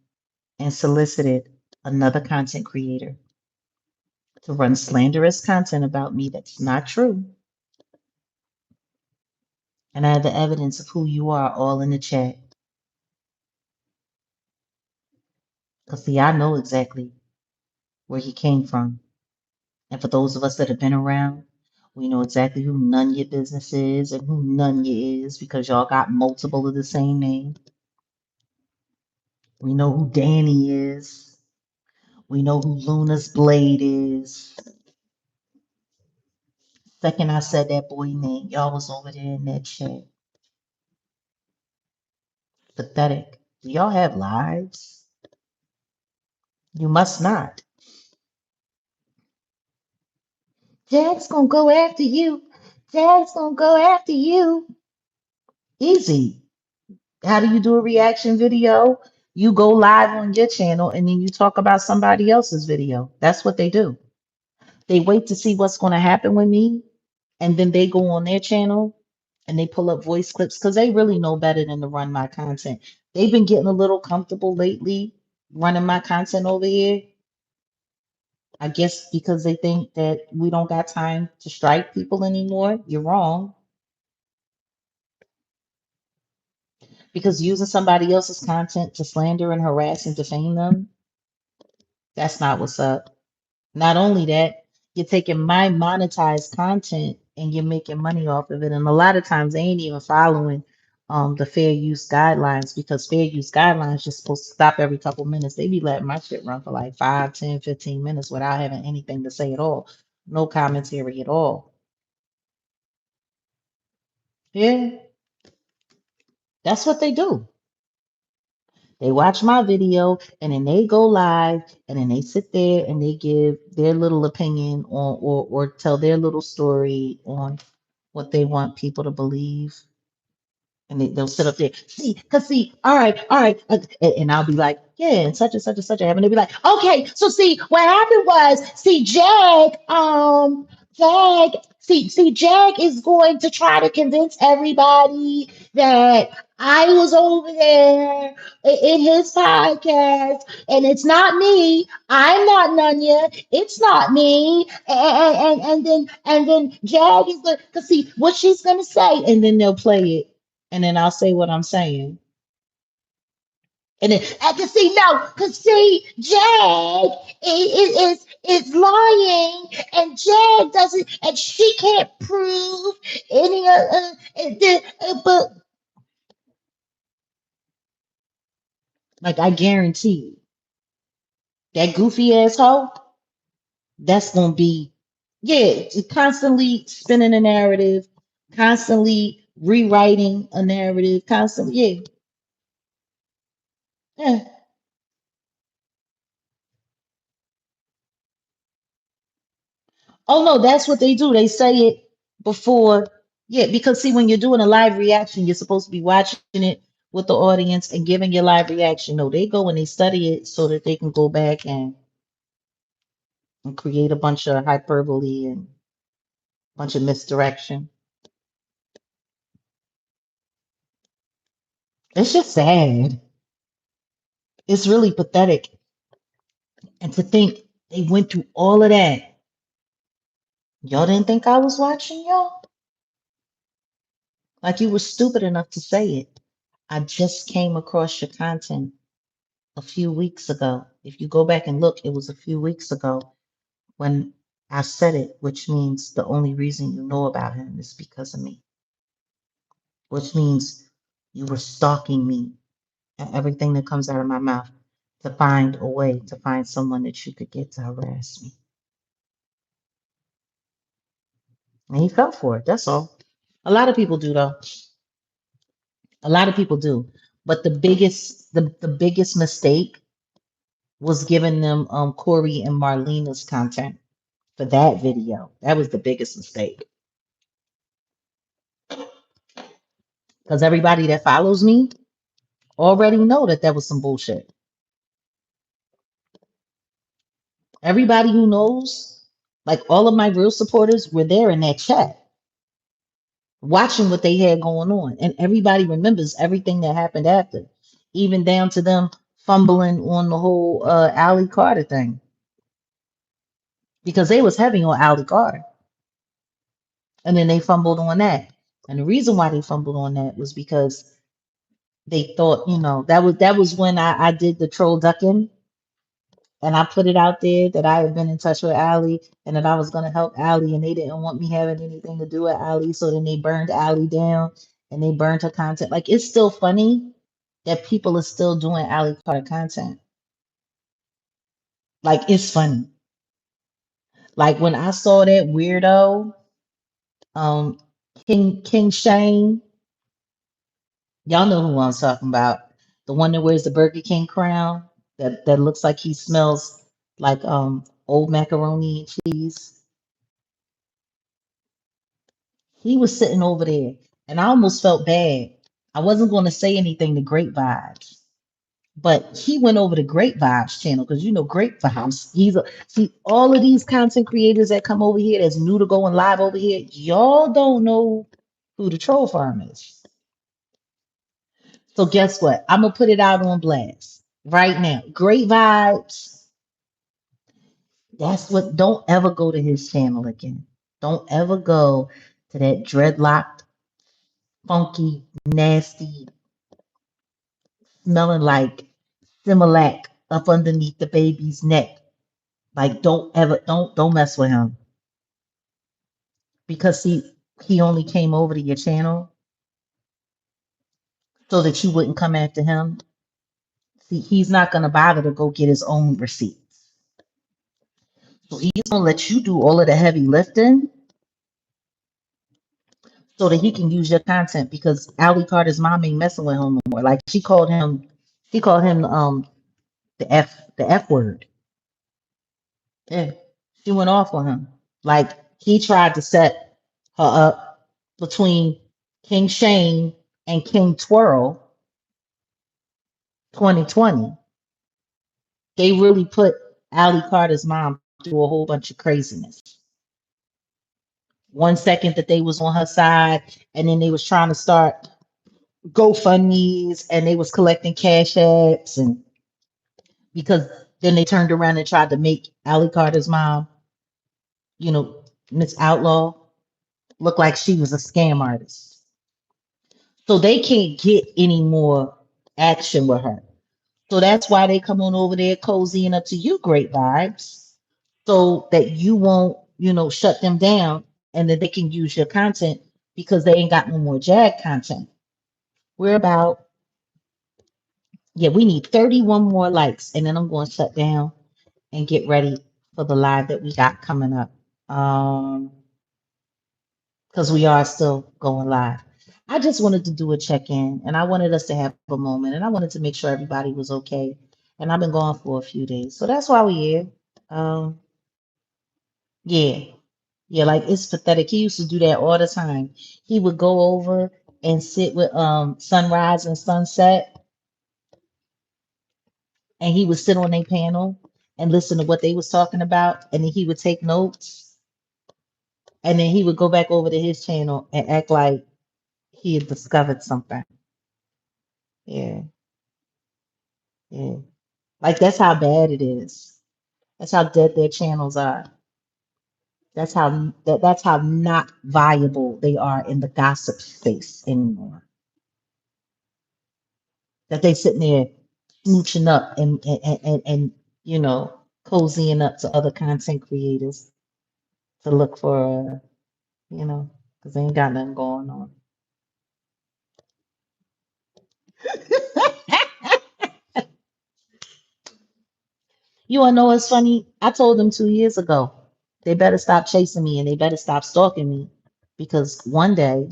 and solicited another content creator to run slanderous content about me that's not true. And I have the evidence of who you are all in the chat. Because see, I know exactly where he came from. And for those of us that have been around, we know exactly who none your business is and who none you is because y'all got multiple of the same name. We know who Danny is. We know who Luna's Blade is. Second I said that boy name, y'all was over there in that chat. Pathetic. Do y'all have lives? You must not. Jack's gonna go after you. Jack's gonna go after you. Easy. How do you do a reaction video? You go live on your channel and then you talk about somebody else's video. That's what they do. They wait to see what's going to happen with me and then they go on their channel and they pull up voice clips because they really know better than to run my content. They've been getting a little comfortable lately running my content over here. I guess because they think that we don't got time to strike people anymore. You're wrong. Because using somebody else's content to slander and harass and defame them, that's not what's up. Not only that, you're taking my monetized content and you're making money off of it. And a lot of times they ain't even following the fair use guidelines because fair use guidelines just supposed to stop every couple minutes. They be letting my shit run for like 5, 10, 15 minutes without having anything to say at all. No commentary at all. Yeah, that's what they do. They watch my video and then they go live and then they sit there and they give their little opinion on or tell their little story on what they want people to believe. And they'll sit up there, see, cause see, all right, and I'll be like, yeah, and such and such happened. They'll be like, okay, so see, what happened was, see, Jag is going to try to convince everybody that I was over there in his podcast, and it's not me. I'm not Nunya. It's not me. And then Jag is going to see what she's gonna say, and then they'll play it and then I'll say what I'm saying. And then I can see no, because see, Jag is lying, and Jag doesn't, and she can't prove any but like I guarantee you, that goofy asshole, that's gonna be yeah, constantly spinning a narrative, constantly rewriting a narrative, constantly yeah. Oh no, that's what they do. They say it before. Yeah, because see, when you're doing a live reaction, you're supposed to be watching it with the audience and giving your live reaction. No, they go and they study it so that they can go back and create a bunch of hyperbole and a bunch of misdirection. It's just sad. It's really pathetic. And to think they went through all of that. Y'all didn't think I was watching y'all? Like you were stupid enough to say it. I just came across your content a few weeks ago. If you go back and look, it was a few weeks ago when I said it, which means the only reason you know about him is because of me, which means you were stalking me and everything that comes out of my mouth to find a way to find someone that you could get to harass me. And he fell for it. That's all. A lot of people do though. A lot of people do. But the biggest mistake was giving them Corey and Marlena's content for that video. That was the biggest mistake. Because everybody that follows me already know that that was some bullshit. Everybody who knows, like all of my real supporters, were there in that chat watching what they had going on. And everybody remembers everything that happened after, even down to them fumbling on the whole Allie Carter thing. Because they was heavy on Allie Carter. And then they fumbled on that. And the reason why they fumbled on that was because they thought, that was when I did the troll ducking and I put it out there that I had been in touch with Allie and that I was gonna help Allie and they didn't want me having anything to do with Allie. So then they burned Allie down and they burned her content. Like it's still funny that people are still doing Allie Carter content. Like it's funny. Like when I saw that weirdo, um, King Shane. Y'all know who I'm talking about. The one that wears the Burger King crown that looks like he smells like old macaroni and cheese. He was sitting over there and I almost felt bad. I wasn't going to say anything to Great Vibes, but he went over to Great Vibes channel because Great Vibes. See all of these content creators that come over here that's new to going live over here. Y'all don't know who the troll farm is. So guess what? I'm gonna put it out on blast right now. Great Vibes. That's what. Don't ever go to his channel again. Don't ever go to that dreadlocked, funky, nasty, smelling like Similac up underneath the baby's neck. Like don't mess with him because he only came over to your channel so that you wouldn't come after him. See, he's not gonna bother to go get his own receipts. So he's gonna let you do all of the heavy lifting so that he can use your content because Allie Carter's mom ain't messing with him no more. Like she called him the F word. Yeah. She went off on him. Like he tried to set her up between King Shane and King Twirl 2020. They really put Allie Carter's mom through a whole bunch of craziness. One second that they was on her side, and then they was trying to start GoFundMe's and they was collecting cash apps and because then they turned around and tried to make Allie Carter's mom, you know, Miss Outlaw, look like she was a scam artist. So they can't get any more action with her. So that's why they come on over there cozying up to you, Great Vibes, so that you won't, shut them down and that they can use your content because they ain't got no more Jag content. We're about Yeah, we need 31 more likes, and then I'm going to shut down and get ready for the live that we got coming up. Because we are still going live. I just wanted to do a check-in, and I wanted us to have a moment, and I wanted to make sure everybody was okay. And I've been gone for a few days, so that's why we're here. Um, yeah. Yeah, like it's pathetic. He used to do that all the time. He would go over and sit with sunrise and sunset, and he would sit on a panel and listen to what they was talking about, and then he would take notes, and then he would go back over to his channel and act like he had discovered something. Yeah, yeah. Like that's how bad it is. That's how dead their channels are. That's how not viable they are in the gossip space anymore. That they sitting there smooching up and you know cozying up to other content creators to look for you know because they ain't got nothing going on. You wanna know what's funny? I told them 2 years ago they better stop chasing me and they better stop stalking me because one day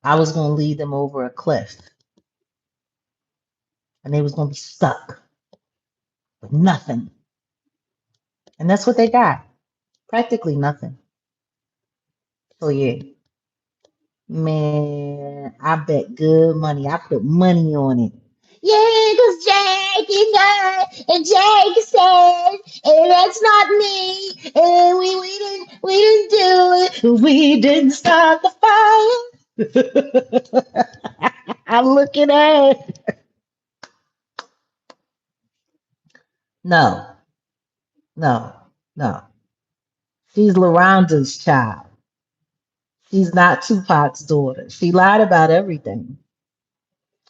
I was gonna lead them over a cliff and they was gonna be stuck with nothing. And that's what they got. Practically nothing. So yeah, man, I bet good money. I put money on it. Yeah, because Jake and Jake said, and that's not me, and we didn't do it. We didn't start the fire. I'm looking at it. No, no, no. She's LaRonda's child. She's not Tupac's daughter. She lied about everything.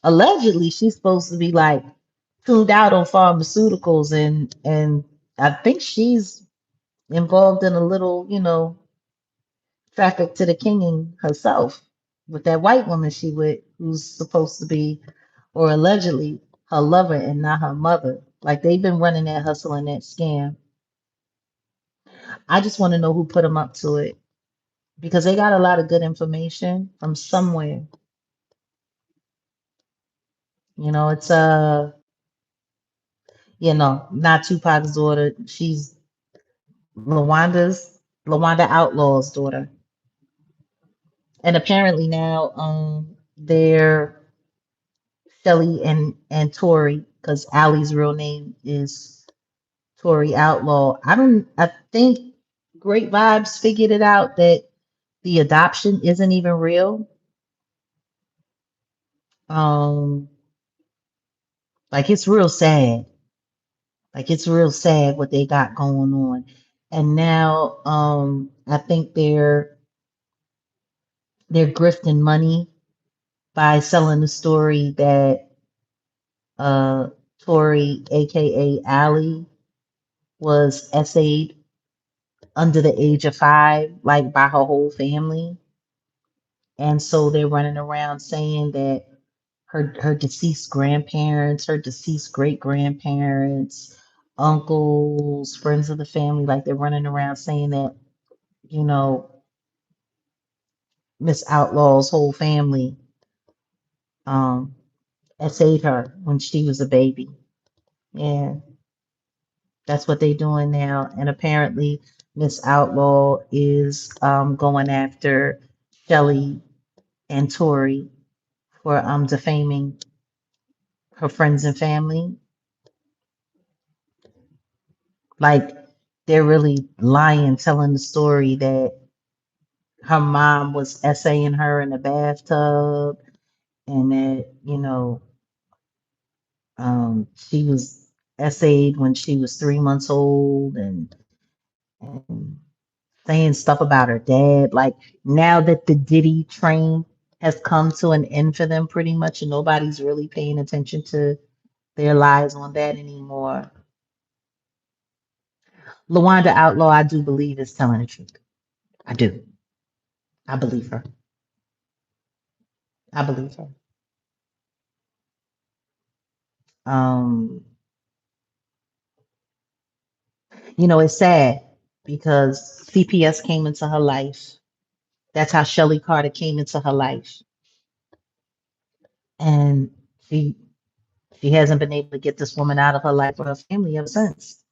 Allegedly, she's supposed to be like tuned out on pharmaceuticals and I think she's involved in a little, you know, traffic to the kinging herself with that white woman she with who's supposed to be or allegedly her lover and not her mother. Like they've been running that hustle and that scam. I just want to know who put them up to it because they got a lot of good information from somewhere. You know, it's you know, not Tupac's daughter. She's Lawanda Outlaw's daughter. And apparently now they're Shelly and Tori, because Allie's real name is Tori Outlaw. I think Great Vibes figured it out that the adoption isn't even real. Um like it's real sad. Like it's real sad what they got going on. And now I think they're grifting money by selling the story that uh Tori, aka Allie, was essayed under the age of 5, like by her whole family. And so they're running around saying that her deceased grandparents, her deceased great grandparents, uncles, friends of the family, like they're running around saying that, you know, Miss Outlaw's whole family um essayed her when she was a baby. Yeah, that's what they're doing now. And apparently Miss Outlaw is going after Shelly and Tori for defaming her friends and family. Like they're really lying, telling the story that her mom was essaying her in the bathtub and that, you know, she was essayed when she was 3 months old and saying stuff about her dad. Like now that the Diddy train has come to an end for them pretty much and nobody's really paying attention to their lives on that anymore. Lawanda Outlaw, I do believe, is telling the truth. I do. I believe her. I believe her. Um, you know, it's sad because CPS came into her life. That's how Shelley Carter came into her life. And she hasn't been able to get this woman out of her life or her family ever since.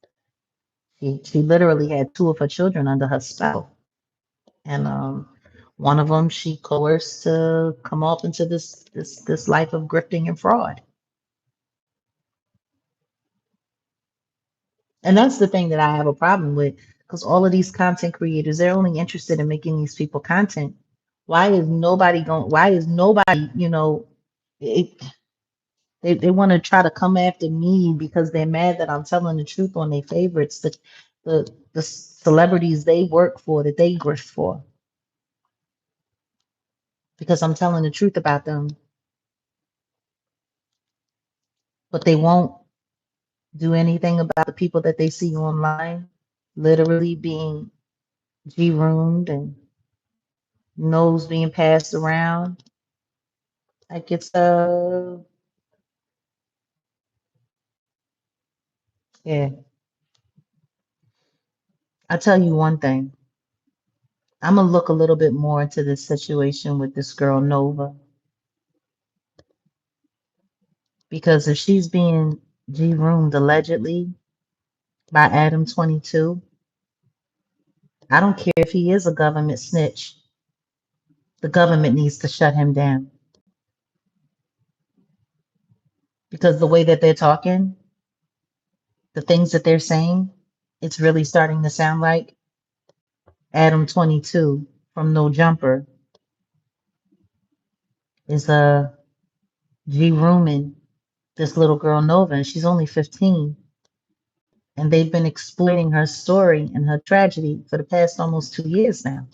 She literally had two of her children under her spell, and one of them she coerced to come off into this life of grifting and fraud. And that's the thing that I have a problem with, because all of these content creators, they're only interested in making these people content. Why is nobody going? Why is nobody, it, they want to try to come after me because they're mad that I'm telling the truth on their favorites, the celebrities they work for, that they grift for, because I'm telling the truth about them, but they won't do anything about the people that they see online, literally being G-roomed and nose being passed around. Like it's yeah. I tell you one thing. I'm gonna look a little bit more into this situation with this girl Nova, because if she's being G-roomed allegedly by Adam 22, I don't care if he is a government snitch. The government needs to shut him down, because the way that they're talking, the things that they're saying, it's really starting to sound like Adam 22 from No Jumper is a G-rooming this little girl Nova, and she's only 15. And they've been exploiting her story and her tragedy for the past almost 2 years now.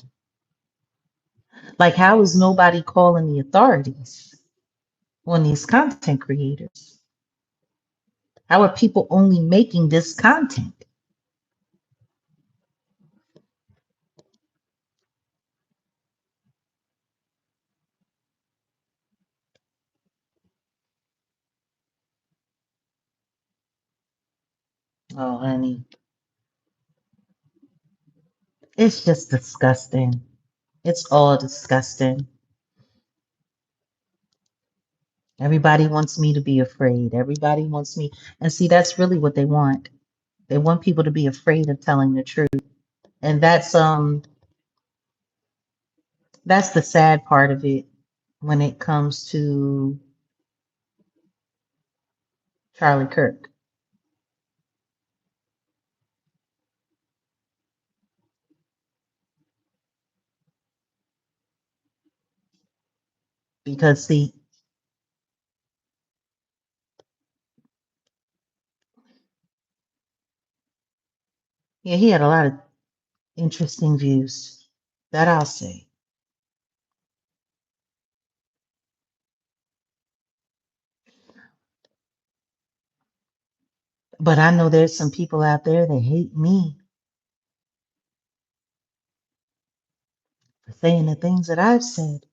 Like, how is nobody calling the authorities on these content creators? How are people only making this content? Oh, honey, it's just disgusting. It's all disgusting. Everybody wants me to be afraid. Everybody wants me. And see, that's really what they want. They want people to be afraid of telling the truth. And that's the sad part of it when it comes to Charlie Kirk. Because see, yeah, he had a lot of interesting views. That I'll say. But I know there's some people out there that hate me for saying the things that I've said.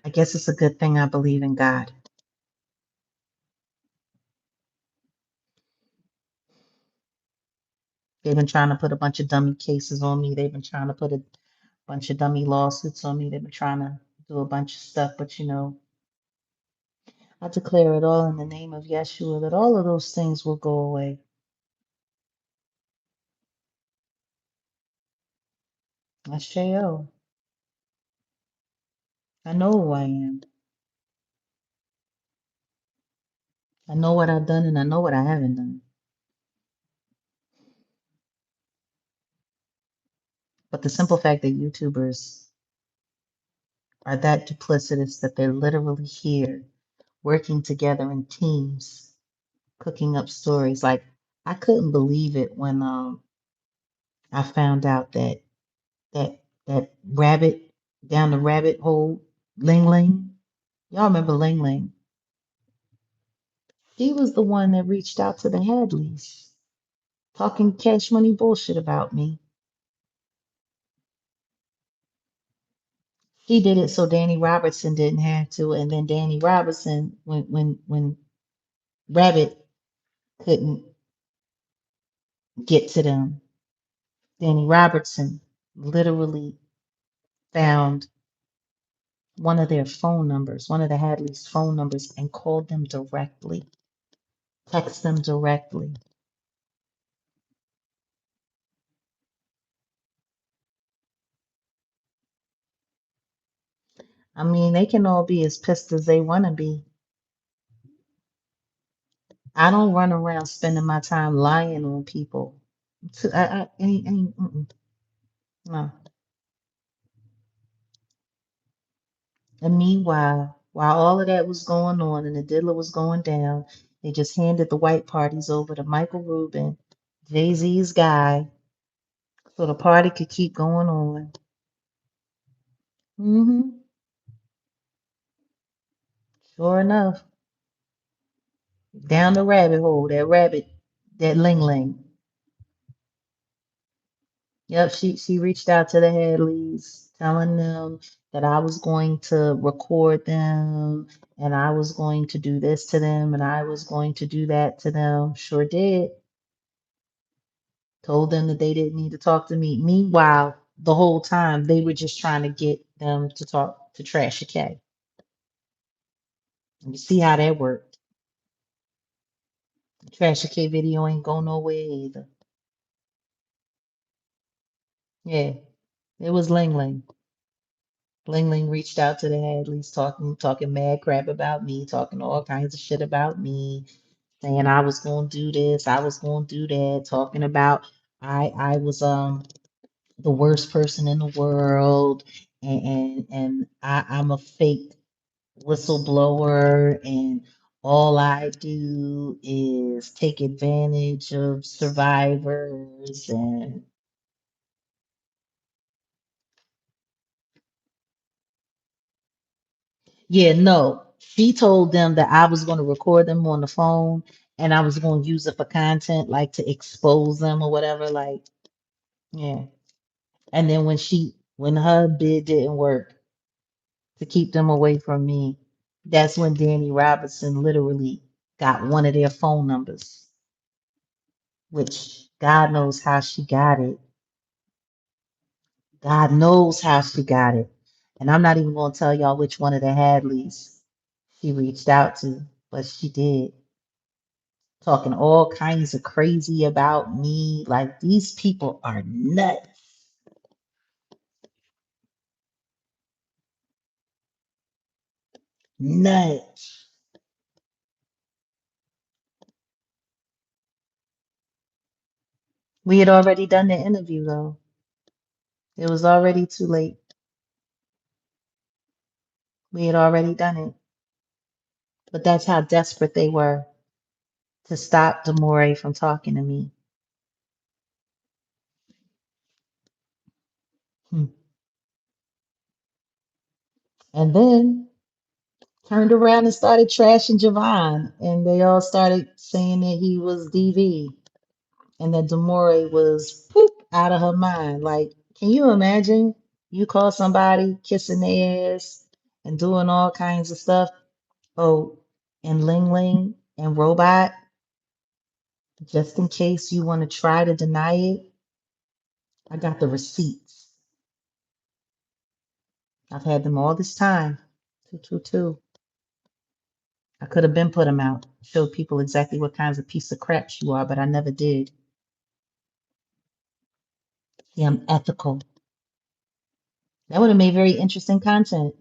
I guess it's a good thing I believe in God. They've been trying to put a bunch of dummy cases on me. They've been trying to put a bunch of dummy lawsuits on me. They've been trying to do a bunch of stuff. But I declare it all in the name of Yeshua that all of those things will go away. Asheo. I know who I am. I know what I've done and I know what I haven't done. But the simple fact that YouTubers are that duplicitous that they're literally here working together in teams, cooking up stories. Like, I couldn't believe it when I found out that rabbit down the rabbit hole, Ling Ling. Y'all remember Ling Ling? She was the one that reached out to the Hadleys, talking cash money bullshit about me. She did it so Danny Robertson didn't have to, and then Danny Robertson, when Rabbit couldn't get to them, Danny Robertson literally found one of their phone numbers, one of the Hadley's phone numbers, and called them directly, text them directly. I mean, they can all be as pissed as they want to be. I don't run around spending my time lying on people. No. And meanwhile, while all of that was going on and the diddler was going down, they just handed the white parties over to Michael Rubin, Jay-Z's guy, so the party could keep going on. Hmm. Sure enough, down the rabbit hole, that rabbit, that Ling Ling. Yep, she reached out to the Hadleys, telling them that I was going to record them and I was going to do this to them and I was going to do that to them. Sure did. Told them that they didn't need to talk to me. Meanwhile, the whole time they were just trying to get them to talk to Trashy K. And you see how that worked. The Trashy K video ain't go nowhere either. Yeah, it was Ling Ling. Ling Ling reached out to the Hadleys, talking mad crap about me, talking all kinds of shit about me, saying I was gonna do this, I was gonna do that, talking about I was the worst person in the world, and I'm a fake whistleblower, and all I do is take advantage of survivors. And yeah, no, she told them that I was going to record them on the phone and I was going to use it for content, like to expose them or whatever. Like, yeah. And then when her bid didn't work to keep them away from me, that's when Danny Robinson literally got one of their phone numbers, which God knows how she got it. God knows how she got it. And I'm not even going to tell y'all which one of the Hadleys she reached out to, but she did. Talking all kinds of crazy about me. Like, these people are nuts. Nuts. We had already done the interview, though. It was already too late. We had already done it. But that's how desperate they were to stop Demore from talking to me. Hmm. And then turned around and started trashing Javon. And they all started saying that he was DV and that Demore was poop out of her mind. Like, can you imagine? You call somebody kissing their ass and doing all kinds of stuff. Oh, and Ling Ling and Robot, just in case you want to try to deny it, I got the receipts. I've had them all this time. 222. I could have been put them out, showed people exactly what kinds of piece of crap you are, but I never did. See, I'm ethical. That would have made very interesting content.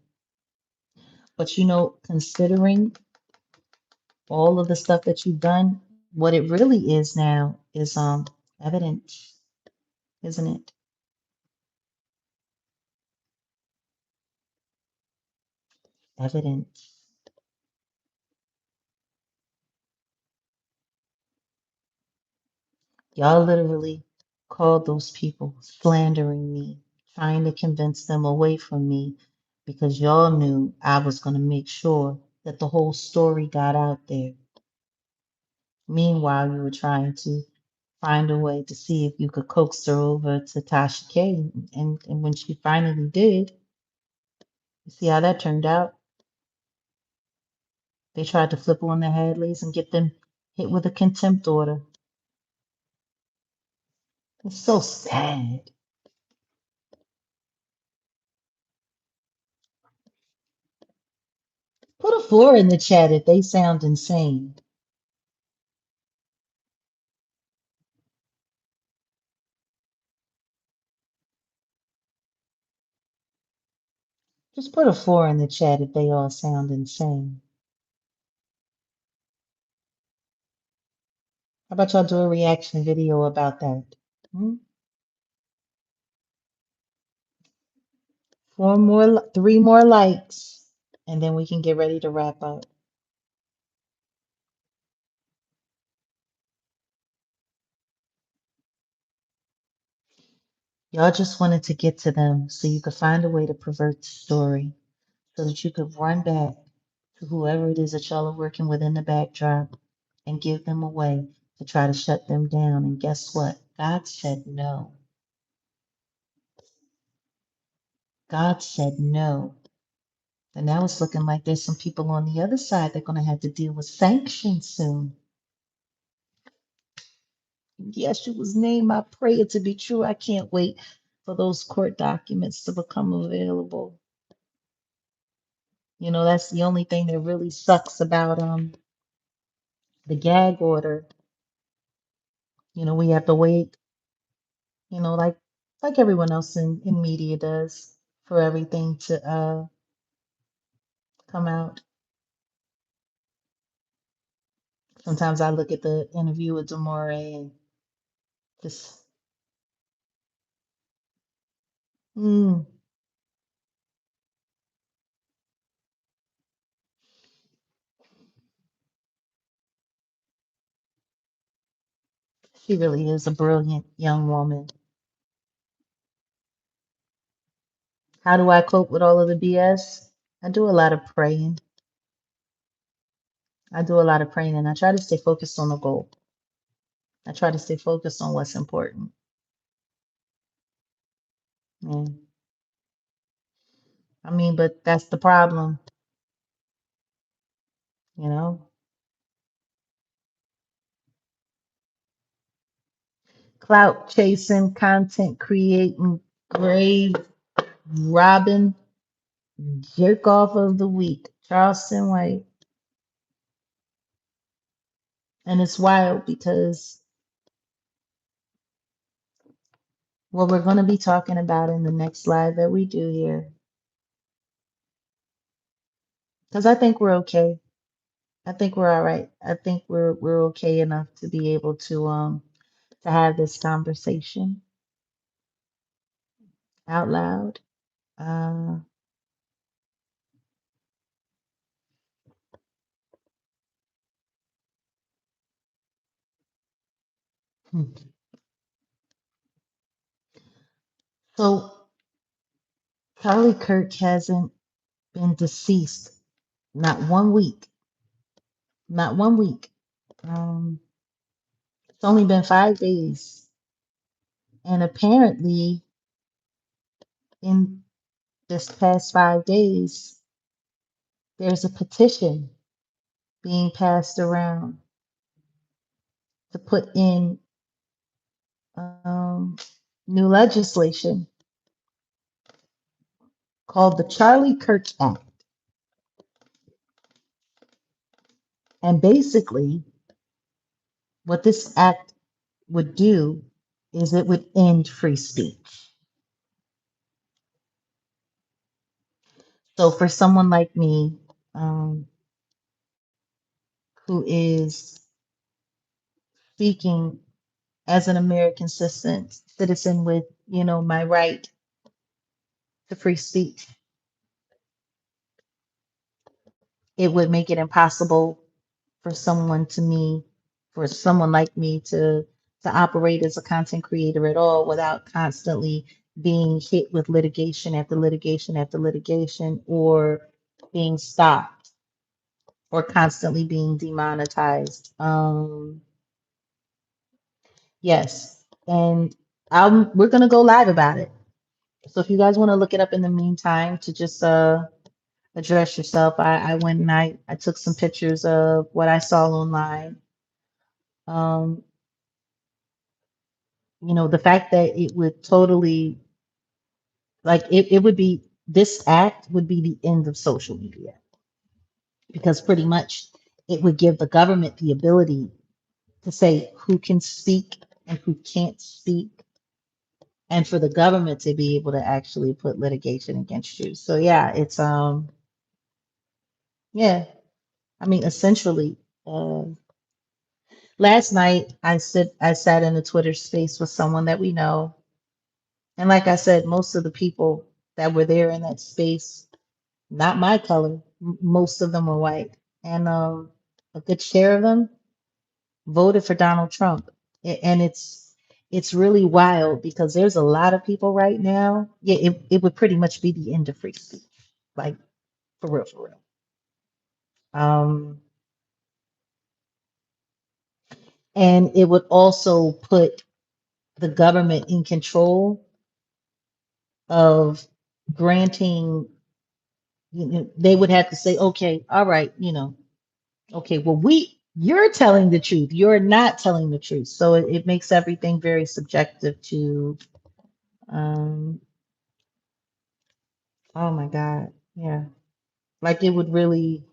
But considering all of the stuff that you've done, what it really is now is evidence, isn't it? Evidence. Y'all literally called those people slandering me, trying to convince them away from me because y'all knew I was going to make sure that the whole story got out there. Meanwhile, you were trying to find a way to see if you could coax her over to Tasha K. And when she finally did, you see how that turned out? They tried to flip on the Hadleys and get them hit with a contempt order. It's so sad. 4 in the chat if they sound insane. Just put a 4 in the chat if they all sound insane. How about y'all do a reaction video about that? Hmm? 3 more likes, and then we can get ready to wrap up. Y'all just wanted to get to them so you could find a way to pervert the story so that you could run back to whoever it is that y'all are working with in the backdrop and give them a way to try to shut them down. And guess what? God said no. God said no. And now it's looking like there's some people on the other side that are going to have to deal with sanctions soon. Yeshua's name, I pray it to be true. I can't wait for those court documents to become available. You know, that's the only thing that really sucks about the gag order. You know, we have to wait, you know, like everyone else in media does for everything to come out. Sometimes I look at the interview with Demore and just mm, she really is a brilliant young woman. How do I cope with all of the BS? I do a lot of praying. I do a lot of praying and I try to stay focused on the goal. I try to stay focused on what's important. And I mean, but that's the problem, you know? Clout chasing, content creating, grave robbing, jerk off of the week, Charleston White. And it's wild because what we're going to be talking about in the next live that we do here, because I think we're okay. I think we're all right. I think we're okay enough to be able to have this conversation out loud. Uh, hmm. So Charlie Kirk hasn't been deceased not 1 week, not 1 week. It's only been 5 days, and apparently in this past 5 days, there's a petition being passed around to put in um, new legislation called the Charlie Kirk Act. And basically, what this act would do is it would end free speech. So for someone like me, um, who is speaking as an American citizen with, you know, my right to free speech, it would make it impossible for for someone like me to operate as a content creator at all without constantly being hit with litigation after litigation after litigation, or being stopped, or constantly being demonetized. Yes, and we're gonna go live about it. So if you guys want to look it up in the meantime to just address yourself, I went and I took some pictures of what I saw online. Um, you know, the fact that it would totally, like, it would be, this act would be the end of social media. because pretty much it would give the government the ability to say who can speak and who can't speak, and for the government to be able to actually put litigation against you. So yeah, it's yeah, I mean essentially uh last night I sat in a Twitter space with someone that we know, and like I said, most of the people that were there in that space, not my color, most of them were white, and a good share of them voted for Donald Trump. And it's really wild because there's a lot of people right now. Yeah, it would pretty much be the end of free speech. Like for real, for real. Um, and it would also put the government in control of granting, they would have to say, okay, all right, okay, well, you're telling the truth. You're not telling the truth. So it makes everything very subjective to, um, oh my God. Yeah. Like it would really,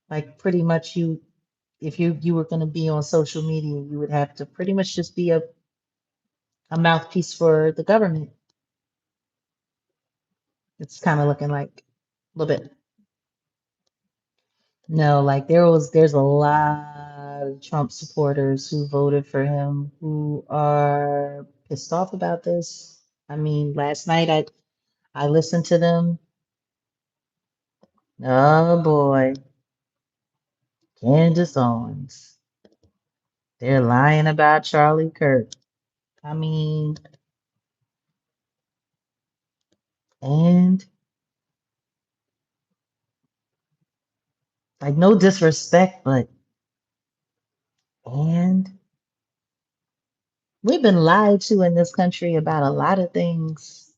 like pretty much if you were going to be on social media, you would have to pretty much just be a mouthpiece for the government. It's kind of looking like a little bit. No, like there's a lot of Trump supporters who voted for him who are pissed off about this. I mean, last night I listened to them. Oh boy, Candace Owens. They're lying about Charlie Kirk. I mean, and like no disrespect, but and we've been lied to in this country about a lot of things.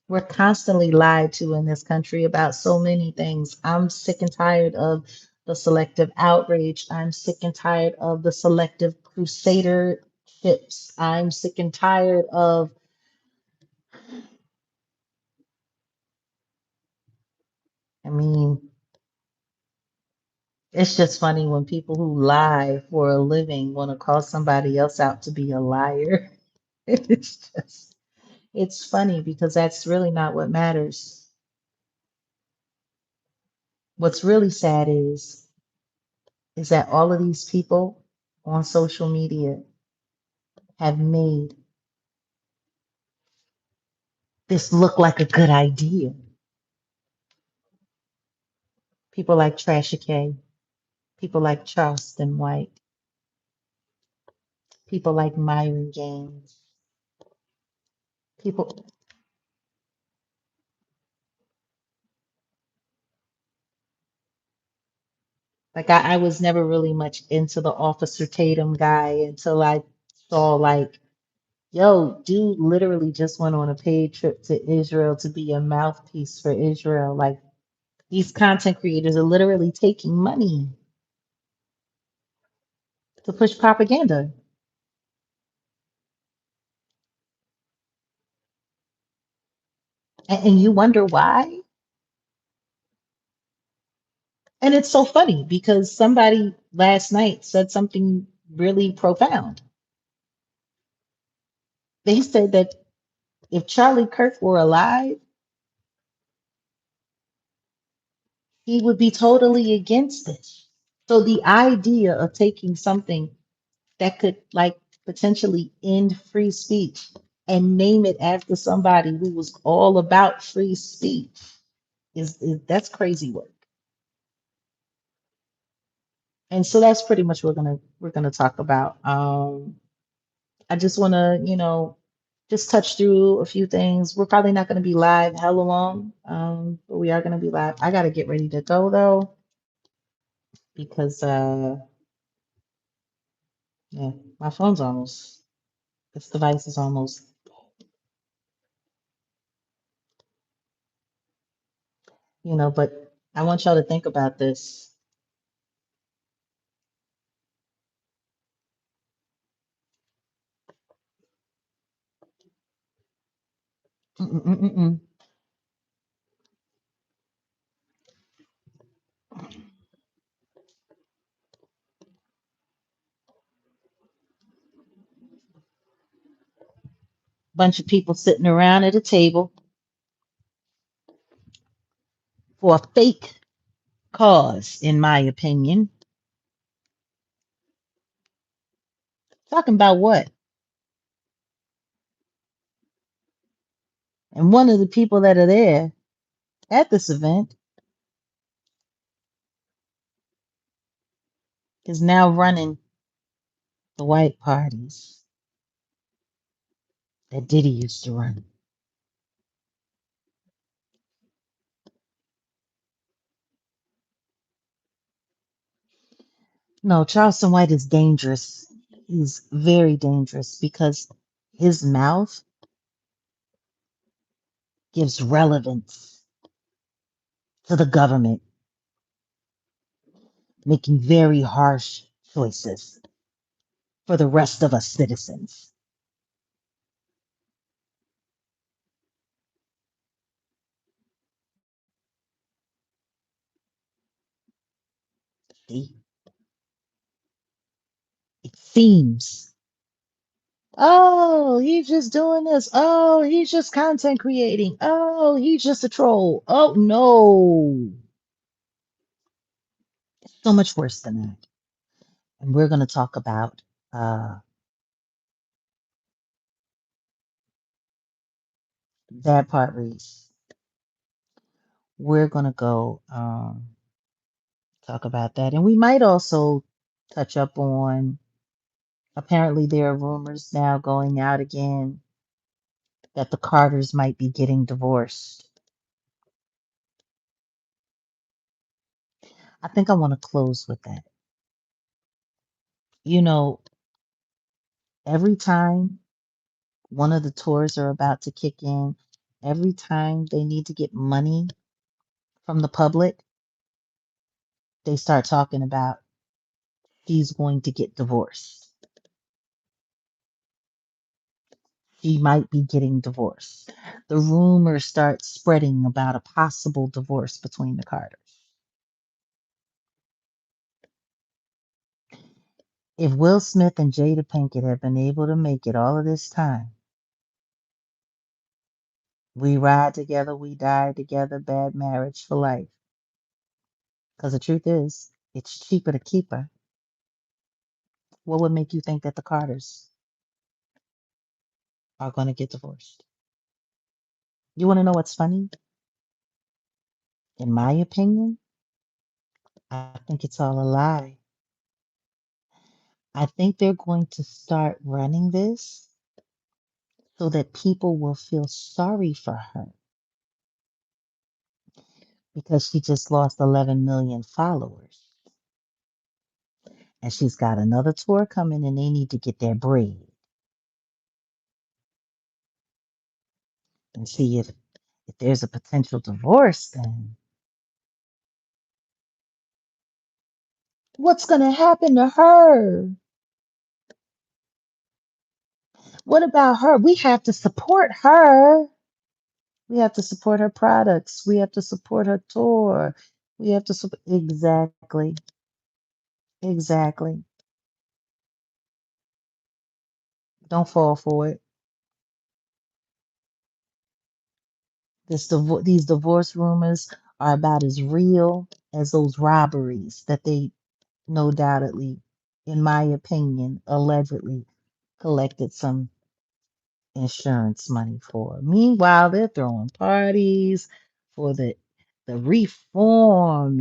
We're constantly lied to in this country about so many things. I'm sick and tired of the selective outrage. I'm sick and tired of the selective crusader ships. I'm sick and tired of, I mean, it's just funny when people who lie for a living want to call somebody else out to be a liar. It's just, it's funny because that's really not what matters. What's really sad is that all of these people on social media have made this look like a good idea. People like Trasha K, people like Charleston White, people like Myron Gaines, people like I was never really much into the Officer Tatum guy until I saw like, yo, dude literally just went on a paid trip to Israel to be a mouthpiece for Israel. Like these content creators are literally taking money to push propaganda. And you wonder why? And it's so funny because somebody last night said something really profound. They said that if Charlie Kirk were alive, he would be totally against it. So the idea of taking something that could like potentially end free speech and name it after somebody who was all about free speech is that's crazy work. And so that's pretty much what we're gonna talk about. I just want to, just touch through a few things. We're probably not going to be live hella long, but we are going to be live. I got to get ready to go though, because yeah, my phone's almost, this device is almost, but I want y'all to think about this. Mm-mm-mm-mm. Bunch of people sitting around at a table for a fake cause, in my opinion. Talking about what? And one of the people that are there at this event is now running the white parties that Diddy used to run. No, Charleston White is dangerous. He's very dangerous because his mouth gives relevance to the government, making very harsh choices for the rest of us citizens. See, it seems, oh, he's just doing this. Oh, he's just content creating. Oh, he's just a troll. Oh, no. It's so much worse than that. And we're going to talk about uh, that part, Reese. We're going to go talk about that. And we might also touch up on apparently there are rumors now going out again that the Carters might be getting divorced. I think I want to close with that. You know, every time one of the tours are about to kick in, every time they need to get money from the public, they start talking about she's going to get divorced. She might be getting divorced. The rumors start spreading about a possible divorce between the Carters. If Will Smith and Jada Pinkett have been able to make it all of this time, we ride together, we die together, bad marriage for life. Because the truth is, it's cheaper to keep her. What would make you think that the Carters are going to get divorced? You want to know what's funny? In my opinion, I think it's all a lie. I think they're going to start running this so that people will feel sorry for her because she just lost 11 million followers. And she's got another tour coming and they need to get their bread and see if there's a potential divorce, then what's going to happen to her? What about her? We have to support her. We have to support her products. We have to support her tour. We have to support. Exactly. Exactly. Don't fall for it. These divorce rumors are about as real as those robberies that they no doubtedly, in my opinion, allegedly collected some insurance money for. Meanwhile, they're throwing parties for the reform,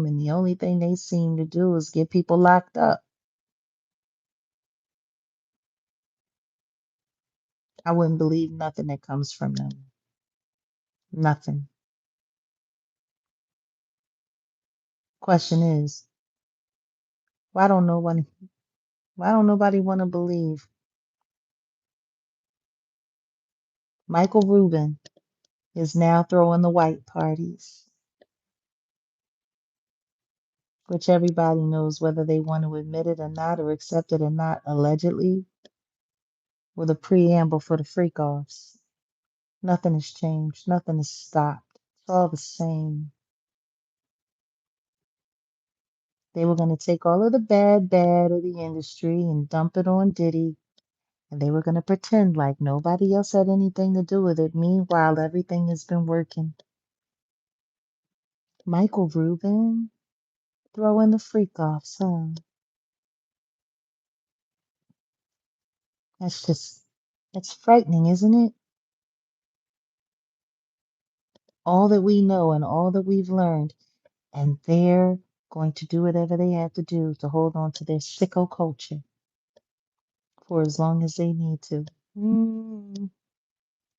and the only thing they seem to do is get people locked up. I wouldn't believe nothing that comes from them. Nothing. Question is, why don't nobody why don't nobody want to believe Michael Rubin is now throwing the white parties, which everybody knows whether they want to admit it or not or accept it or not, allegedly, with a preamble for the freak offs. Nothing has changed, nothing has stopped. It's all the same. They were going to take all of the bad of the industry and dump it on Diddy, And they were going to pretend like nobody else had anything to do with it. Meanwhile, everything has been working. Michael Rubin throwing the freak offs, huh? That's just, that's frightening, isn't it? All that we know and all that we've learned, and they're going to do whatever they have to do to hold on to their sicko culture for as long as they need to. Mm.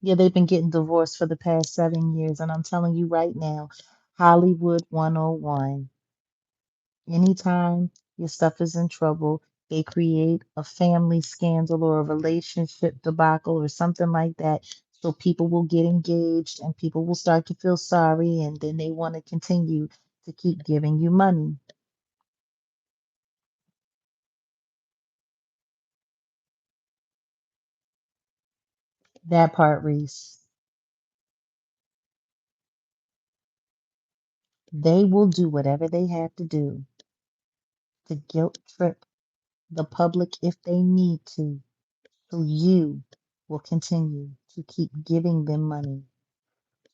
Yeah, they've been getting divorced for the past 7 years, and I'm telling you right now, Hollywood 101. Anytime your stuff is in trouble, they create a family scandal or a relationship debacle or something like that. So people will get engaged and people will start to feel sorry, and then they want to continue to keep giving you money. That part, Reese. They will do whatever they have to do to guilt trip the public if they need to. So you will continue to keep giving them money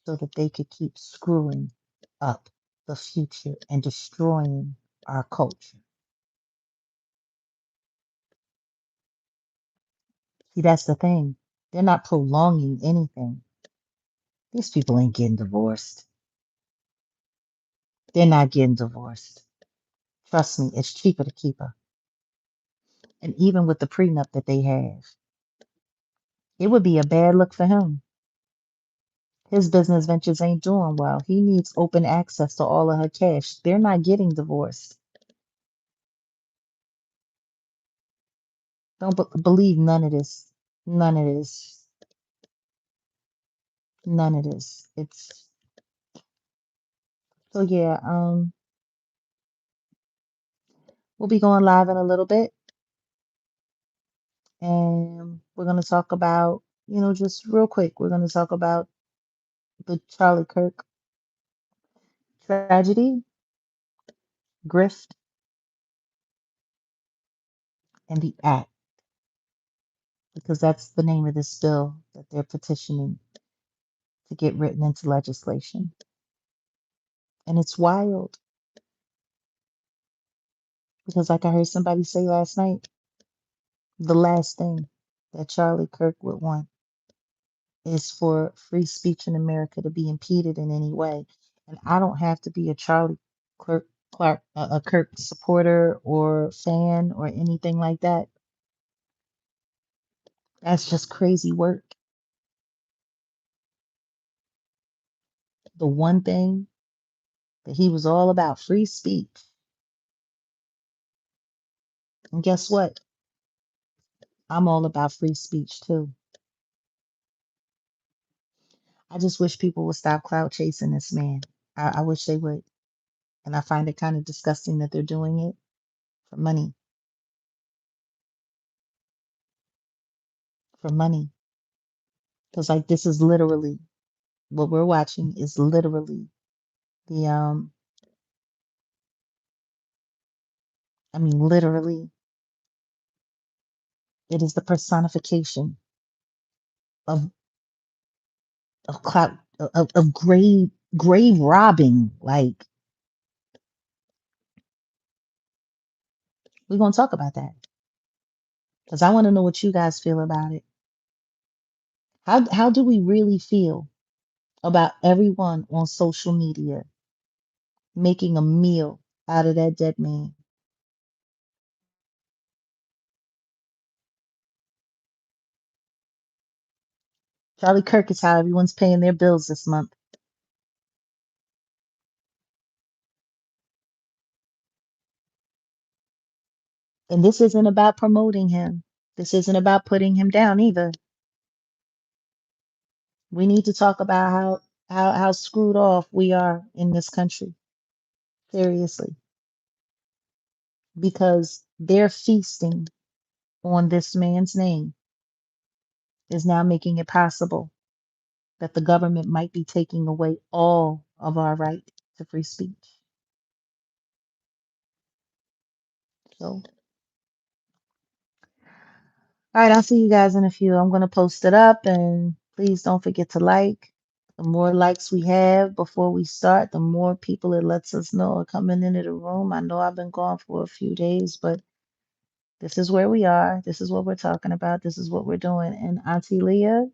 so that they could keep screwing up the future and destroying our culture. See, that's the thing. They're not prolonging anything. These people ain't getting divorced. They're not getting divorced. Trust me, it's cheaper to keep her. And even with the prenup that they have, it would be a bad look for him. His business ventures ain't doing well. He needs open access to all of her cash. They're not getting divorced. Don't believe none of this. None of this. None of this. It's so yeah, we'll be going live in a little bit and we're gonna talk about, just real quick, we're gonna talk about the Charlie Kirk tragedy, grift, and the act, because that's the name of this bill that they're petitioning to get written into legislation. And it's wild because like I heard somebody say last night, the last thing that Charlie Kirk would want is for free speech in America to be impeded in any way. And I don't have to be a Charlie Clark, a Kirk supporter or fan or anything like that. That's just crazy work. The one thing that he was all about, free speech. And guess what? I'm all about free speech too. I just wish people would stop clout chasing this man. I wish they would. And I find it kind of disgusting that they're doing it for money, for money. Because like this is literally what we're watching is literally the literally it is the personification of clout of grave robbing. Like we're gonna talk about that because I want to know what you guys feel about it. How do we really feel about everyone on social media making a meal out of that dead man? Charlie Kirk is how everyone's paying their bills this month. And this isn't about promoting him. This isn't about putting him down either. We need to talk about how screwed off we are in this country. Seriously. Because their feasting on this man's name is now making it possible that the government might be taking away all of our right to free speech. So All right, I'll see you guys in a few. I'm going to post it up and please don't forget to like. The more likes we have before we start, the more people it lets us know are coming into the room. I know I've been gone for a few days, but this is where we are. This is what we're talking about. This is what we're doing. And Auntie Leah,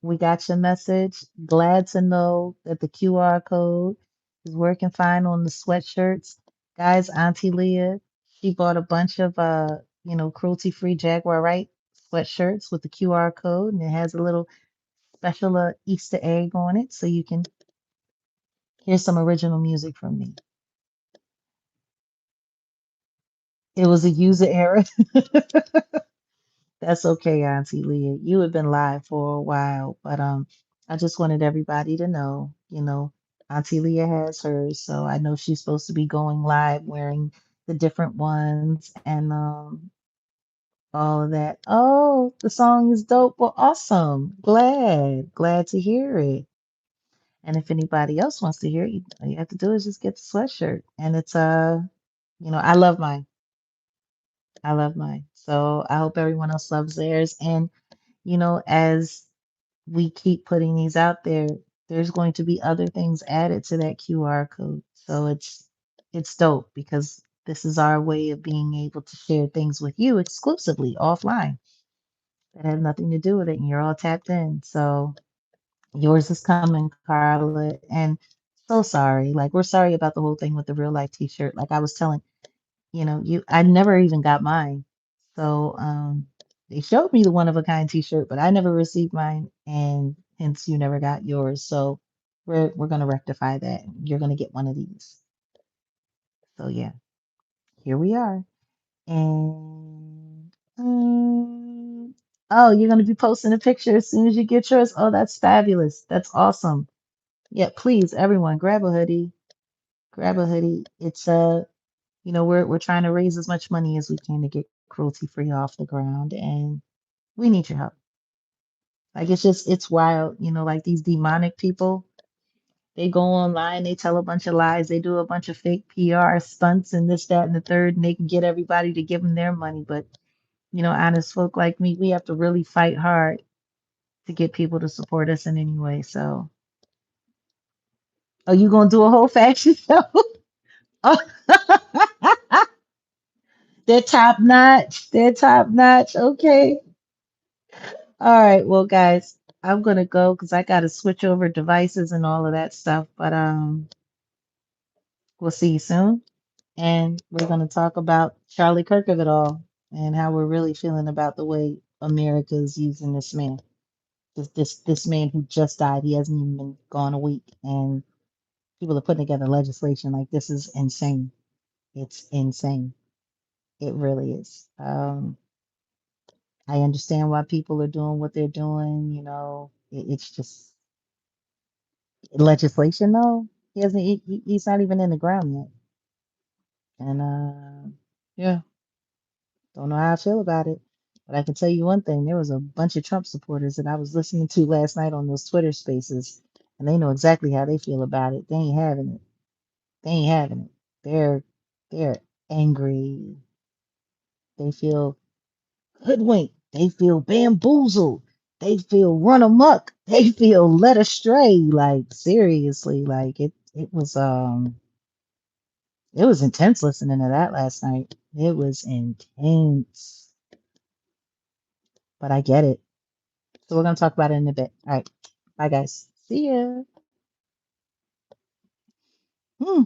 we got your message. Glad to know that the QR code is working fine on the sweatshirts. Guys, Auntie Leah, she bought a bunch of cruelty-free Jaguar Wright sweatshirts with the QR code, and it has a little special Easter egg on it, so you can hear some original music from me. It was a user error. That's okay, Auntie Leah. You have been live for a while, but I just wanted everybody to know, Auntie Leah has hers, so I know she's supposed to be going live wearing the different ones and all of that. Oh, the song is dope. Well, awesome. Glad to hear it. And if anybody else wants to hear it, all you have to do is just get the sweatshirt. And it's I love mine. I love mine. So I hope everyone else loves theirs. And as we keep putting these out there, there's going to be other things added to that QR code. So it's dope because this is our way of being able to share things with you exclusively offline that have nothing to do with it, and you're all tapped in. So yours is coming, Carla. And so sorry. Like we're sorry about the whole thing with the real life t-shirt. Like I was telling I never even got mine. So they showed me the one of a kind t-shirt, but I never received mine and hence you never got yours. So we're gonna rectify that. You're gonna get one of these. So yeah, here we are. And oh, you're gonna be posting a picture as soon as you get yours. Oh, that's fabulous. That's awesome. Yeah, please, everyone, grab a hoodie. Grab a hoodie. It's we're trying to raise as much money as we can to get cruelty free off the ground, and we need your help. Like it's wild, like these demonic people, they go online, they tell a bunch of lies, they do a bunch of fake PR stunts and this, that, and the third, and they can get everybody to give them their money. But honest folk like me, we have to really fight hard to get people to support us in any way. So, are you gonna do a whole fashion show? Oh, they're top notch. They're top notch. Okay. All right, well, guys, I'm gonna go because I gotta switch over devices and all of that stuff. But we'll see you soon, and we're gonna talk about Charlie Kirk of it all and how we're really feeling about the way America is using this man. This man who just died. He hasn't even been gone a week, and people are putting together legislation like this is insane. It's insane. It really is. I understand why people are doing what they're doing. It's just legislation though. He hasn't. He's not even in the ground yet. And yeah, don't know how I feel about it. But I can tell you one thing: there was a bunch of Trump supporters that I was listening to last night on those Twitter Spaces, and they know exactly how they feel about it. They ain't having it. They ain't having it. They're angry. They feel hoodwinked. They feel bamboozled. They feel run amok. They feel led astray. Like seriously, like it was intense listening to that last night. It was intense, but I get it. So we're gonna talk about it in a bit. All right, bye guys. See ya. Hmm.